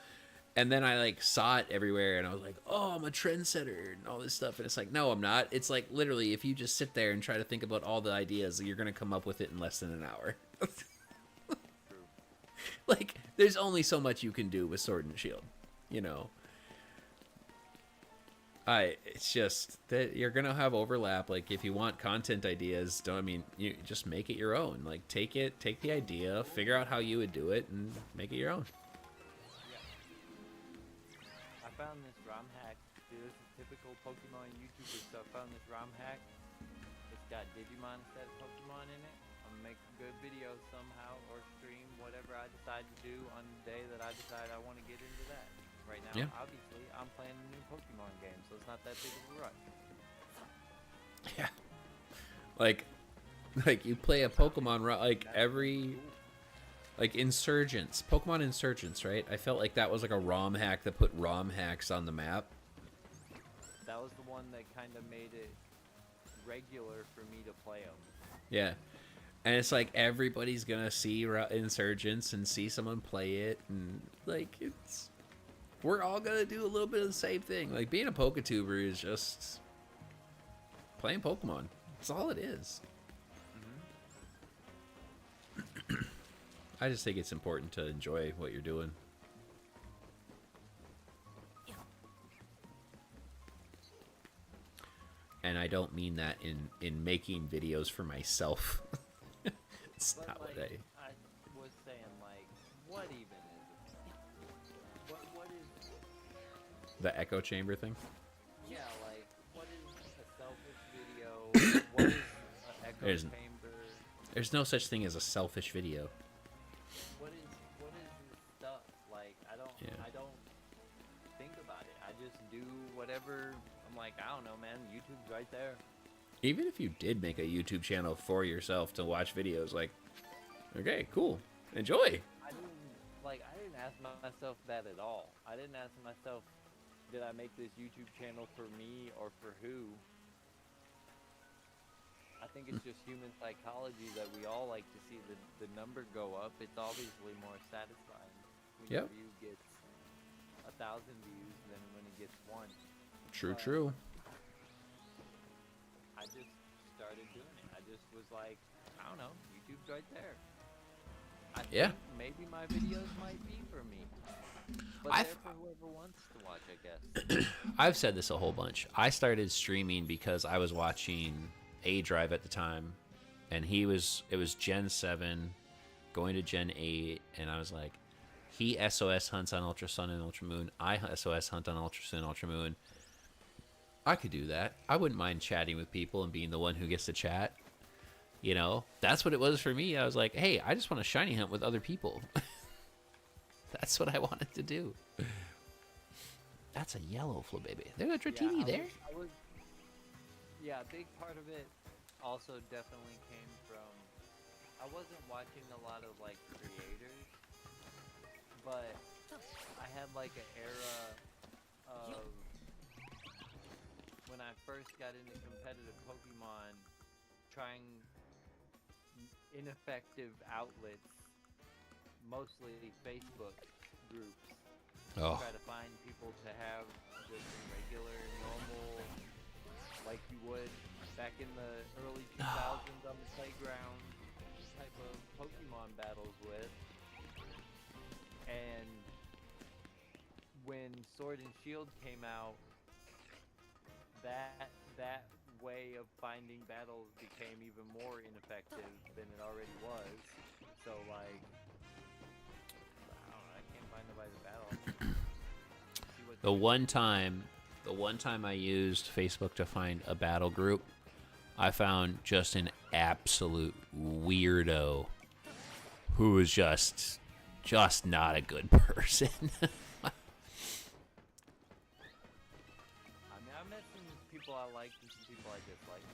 And then I like saw it everywhere, and I was like, oh, I'm a trendsetter and all this stuff, and it's like, no, I'm not. It's like literally, if you just sit there and try to think about all the ideas, you're gonna come up with it in less than an hour. Like, there's only so much you can do with Sword and Shield, you know. It's just that you're gonna have overlap. Like, if you want content ideas, you just make it your own. Like, take the idea, figure out how you would do it, and make it your own. I found this ROM hack. Dude, this is typical Pokemon YouTuber stuff. I found this ROM hack. It's got Digimon instead of Pokemon in it. I'm gonna make a good video somehow, or stream whatever I decide to do on the day that I decide I want to get into that. Right now, Yeah. obviously, I'm playing a new Pokemon game, so it's not that big of a rush. Yeah. Like you play a Pokemon like every like Insurgents, Pokemon Insurgents, right? I felt like that was like a ROM hack that put ROM hacks on the map. That was the one that kind of made it regular for me to play them. Yeah. And it's like everybody's gonna see Insurgents and see someone play it, and like we're all gonna do a little bit of the same thing. Like, being a Poketuber is just playing Pokemon. That's all it is. I just think it's important to enjoy what you're doing. And I don't mean that in making videos for myself. It's But not like, what I was saying, like, what even is it? What is... the echo chamber thing. Yeah, like, what is a selfish video? What is an echo There's- chamber? There's no such thing as a selfish video. What is this stuff? Like, I don't think about it. I just do whatever. I'm like, I don't know, man. YouTube's right there. Even if you did make a YouTube channel for yourself to watch videos, like, okay, cool, enjoy. I didn't ask myself that at all. I didn't ask myself, did I make this YouTube channel for me or for who? I think it's just human psychology that we all like to see the number go up. It's obviously more satisfying when Yep. your view gets 1,000 views than when it gets one. True, But true. I just started doing it. I just was like, I don't know, YouTube's right there. I Yeah. think maybe my videos might be for me. But I've- they're for whoever wants to watch, I guess. I've said this a whole bunch. I started streaming because I was watching A Drive at the time, and it was Gen 7 going to Gen 8, and I was like, he SOS hunts on Ultra Sun and Ultra Moon. I SOS hunt on Ultra Sun and Ultra Moon. I could do that. I wouldn't mind chatting with people and being the one who gets to chat. You know, that's what it was for me. I was like, hey, I just want to shiny hunt with other people. That's what I wanted to do. That's a yellow baby. There's a Dratini there. Yeah, a big part of it also definitely came from, I wasn't watching a lot of like creators, but I had like an era of when I first got into competitive Pokemon, trying ineffective outlets, mostly Facebook groups, Oh, try to find people to have just regular, normal, like you would back in the early 2000s on the playground type of Pokemon battles with. And when Sword and Shield came out, that way of finding battles became even more ineffective than it already was. So like, I don't know, I can't find nobody to battle. See what the one time I used Facebook to find a battle group, I found just an absolute weirdo who was just not a good person. I mean, I met some people I liked and some people I disliked.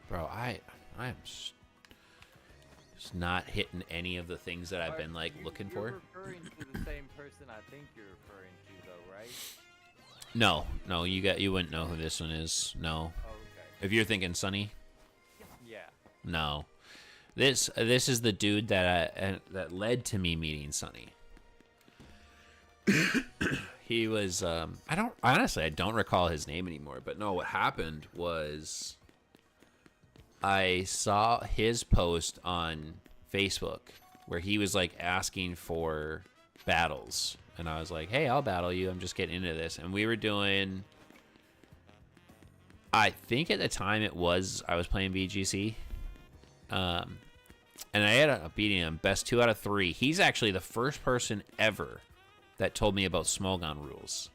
Bro, I am just not hitting any of the things that I've been like looking for. You're referring to the same person I think you're referring to, though, right? No, you wouldn't know who this one is. No. Oh, okay. If you're thinking Sunny, Yeah. no. This is the dude that led to me meeting Sunny. He was I don't recall his name anymore, but no, what happened was I saw his post on Facebook where he was like asking for battles, and I was like, "Hey, I'll battle you. I'm just getting into this." And we were doing, I think at the time I was playing VGC. And I ended up beating him best 2 out of 3. He's actually the first person ever that told me about Smogon rules.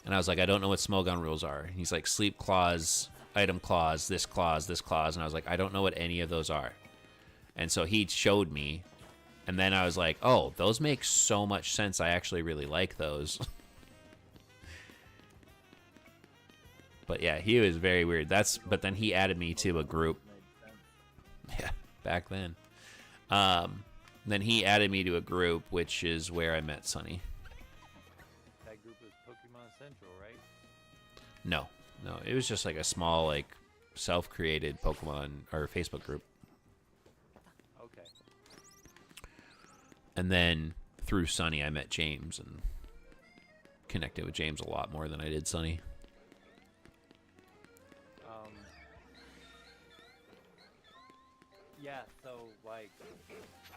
And I was like, I don't know what Smogon rules are. And he's like, sleep clause, item clause, this clause, this clause. And I was like, I don't know what any of those are. And so he showed me. And then I was like, oh, those make so much sense. I actually really like those. But yeah, he was very weird. But then he added me to a group. Yeah, back then. Then he added me to a group, which is where I met Sunny. That group is Pokemon Central, right? No, it was just like a small, like, self-created Pokemon or Facebook group. Okay. And then through Sunny, I met James and connected with James a lot more than I did Sunny. Yeah, so like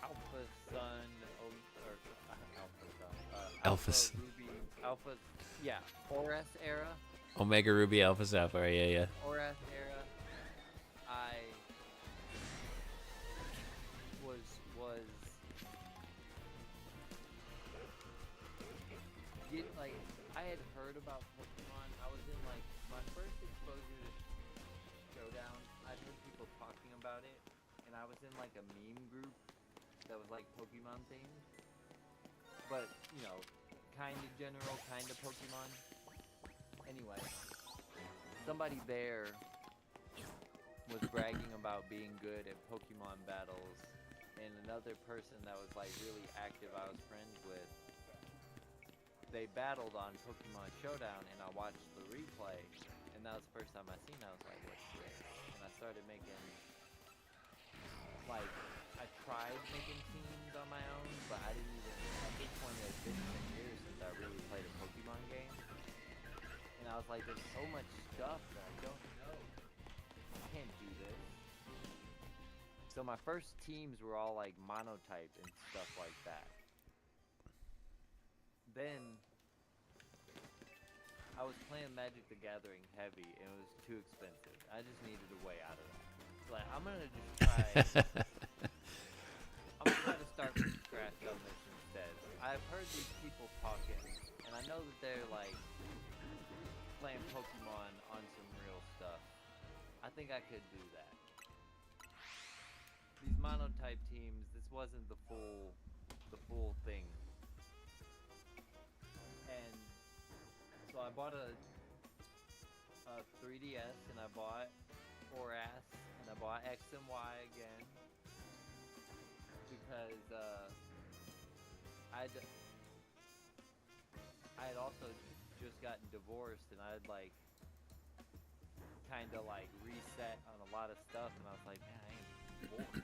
Alpha Sun, or Alpha Sun, Alpha Sun. Ruby, Alpha, yeah, Oras era, Omega Ruby Alpha Sapphire, yeah. Oras era. I was get like I had heard about Pokemon. I was in like my first exposure to Showdown. I'd heard people talking about it, and I was in like a meme group that was like Pokemon themed, but you know, kind of general, kind of Pokemon. Anyway, somebody there was bragging about being good at Pokemon battles, and another person that was like really active I was friends with they battled on Pokemon Showdown, and I watched the replay, and that was the first time I seen it. I was like, what's this? And I started making, like, I tried making teams on my own, but I didn't even, at this point it had been 10 years since I really played a Pokemon game. And I was like, there's so much stuff that I don't know. I can't do this. So my first teams were all like monotype and stuff like that. Then I was playing Magic the Gathering heavy and it was too expensive. I just needed a way out of that. So like, I'm gonna just try. I'm gonna try to start from scratch on this instead. I've heard these people talking, and I know that they're like playing Pokemon on some real stuff. I think I could do that. These monotype teams, this wasn't the full thing. And so I bought a 3DS, and I bought 4S, and I bought X and Y again because I had also just gotten divorced, and I'd like kind of like reset on a lot of stuff, and I was like, man, I ain't bored.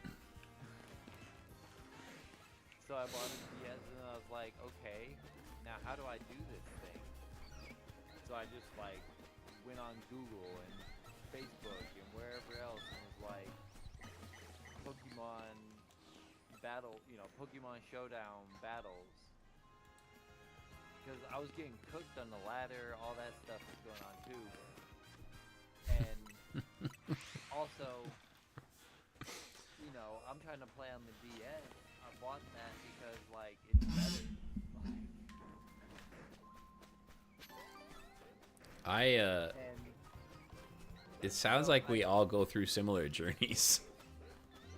So I bought a DS, and I was like, okay, now how do I do this thing? So I just like went on Google and Facebook and wherever else, and was like, Pokemon battle, Pokemon Showdown battles. Because I was getting cooked on the ladder, all that stuff was going on too. And also, I'm trying to play on the DS. I bought that because, like, it's better. And it sounds like we all go through similar journeys.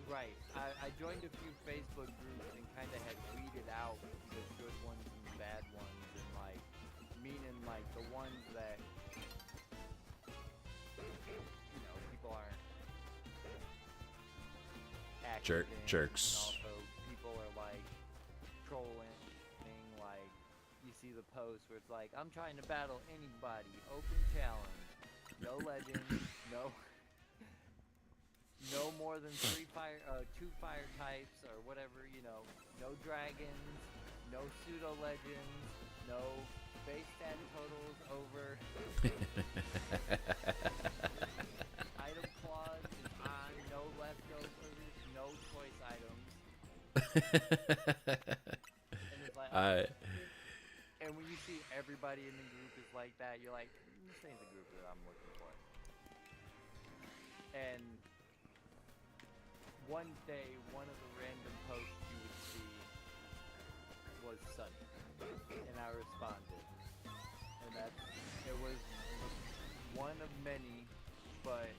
Right. I joined a few Facebook groups and kind of had weeded out the good ones and the bad ones, and like, meaning like the ones that, people aren't active in, jerks. And also people are like trolling, like you see the post where it's like, I'm trying to battle anybody, open challenge, no legends, no more than 2 fire types or whatever, no dragons, no pseudo legends, no base stat totals over. Item clause is on, no leftovers, no choice items. And it's like, and when you see everybody in the group is like that, you're like, this ain't the group that I'm looking for. And one day, one of the random posts you would see was Sunny, and I responded. And it was one of many, but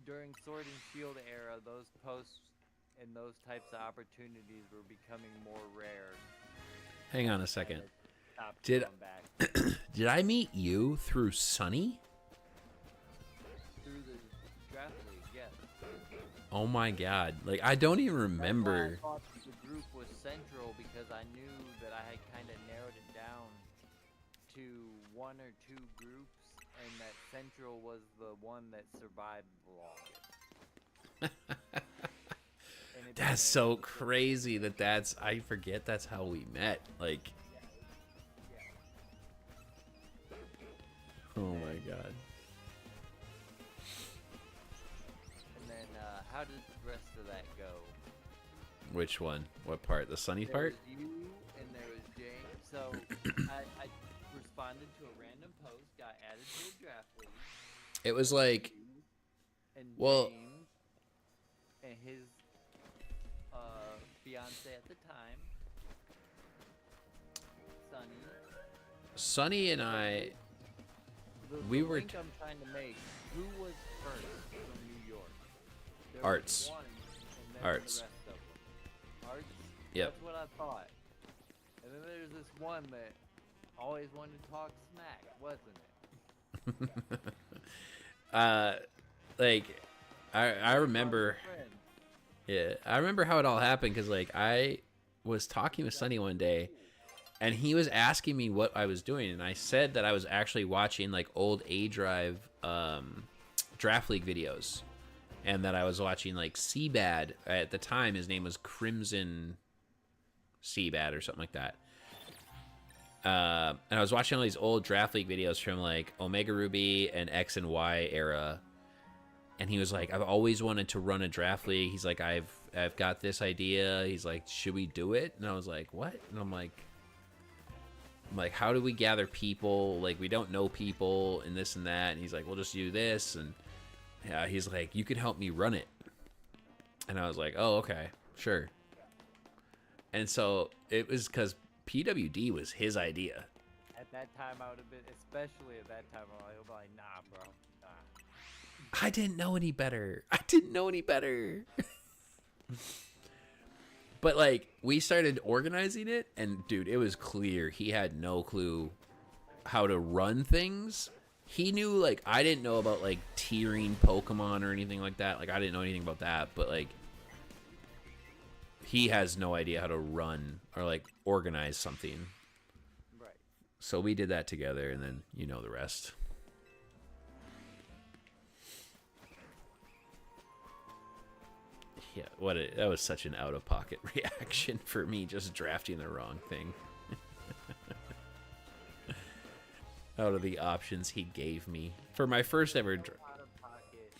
during Sword and Shield era, those posts and those types of opportunities were becoming more rare. Hang on a second. Did I meet you through Sunny? Through the draft league, yes. Oh my god. Like, I don't even remember. That's why I thought the group was central, because I knew that I had kind of narrowed it down to 1 or 2 groups, and that central was the one that survived the longest. That's so crazy I forget that's how we met. Like, oh my god. And then, how did the rest of that go? Which one? What part? The Sunny part? There was you, and there was James. So, I responded to a random post, got added to a draft league. It was like, and well, James and his fiance at the time, Sunny and I, the link I'm trying to make, who was first from New York? There Arts. Was one, and then Arts. The rest of them. Arts? Yep. That's what I thought. And then there's this one that always wanted to talk smack, wasn't it? Like, I remember. Yeah, I remember how it all happened, because like I was talking with Sunny one day, And he was asking me what I was doing, and I said that I was actually watching like old A Drive Draft League videos, and that I was watching like Seabad. At the time, his name was Crimson Seabad or something like that. And I was watching all these old Draft League videos from like Omega Ruby and X and Y era. And he was like, I've always wanted to run a draft league. He's like, I've got this idea. He's like, should we do it? And I was like, what? And I'm like, how do we gather people? Like, we don't know people and this and that. And he's like, we'll just do this. And yeah, he's like, you can help me run it. And I was like, oh, okay, sure. And so it was because PWD was his idea. At that time, I would have been, especially at that time, I would be like, nah, bro, nah. I didn't know any better. But like, we started organizing it, and dude, it was clear he had no clue how to run things. He knew, like, I didn't know about like tiering Pokemon or anything like that. Like, I didn't know anything about that, but like, he has no idea how to run or like organize something. Right. So we did that together, and then you know the rest. Yeah, that was such an out-of-pocket reaction for me, just drafting the wrong thing. Out of the options he gave me for my first ever Out of pocket,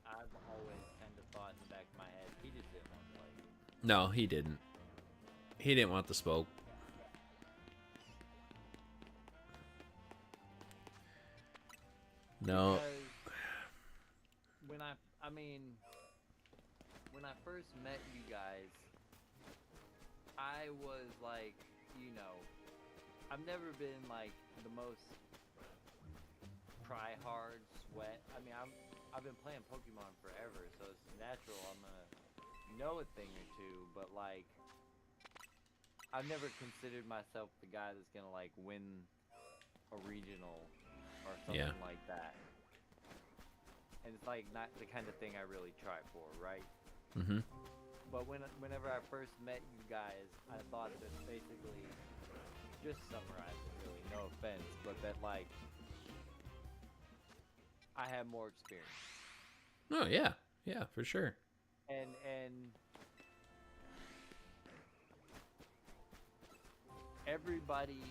I've always kind of thought in the back of my head, he just didn't want to play. No, he didn't. He didn't want the smoke. No. Because when when I first met you guys, I was like, you know, I've never been like the most try hard, sweat. I mean, I've been playing Pokemon forever, so it's natural I'm gonna know a thing or two, but like, I've never considered myself the guy that's gonna like win a regional or something like that. And it's like not the kind of thing I really try for, right? Mm-hmm. But whenever I first met you guys, I thought that basically, just summarizing really, no offense, but that like, I had more experience. Oh yeah, yeah, for sure. And everybody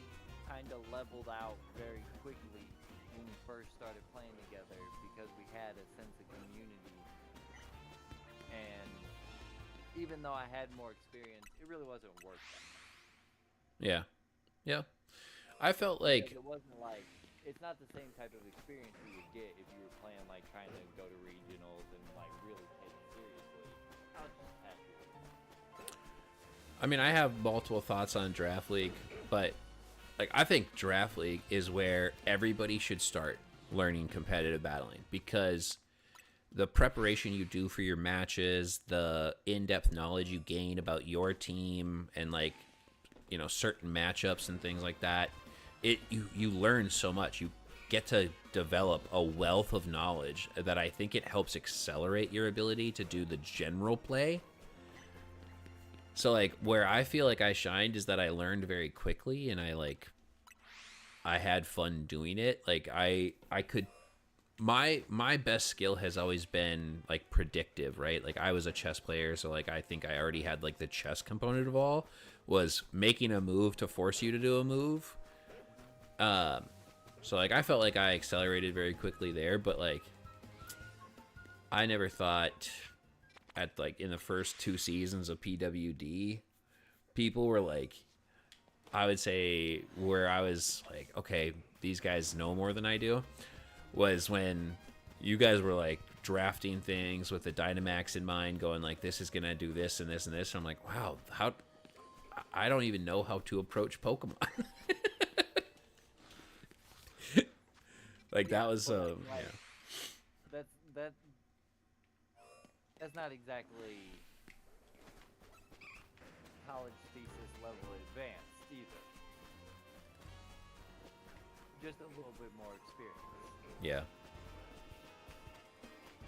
kind of leveled out very quickly when we first started playing together because we had a sense of community. And even though I had more experience, it really wasn't worth it. Yeah. Yeah. I felt like it wasn't like, it's not the same type of experience you would get if you were playing like trying to go to regionals and like really take it seriously. I was just happy with it. I mean, I have multiple thoughts on Draft League, but like, I think Draft League is where everybody should start learning competitive battling, because the preparation you do for your matches, the in-depth knowledge you gain about your team and like, you know, certain matchups and things like that, you learn so much. You get to develop a wealth of knowledge that I think it helps accelerate your ability to do the general play. So like, where I feel like I shined is that I learned very quickly, and I had fun doing it. Like I could, my best skill has always been like predictive, right? Like I was a chess player, so like I think I already had like the chess component of all, was making a move to force you to do a move. So like I felt like I accelerated very quickly there, but like I never thought at like in the first 2 seasons of PWD, people were like, I would say where I was like, okay, these guys know more than I do, was when you guys were like drafting things with the Dynamax in mind, going like, this is gonna do this and this and this. And I'm like, wow, I don't even know how to approach Pokemon. Like that was yeah. That's not exactly college thesis level advanced either. Just a little bit more experience. Yeah.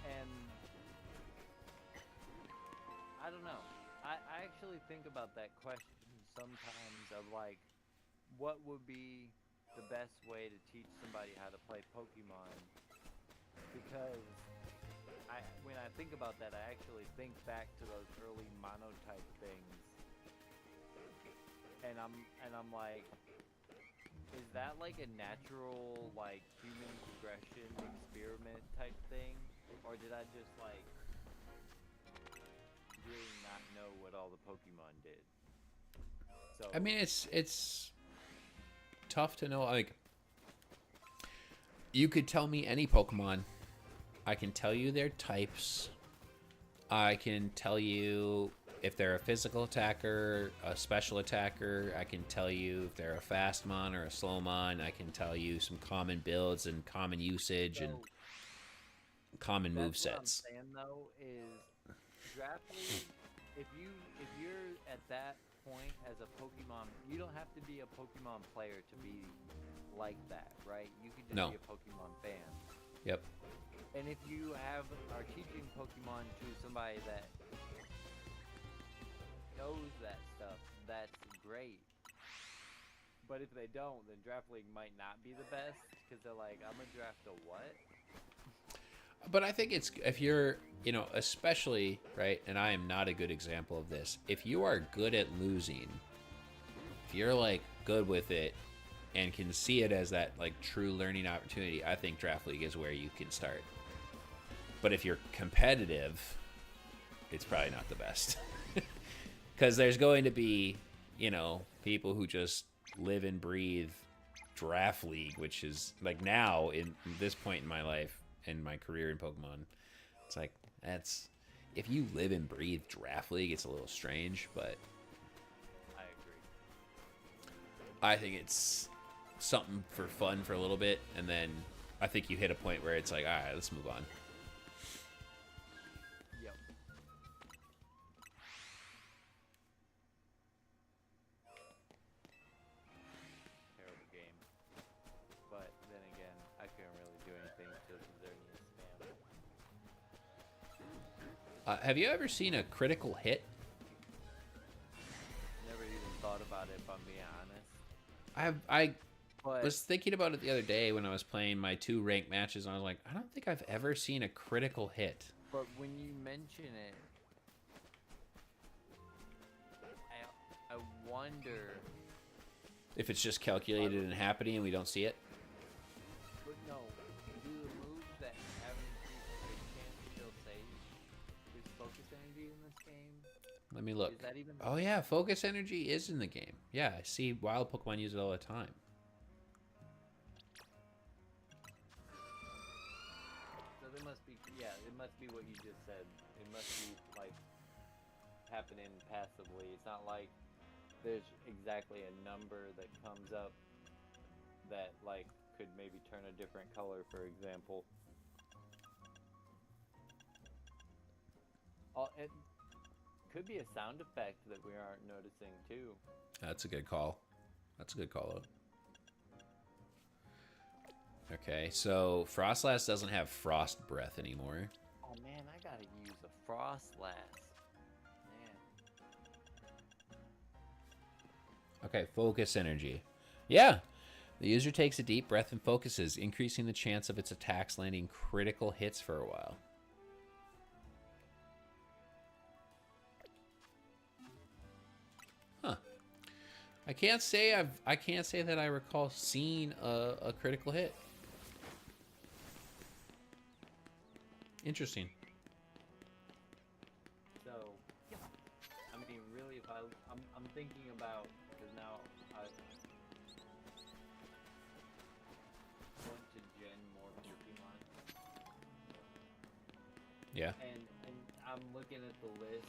And I don't know. I actually think about that question sometimes of like, what would be the best way to teach somebody how to play Pokemon? Because when I think about that, I actually think back to those early monotype things, and I'm like, is that like a natural like human progression experiment type thing, or did I just like really not know what all the Pokemon did? So I mean, it's tough to know. Like, you could tell me any Pokemon. I can tell you their types. I can tell you if they're a physical attacker, a special attacker. I can tell you if they're a fast mon or a slow mon. I can tell you some common builds and common usage and common move that's what I'm sets. saying though is draft league. If you're at that point as a Pokemon, you don't have to be a Pokemon player to be like that, right? You could just No. be a Pokemon fan. Yep. And if you are teaching Pokemon to somebody that knows that stuff, that's great. But if they don't, then Draft League might not be the best because they're like, I'm gonna draft a what? But I think it's, if you're, especially, right, and I am not a good example of this, if you are good at losing, if you're, like, good with it and can see it as that, like, true learning opportunity, I think Draft League is where you can start. But if you're competitive, it's probably not the best. Because there's going to be, people who just live and breathe Draft League, which is, like, now, in this point in my life, in my career in Pokemon, it's like, if you live and breathe Draft League, it's a little strange, but I agree. I think it's something for fun for a little bit, and then I think you hit a point where it's like, all right, let's move on. Yep. Terrible game. But then again, I couldn't really do anything to Xerneas spam. Have you ever seen a critical hit? Never even thought about it, if I'm being honest. I But was thinking about it the other day when I was playing my 2 ranked matches, and I was like, I don't think I've ever seen a critical hit. But when you mention it, I wonder. If it's just calculated and happening and we don't see it. But no, do the moves that have an increased crit chance still save? Is focus energy in this game? Let me look. Is that even? Oh yeah, focus energy is in the game. Yeah, I see wild Pokemon use it all the time. So there must be. Yeah, it must be what you just said. It must be like happening passively. It's not like there's exactly a number that comes up that like could maybe turn a different color, for example. It could be a sound effect that we aren't noticing too. That's a good call. That's a good call out. Okay, so Frostlass doesn't have Frost Breath anymore. Oh man, I gotta use a Frostlass. Man. Okay, focus energy. Yeah. The user takes a deep breath and focuses, increasing the chance of its attacks landing critical hits for a while. Huh. I can't say that I recall seeing a critical hit. Interesting. So, I mean, really, if I'm thinking about, because now I want to gen more Pokemon, Yeah. and I'm looking at the list.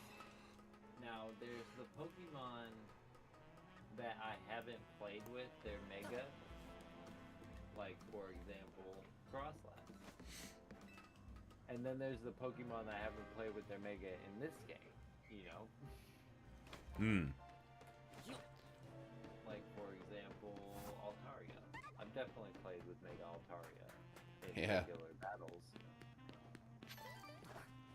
Now, there's the Pokemon that I haven't played with, they're Mega. Like, for example, Crosslash. And then there's the Pokemon that I haven't played with their Mega in this game, you know? Like, for example, Altaria. I've definitely played with Mega Altaria in regular battles.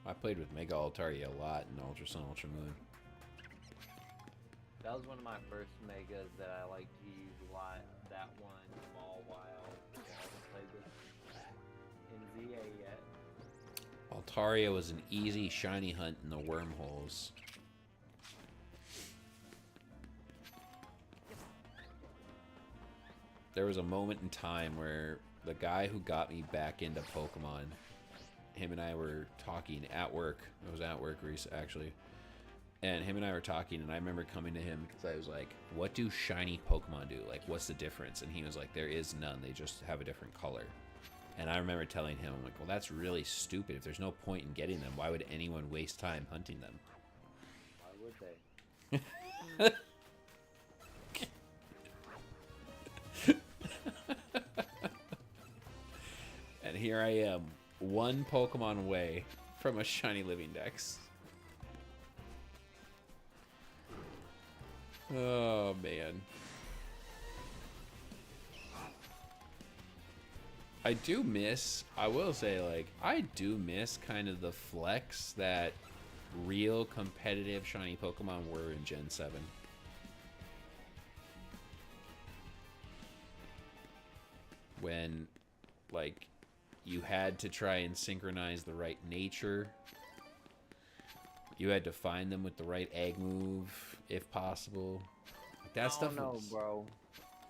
I played with Mega Altaria a lot in Ultra Sun, Ultra Moon. That was one of my first megas that I like to use a lot. That one, small while. I haven't played this in ZA yet. Altaria was an easy shiny hunt in the wormholes. There was a moment in time where the guy who got me back into Pokemon, him and I were talking at work. I was at work actually. And him and I were talking, and I remember coming to him because I was like, what do shiny Pokemon do? Like, what's the difference? And he was like, there is none. They just have a different color. And I remember telling him, I'm like, well, that's really stupid. If there's no point in getting them, why would anyone waste time hunting them? Why would they? And here I am, one Pokemon away from a shiny living dex. Oh, man. I do miss, I will say, like, I do miss kind of the flex that real competitive shiny Pokemon were in Gen 7. When, like, you had to try and synchronize the right nature. You had to find them with the right egg move, if possible. Like, that stuff. I don't know, bro.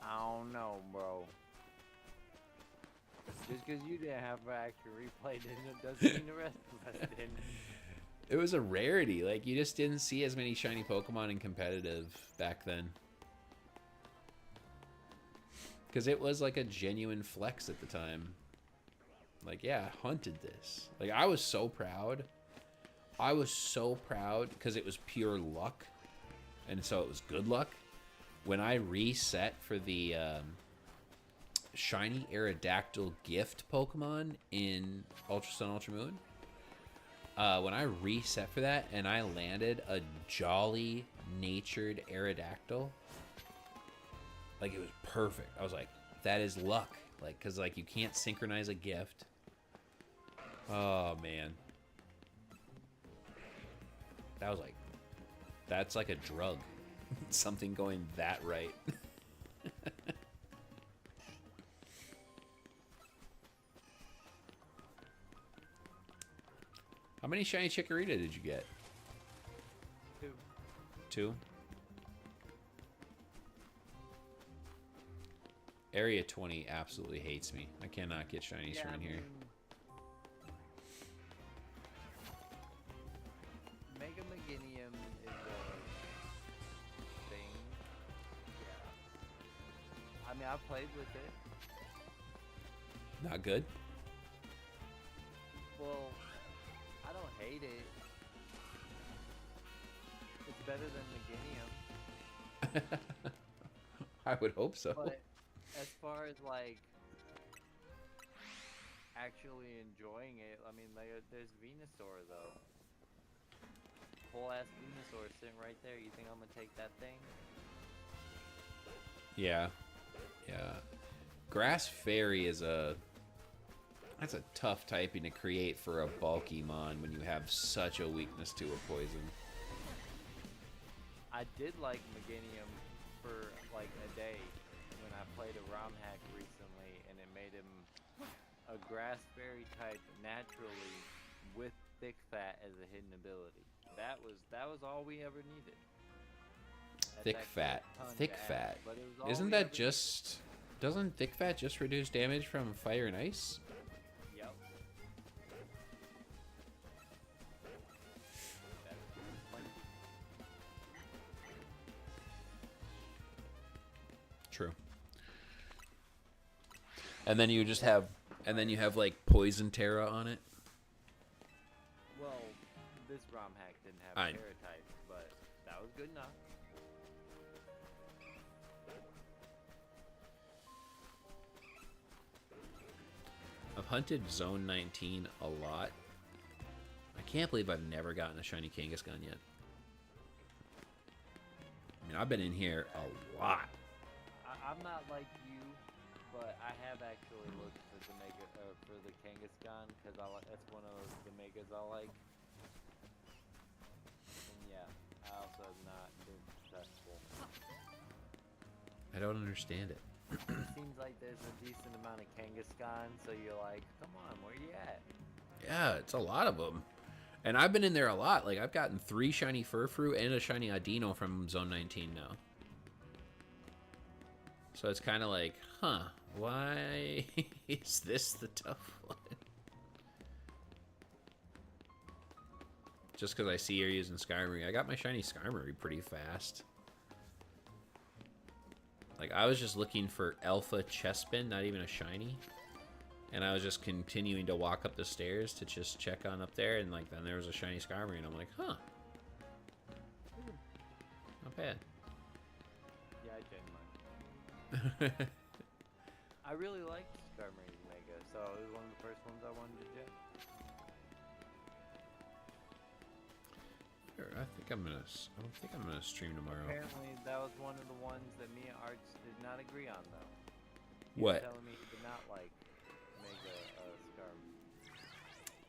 I don't know, bro. Just because you didn't have an accurate replay doesn't mean the rest of us didn't. It was a rarity. Like, you just didn't see as many shiny Pokemon in competitive back then. Because it was like a genuine flex at the time. Like, yeah, I hunted this. Like, I was so proud. I was so proud because it was pure luck. And so it was good luck. When I reset for the shiny Aerodactyl gift Pokemon in Ultra Sun, Ultra Moon, when I reset for that and I landed a jolly natured Aerodactyl, like, it was perfect. I was like, that is luck. Like, because, like, you can't synchronize a gift. Oh, man. That was like, that's like a drug. Something going that right. How many shiny Chikorita did you get? 2. 2? Area 20 absolutely hates me. I cannot get shinies from in here. Mega Meginium is a thing. Yeah. I mean, I played with it. Not good? Well, I don't hate it. It's better than Meginium. I would hope so. But as far as, like, actually enjoying it, I mean, like, there's Venusaur, though. Whole-ass Venusaur sitting right there. You think I'm gonna take that thing? Yeah. Yeah. Grass Fairy is a... That's a tough typing to create for a bulky mon when you have such a weakness to a poison. I did like Meginium for, like, a day when I played a ROM hack recently, and it made him a Grass Fairy type naturally with Thick Fat as a hidden ability. That was all we ever needed. Thick Fat. Thick Fat. Isn't that just... Doesn't Thick Fat just reduce damage from fire and ice? Yep. True. And then you just have... And then you have, like, Poison Terra on it? Well, this ROM hack didn't have Terra type, but that was good enough. I've hunted Zone 19 a lot. I can't believe I've never gotten a shiny Kangaskhan yet. I mean, I've been in here a lot. I'm not like you, but I have actually looked for the for the Kangaskhan because that's one of the megas I like. And yeah, I also have not. successful. I don't understand it. It seems like there's a decent amount of Kangaskhan, so you're like, come on, where you at? Yeah, it's a lot of them. And I've been in there a lot. Like, I've gotten 3 shiny Furfrou and a shiny Audino from Zone 19 now. So it's kind of like, huh, why is this the tough one? Just because I see you're using Skarmory. I got my shiny Skarmory pretty fast. Like, I was just looking for Alpha Chespin, not even a shiny. And I was just continuing to walk up the stairs to just check on up there. And, like, then there was a shiny Skarmory. And I'm like, huh. Not bad. Yeah, I changed mine. I really liked Skarmory Mega, so it was one of the first ones I wanted to get. I don't think I'm gonna stream tomorrow. Apparently, that was one of the ones that me and Arts did not agree on, though. He What? was telling me he did not like Mega Skarmory.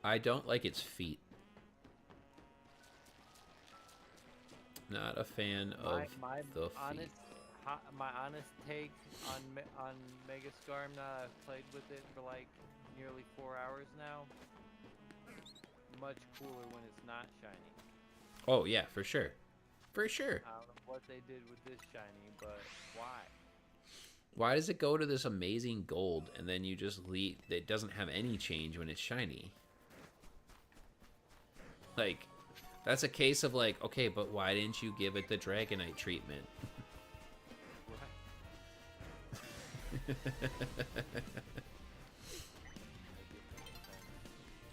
I don't like its feet. Not a fan of the feet. My honest take on Mega Skarm, now I've played with it for like nearly 4 hours now. Much cooler when it's not shiny. Oh yeah, for sure. For sure. I don't know what they did with this shiny, but why? Why does it go to this amazing gold and then you just leave? It doesn't have any change when it's shiny. Like, that's a case of like, okay, but why didn't you give it the Dragonite treatment?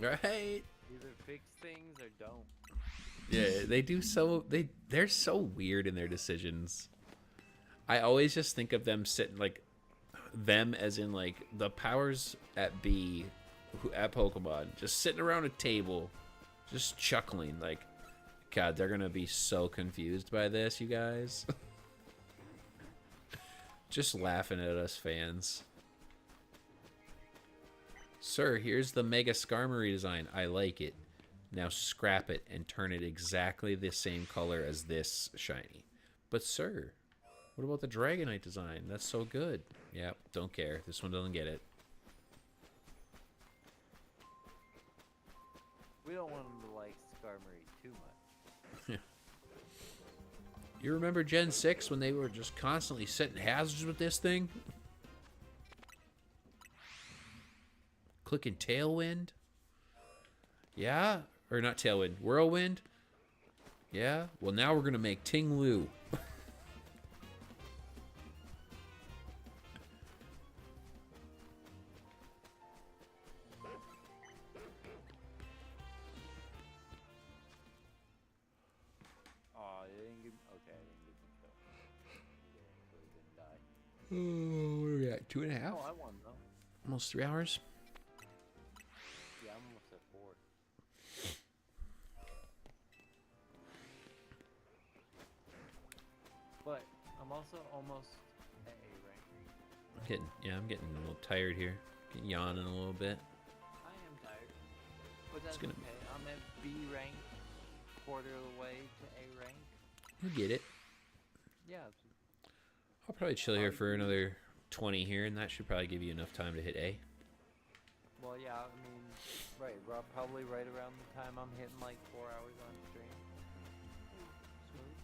Right? Either fix things or don't. Yeah, they do they're so weird in their decisions. I always just think of them sitting like them as in like the powers at B at Pokemon just sitting around a table just chuckling like, God, they're gonna be so confused by this, you guys. Just laughing at us fans. Sir, here's the Mega Skarmory design. I like it. Now scrap it and turn it exactly the same color as this shiny. But sir, what about the Dragonite design? That's so good. Yep, don't care. This one doesn't get it. We don't want them to like Skarmory too much. You remember Gen 6 when they were just constantly setting hazards with this thing? Clicking Tailwind? Yeah? Or not Tailwind, Whirlwind? Yeah? Well, now we're going to make Ting Lu. Oh, it didn't give me... Okay, I didn't get the kill. He didn't die. Oh, what are we at? 2.5? Oh, I won, though. Almost 3 hours? Yeah, I'm almost at 4. But I'm also almost at A rank. I'm getting a little tired here. Getting yawning a little bit. I am tired. But that's gonna- okay. I'm at B rank, quarter of the way to A rank. You get it. Yeah. I'll probably chill here for another 20 here, and that should probably give you enough time to hit A. Well, yeah, I mean, right, probably right around the time I'm hitting like 4 hours on stream. Smooth.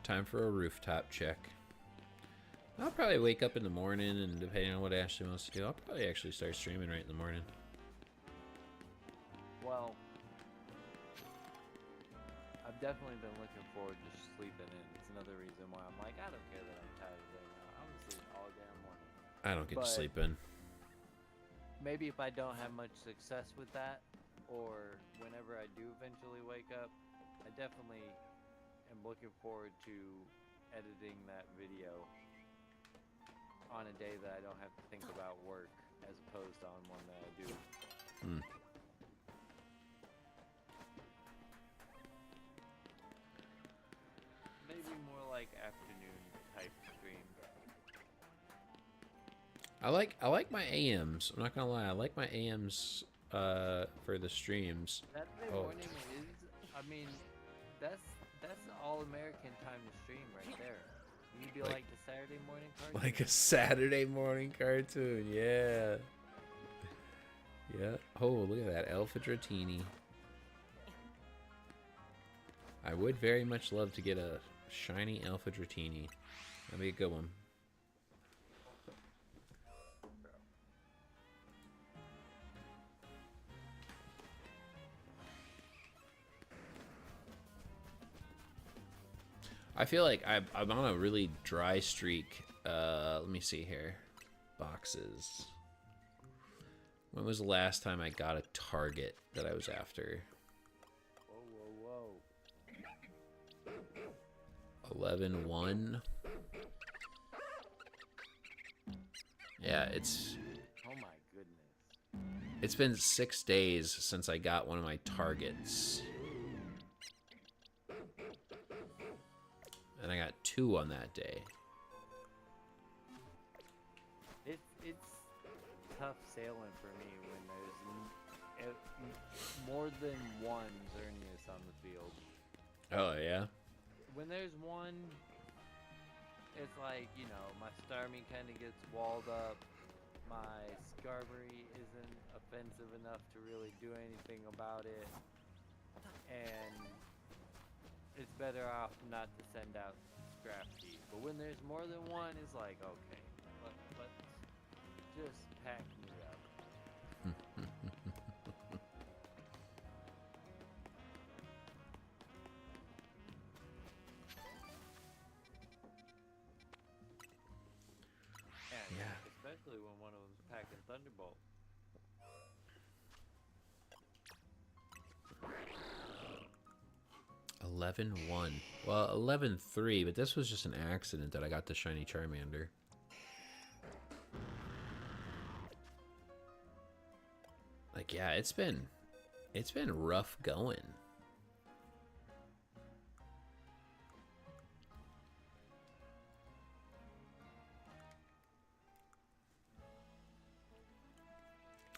Time for a rooftop check. I'll probably wake up in the morning, and depending on what Ashley wants to do, I'll probably actually start streaming right in the morning. Well, I've definitely been looking forward to sleeping in. It's another reason why I'm like, I don't care that I'm tired right now. I'm gonna sleep all damn morning. I don't get to But- sleep in. Maybe if I don't have much success with that, or whenever I do eventually wake up, I definitely am looking forward to editing that video on a day that I don't have to think about work, as opposed to on one that I do. Maybe more like afternoon type stream. I like my AMs. I'm not gonna lie. I like my AMs for the streams. Saturday Oh, morning is, I mean, that's all American time to stream right there. You'd be like the Saturday morning cartoon. like a Saturday morning cartoon. Yeah. Yeah. Oh, look at that Alpha Dratini. I would very much love to get a shiny Alpha Dratini. That'd be a good one. I feel like I'm on a really dry streak. Let me see here. Boxes. When was the last time I got a target that I was after? Whoa, whoa, 11-1. Yeah, oh my goodness. it's been 6 days since I got one of my targets. And I got 2 on that day. It's tough sailing for me when there's more than one Xerneas on the field. Oh, yeah? When there's one, it's like, you know, my Starmie kind of gets walled up. My Skarmory isn't offensive enough to really do anything about it. And it's better off not to send out Scrafty. But when there's more than one, it's like, okay, let's just pack me up. And Yeah. especially when one of them's packing Thunderbolt. $11-1. Well, 11-3, but this was just an accident that I got the shiny Charmander. Like, yeah, it's been rough going.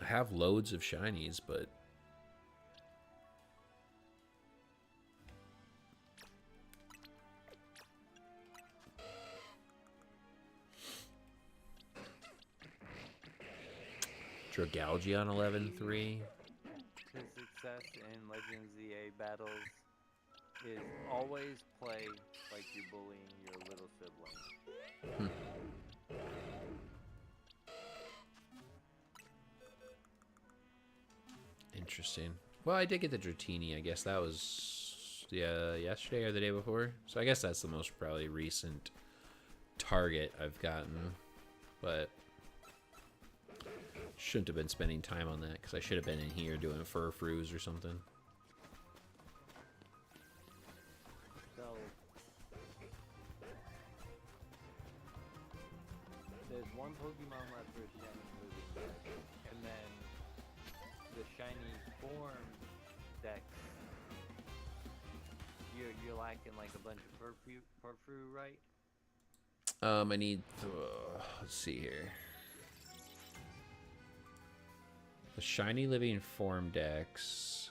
I have loads of shinies, but Dragalge on 11-3. His success in Legends ZA battles is always play like you're bullying your little sibling. Interesting. Well, I did get the Dratini. I guess that was yesterday or the day before. So I guess that's the most probably recent target I've gotten. But shouldn't have been spending time on that because I should have been in here doing Furfroos or something. So there's one Pokemon left for a shiny moving deck, and then the shiny form deck. You're lacking like a bunch of Furfrou, right? I need let's see here. The shiny living form dex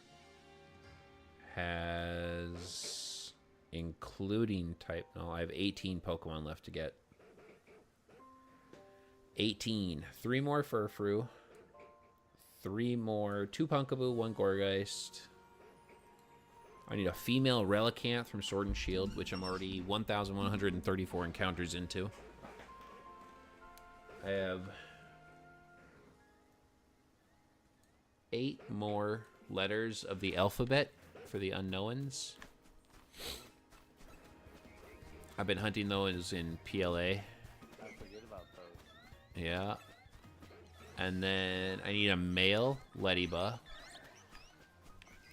has, including type, no, I have 18 Pokemon left to get. 18. 3 more Furfrou. 3 more, 2 Punkaboo, 1 Gorgeist. I need a female Relicanth from Sword and Shield, which I'm already 1,134 encounters into. I have 8 more letters of the alphabet for the Unknowns. I've been hunting those in PLA. I forget about those. Yeah. And then I need a male Lediba.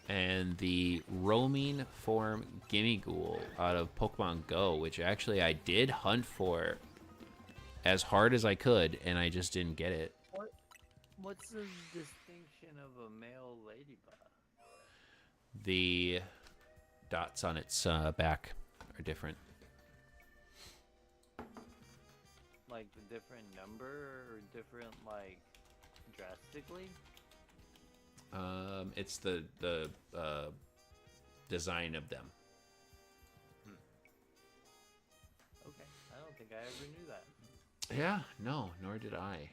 And the roaming form Gimmighoul out of Pokemon Go, which actually I did hunt for as hard as I could, and I just didn't get it. What's the distinction of a male ladybug? The dots on its back are different. like the different number or different like drastically? It's the design of them. Okay, I don't think I ever knew that. Yeah, no, nor did I.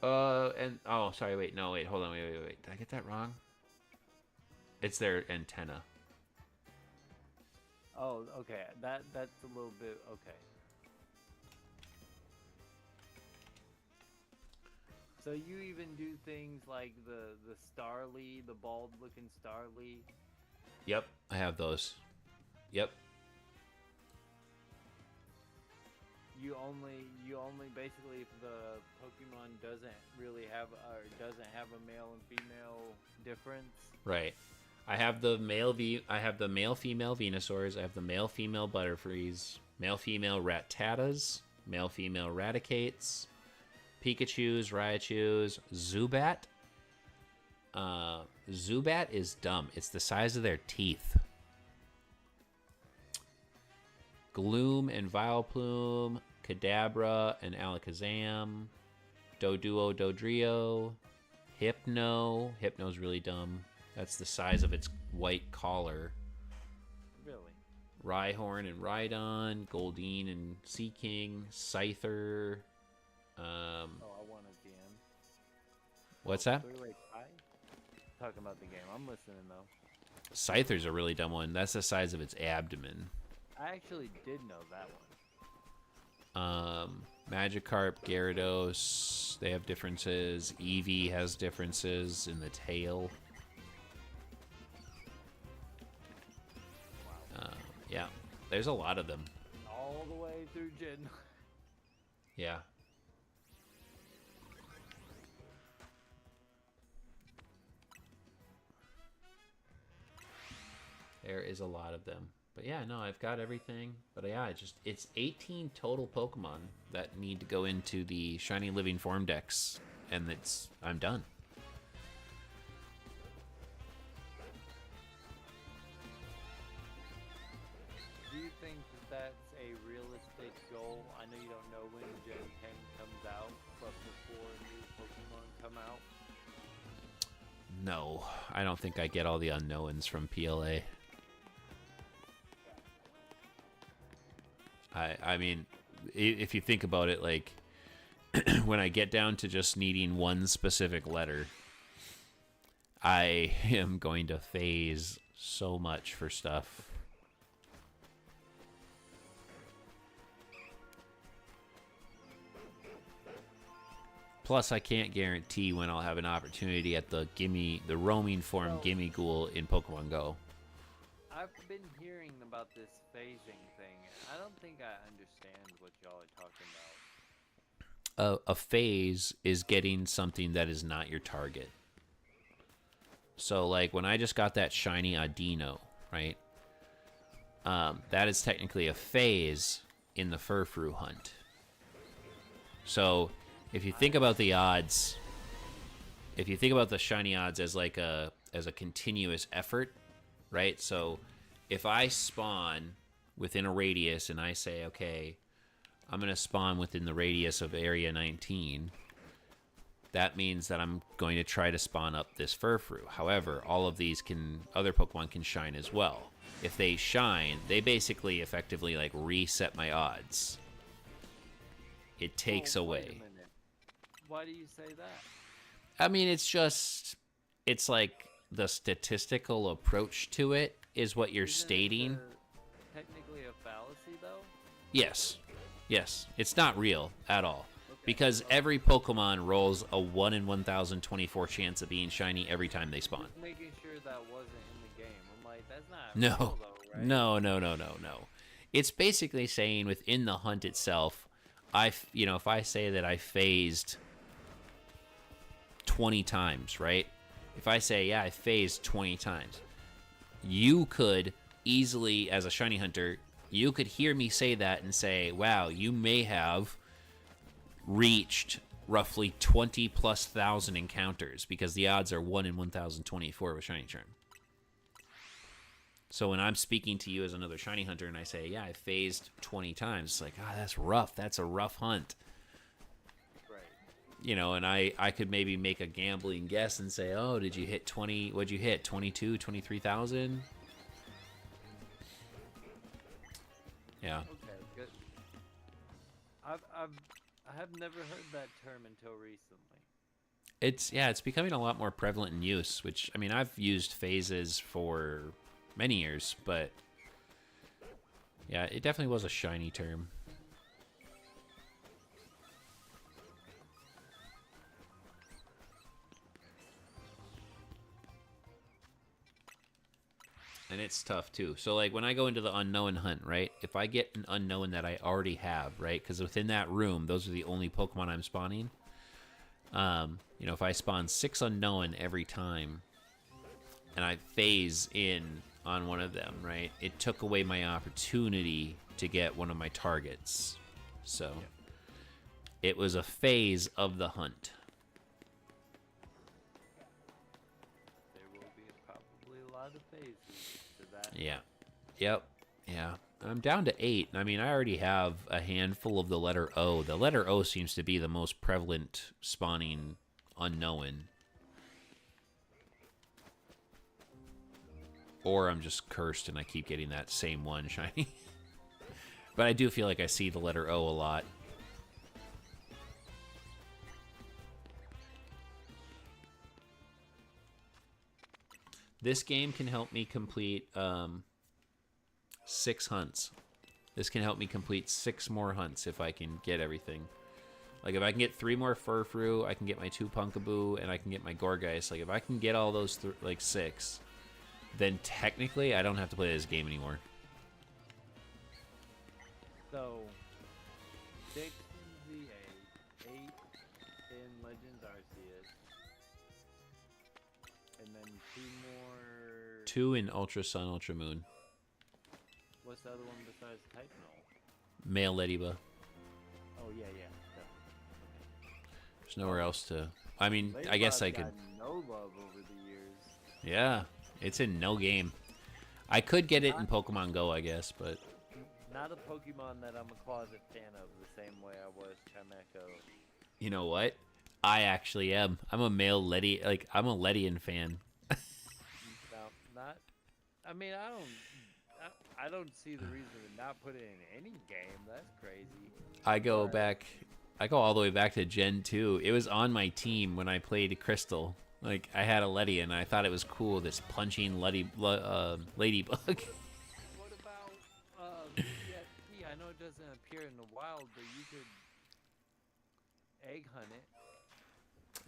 And oh, sorry, wait, no, wait, hold on, wait. Did I get that wrong? It's their antenna. Oh, okay. That's a little bit okay. So you even do things like the Starly, the bald looking Starly. Yep, I have those. Yep. You only basically, if the Pokemon doesn't really have or doesn't have a male and female difference. Right. I have the male female Venusaurs, I have the male female Butterfrees, male female Rattatas, male female Raticates, Pikachus, Raichus, Zubat. Zubat is dumb. It's the size of their teeth. Gloom and Vileplume, Kadabra and Alakazam, Doduo, Dodrio, Hypno. Hypno's really dumb. That's the size of its white collar. Really? Rhyhorn and Rhydon, Goldeen and Seaking, Scyther. Oh, I want a DM. What's that? Talking about the game. I'm listening though. Scyther's a really dumb one. That's the size of its abdomen. I actually did know that one. Magikarp, Gyarados, they have differences. Eevee has differences in the tail. Yeah, there's a lot of them. All the way through Gen. Yeah. There is a lot of them. But yeah, no, I've got everything. But yeah, it's 18 total Pokemon that need to go into the Shiny Living Form Dex, and I'm done. Do you think that's a realistic goal? I know you don't know when Gen 10 comes out, but before new Pokemon come out? No, I don't think I get all the unknowns from PLA. I mean, if you think about it, like, when I get down to just needing one specific letter, I am going to phase so much for stuff. Plus, I can't guarantee when I'll have an opportunity at the roaming form Gimme Ghoul in Pokemon Go. I've been hearing about this phasing thing. I don't think I understand what y'all are talking about. A phase is getting something that is not your target. So, like, when I just got that shiny Audino, right? That is technically a phase in the Furfrou hunt. So, if you think about the odds, if you think about the shiny odds as like as a continuous effort, right? So, if I spawn within a radius and I say, okay, I'm going to spawn within the radius of Area 19, that means that I'm going to try to spawn up this Furfrou. However, all of these other Pokemon can shine as well. If they shine, they basically effectively like reset my odds. It takes away. Why do you say that? I mean, it's like the statistical approach to it is what you're stating. Technically a fallacy, though? Yes. It's not real at all. Okay. Because every Pokemon rolls a 1 in 1,024 chance of being shiny every time they spawn. Just making sure that wasn't in the game. I'm like, that's not real, though, right? No. It's basically saying within the hunt itself, if I say that I phased 20 times, right? If I say, yeah, I phased 20 times, you could easily, as a shiny hunter, you could hear me say that and say, wow, you may have reached roughly 20+ thousand encounters because the odds are 1 in 1,024 with shiny charm. So when I'm speaking to you as another shiny hunter and I say, yeah, I phased 20 times, it's like, that's rough. That's a rough hunt. Right. You know, and I could maybe make a gambling guess and say, oh, did you hit 20? What'd you hit? 22, 23,000? Yeah. Okay, good. I have never heard that term until recently. It's becoming a lot more prevalent in use, which, I mean, I've used phases for many years, but yeah, it definitely was a shiny term. And it's tough too. So like when I go into the unknown hunt, right? If I get an unknown that I already have, right? Because within that room, those are the only Pokemon I'm spawning. You know, if I spawn 6 unknown every time, and I phase in on one of them, right? It took away my opportunity to get one of my targets. So it was a phase of the hunt. There will be probably a lot of phases to that. Yeah. Yep. Yeah. I'm down to 8. I mean, I already have a handful of the letter O. The letter O seems to be the most prevalent spawning unknown. Or I'm just cursed and I keep getting that same one shiny. But I do feel like I see the letter O a lot. This game can help me complete 6 hunts. This can help me complete 6 more hunts if I can get everything. Like if I can get 3 more Furfrou, I can get my 2 Punkaboo, and I can get my Gourgeist. Like if I can get all those 6, then technically I don't have to play this game anymore. So 6 in ZA, 8 in Legends Arceus, and then 2 more. 2 in Ultra Sun, Ultra Moon. What's the other one besides Titanol? Male Ladybug. Oh yeah. There's nowhere else to. I mean, I guess I could. Got no love over the years. Yeah, it's in no game. I could get it in Pokemon Go, I guess, but Not a Pokemon that I'm a closet fan of the same way I was Chimecho. you know what? I actually am. I'm a male Letty. Like I'm a Ledian fan. No, not. I mean, I don't see the reason to not put it in any game. That's crazy. I go back. I go all the way back to Gen 2. It was on my team when I played Crystal. Like, I had a Letty, and I thought it was cool, this punching ladybug. What about EXP? I know it doesn't appear in the wild, but you could egg hunt it.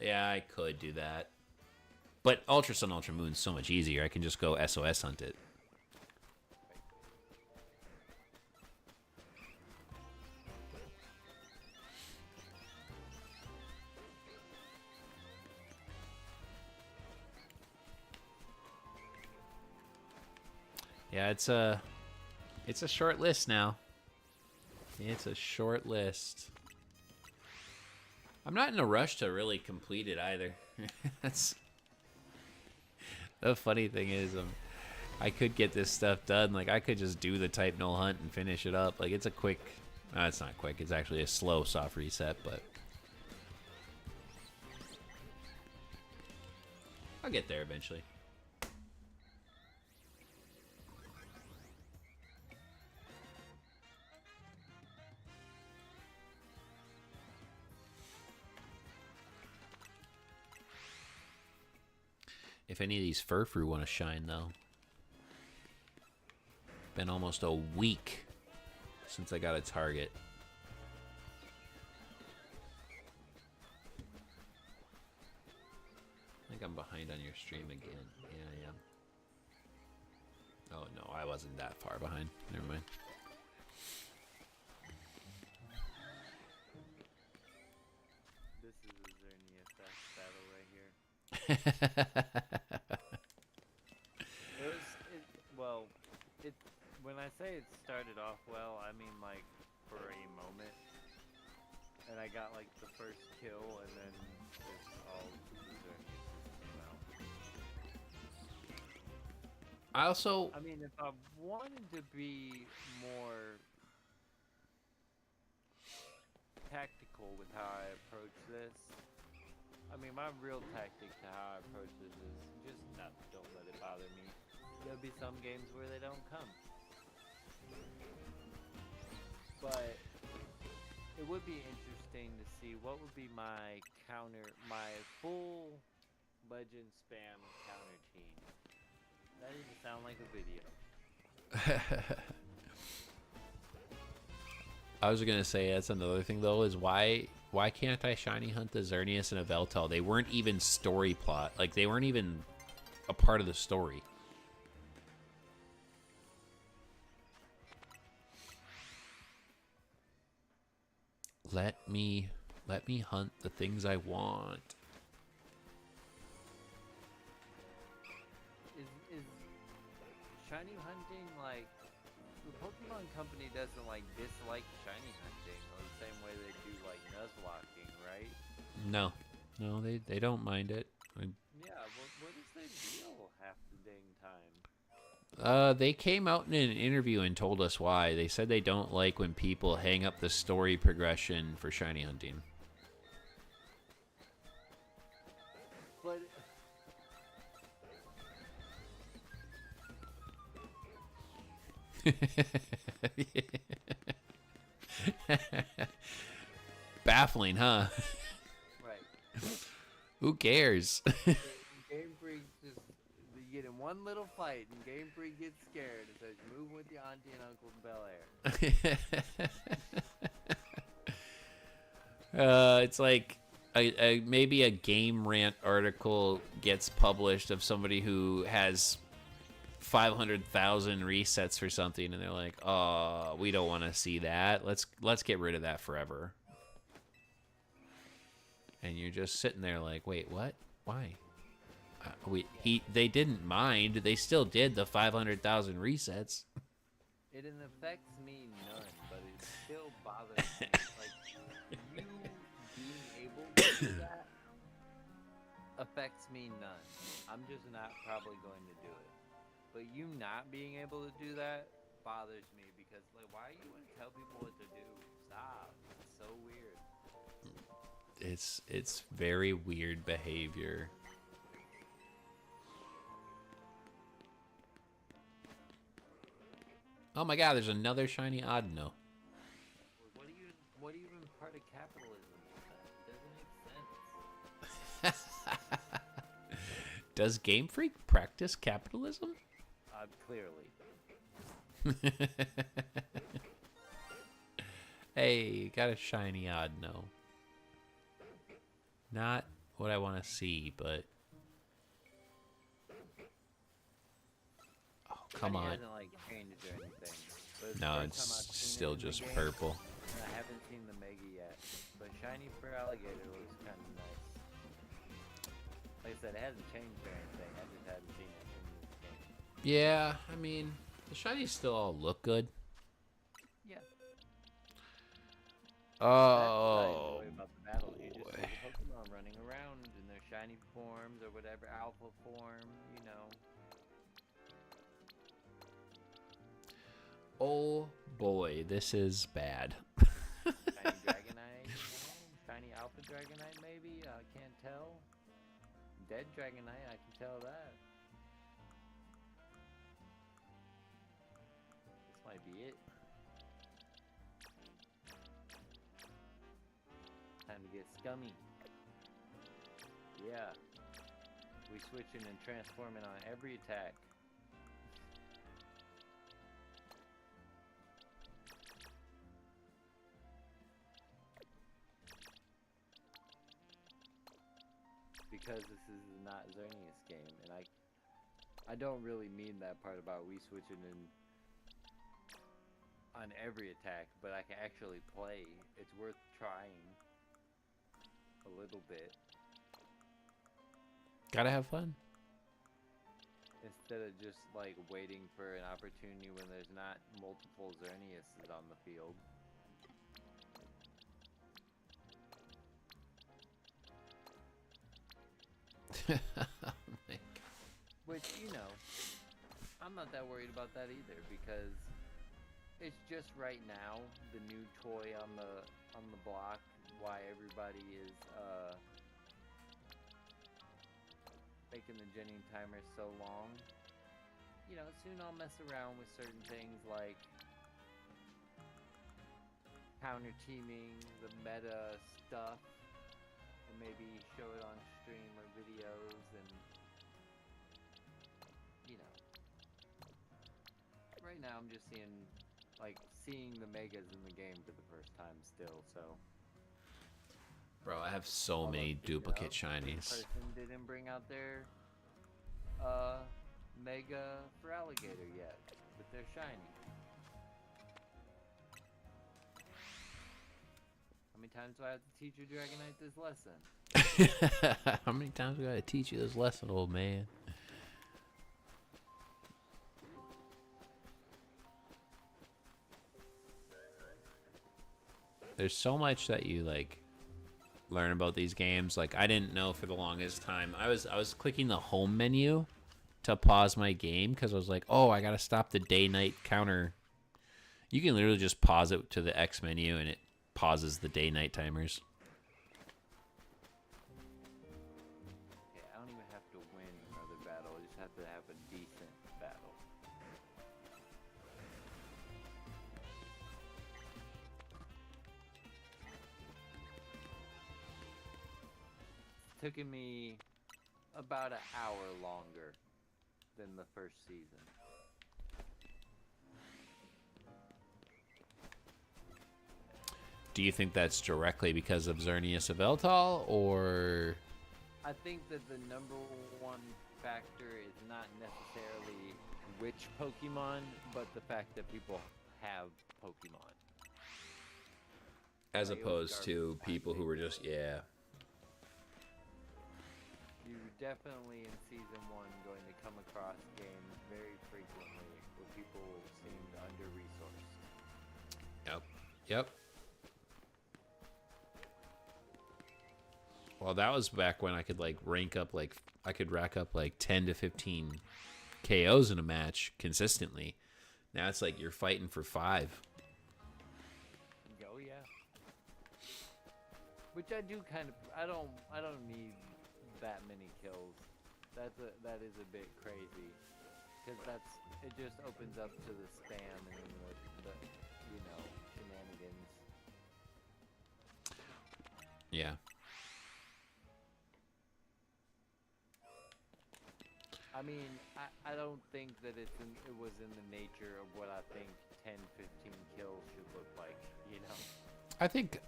Yeah, I could do that. But Ultra Sun, Ultra Moon's so much easier. I can just go SOS hunt it. Yeah, it's a short list now. It's a short list. I'm not in a rush to really complete it either. That's the funny thing is, I could get this stuff done. Like I could just do the type null hunt and finish it up. Like it's a quick. It's not quick. It's actually a slow soft reset, but I'll get there eventually. If any of these Furfrou want to shine, though. Been almost a week since I got a target. I think I'm behind on your stream again. Yeah, I am. Oh, no, I wasn't that far behind. Never mind. This is a Xerneas battle right here. When I say it started off well, I mean like for a moment, and I got like the first kill, and then it's all Xerneas came out. I also I mean, if I wanted to be more tactical with how I approach this, I mean, my real tactic to how I approach this is just not, don't let it bother me. There'll be some games where they don't come. But it would be interesting to see what would be my full legend spam counter team. That doesn't sound like a video. I was gonna say that's another thing though, is why can't I shiny hunt the Xerneas and a Veltal? They weren't even story plot. Like they weren't even a part of the story. Let me hunt the things I want. Is shiny hunting like the Pokemon Company doesn't like dislike shiny hunting the same way they do like Nuzlocking, right? No, they don't mind it. Yeah, what is their deal half the dang time? They came out in an interview and told us why. They said they don't like when people hang up the story progression for shiny hunting. But Baffling, huh? right. Who cares? Game Freak just you get in one little fight and Game Freak gets scared and says move with your auntie and uncle in Bel Air. It's like maybe a Game Rant article gets published of somebody who has 500,000 resets for something, and they're like, "Oh, we don't want to see that. Let's get rid of that forever." And you're just sitting there like, "Wait, what? Why?" They didn't mind. They still did the 500,000 resets. It affects me none, but it still bothers me. Like you being able to do that affects me none. I'm just not probably going to do it. But you not being able to do that bothers me because like why you want to tell people what to do? Stop. It's so weird. It's very weird behavior. Oh my god, there's another shiny Audino. What do you even part of capitalism is that? It doesn't make sense. Does Game Freak practice capitalism? Clearly. Hey, got a shiny Audino. Not what I want to see, but... Oh, come on. Hasn't, like, changed or anything. But No, the first time I've it's seen still it in the just game, purple. and I haven't seen the Mega yet. But shiny for alligator looks kind of nice. Like I said, it hasn't changed or anything. I just haven't seen it in this game. Yeah, I mean, the shinies still all look good. Yeah. Oh, That's what I enjoy about the battle. You just boy. see the Pokemon running around in their shiny forms or whatever alpha form, you know. Oh boy, this is bad. Shiny Dragonite, shiny Alpha Dragonite maybe, I can't tell. Dead Dragonite, I can tell that. This might be it. Time to get scummy. Yeah. We switching and transforming on every attack. Because this is not Xerneas game, and I don't really mean that part about we switching in on every attack, but I can actually play. It's worth trying a little bit Gotta have fun. instead of just like waiting for an opportunity when there's not multiple Xerneases on the field. Which, you know, I'm not that worried about that either because it's just right now the new toy on the block. Why everybody is making the genning timer so long. You know, soon I'll mess around with certain things like counter teaming, the meta stuff, and maybe show it on stream or videos, and you know, right now I'm just seeing the megas in the game for the first time still. So, Bro, I have so many duplicate shinies. Person didn't bring out their mega for alligator yet, but they're shiny. How many times do I have to teach you Dragonite this lesson? How many times do I gotta teach you this lesson, old man? There's so much that you like learn about these games. Like I didn't know for the longest time. I was clicking the home menu to pause my game because I was like, oh, I gotta stop the day-night counter. You can literally just pause it to the X menu and it pauses the day-night timers. Yeah, I don't even have to win another battle. I just have to have a decent battle. It's taken me about an hour longer than the first season. Do you think that's directly because of Xerneas of Eltal, or? I think that the number one factor is not necessarily which Pokemon, but the fact that people have Pokemon. As Like, opposed to people who were just, yeah. You're definitely in season 1 going to come across games very frequently where people seemed under-resourced. Yep. Yep. Well, that was back when I could like I could rack up like 10 to 15 KOs in a match consistently. Now it's like you're fighting for 5. Oh yeah. Which I do kind of. I don't need that many kills. That is a bit crazy, because it just opens up to the spam and the shenanigans. Yeah. I mean, I don't think that it was in the nature of what I think 10, 15 kills should look like, you know? I think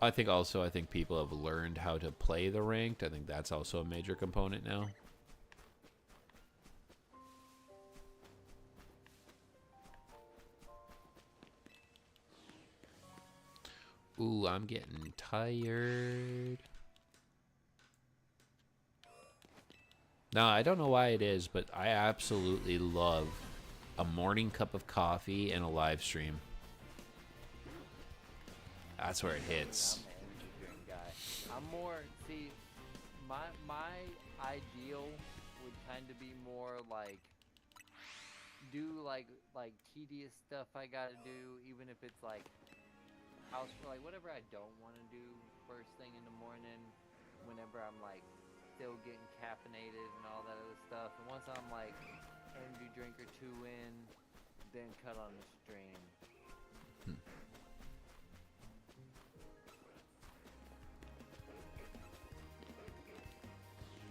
people have learned how to play the ranked. I think that's also a major component now. Ooh, I'm getting tired. No, I don't know why it is, but I absolutely love a morning cup of coffee and a live stream. That's where it hits. I'm an energy drink guy. I'm more, see, my ideal would kind of be more like, do like tedious stuff I gotta do, even if it's like house, like whatever I don't want to do first thing in the morning, whenever I'm like still getting caffeinated and all that other stuff. And once I'm like energy drink or 2 in, then cut on the stream.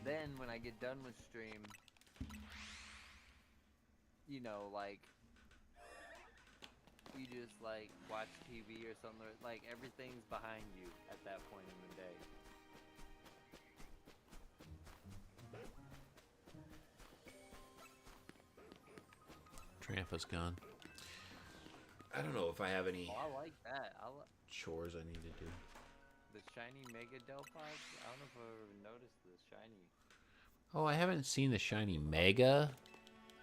Then when I get done with stream, you know, like you just like watch TV or something, like everything's behind you at that point in the day. Trampa's gone. I don't know if I have any Oh, I like that. chores I need to do. The shiny Mega Delphi. I don't know if I've ever noticed the shiny. Oh, I haven't seen the shiny Mega.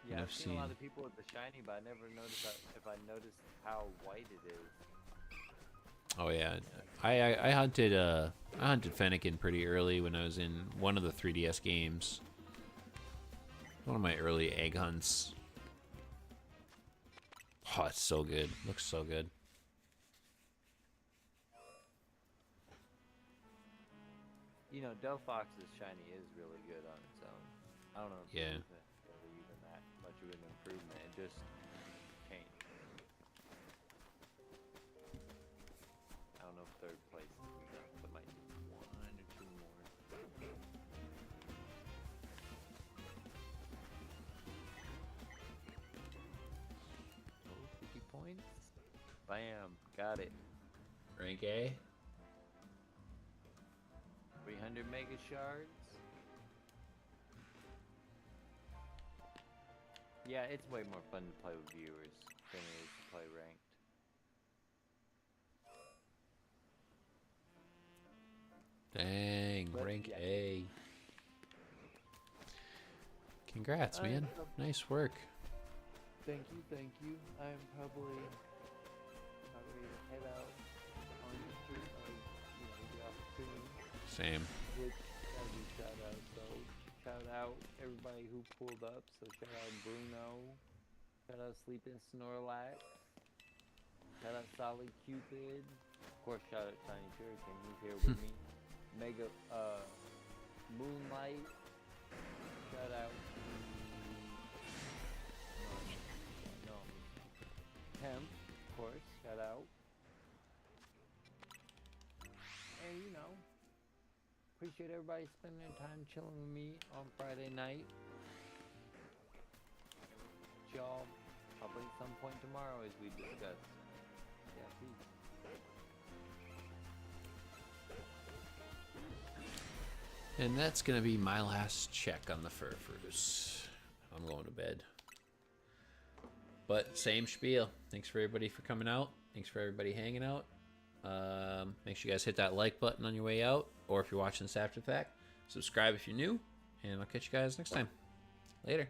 Yeah, I've seen a lot of people with the shiny, but I never noticed if I noticed how white it is. Oh yeah, I hunted Fennekin pretty early when I was in one of the 3DS games. One of my early egg hunts. Oh, it's so good. Looks so good. You know, Delphox's shiny is really good on its own. I don't know if Yeah. it's really even that much of an improvement. It just changed. I don't know if third place is enough. I might need one or two more. Oh, 50 points. Bam. Got it. Rank A. 300 mega shards. Yeah, it's way more fun to play with viewers than it is to play ranked. Dang, But, rank yeah. A. Congrats, man. Nice work. Thank you, thank you. I'm probably about ready to head out on the street or, get off soon. Same. Which, gotta do shout out, though. Shout out everybody who pulled up. So shout out Bruno. Shout out Sleeping Snorlax. Shout out Solid Cupid. Of course, shout out Tiny Shuriken. He's here with me. Mega, Moonlight. Shout out no, Hemp, of course, shout out. And appreciate everybody spending their time chilling with me on Friday night. Y'all probably at some point tomorrow as we discuss. Yeah, peace. And that's going to be my last check on the Furfrus. I'm going to bed. But same spiel. Thanks for everybody for coming out. Thanks for everybody hanging out. Make sure you guys hit that like button on your way out. Or if you're watching this after the fact, subscribe if you're new. And I'll catch you guys next time. Later.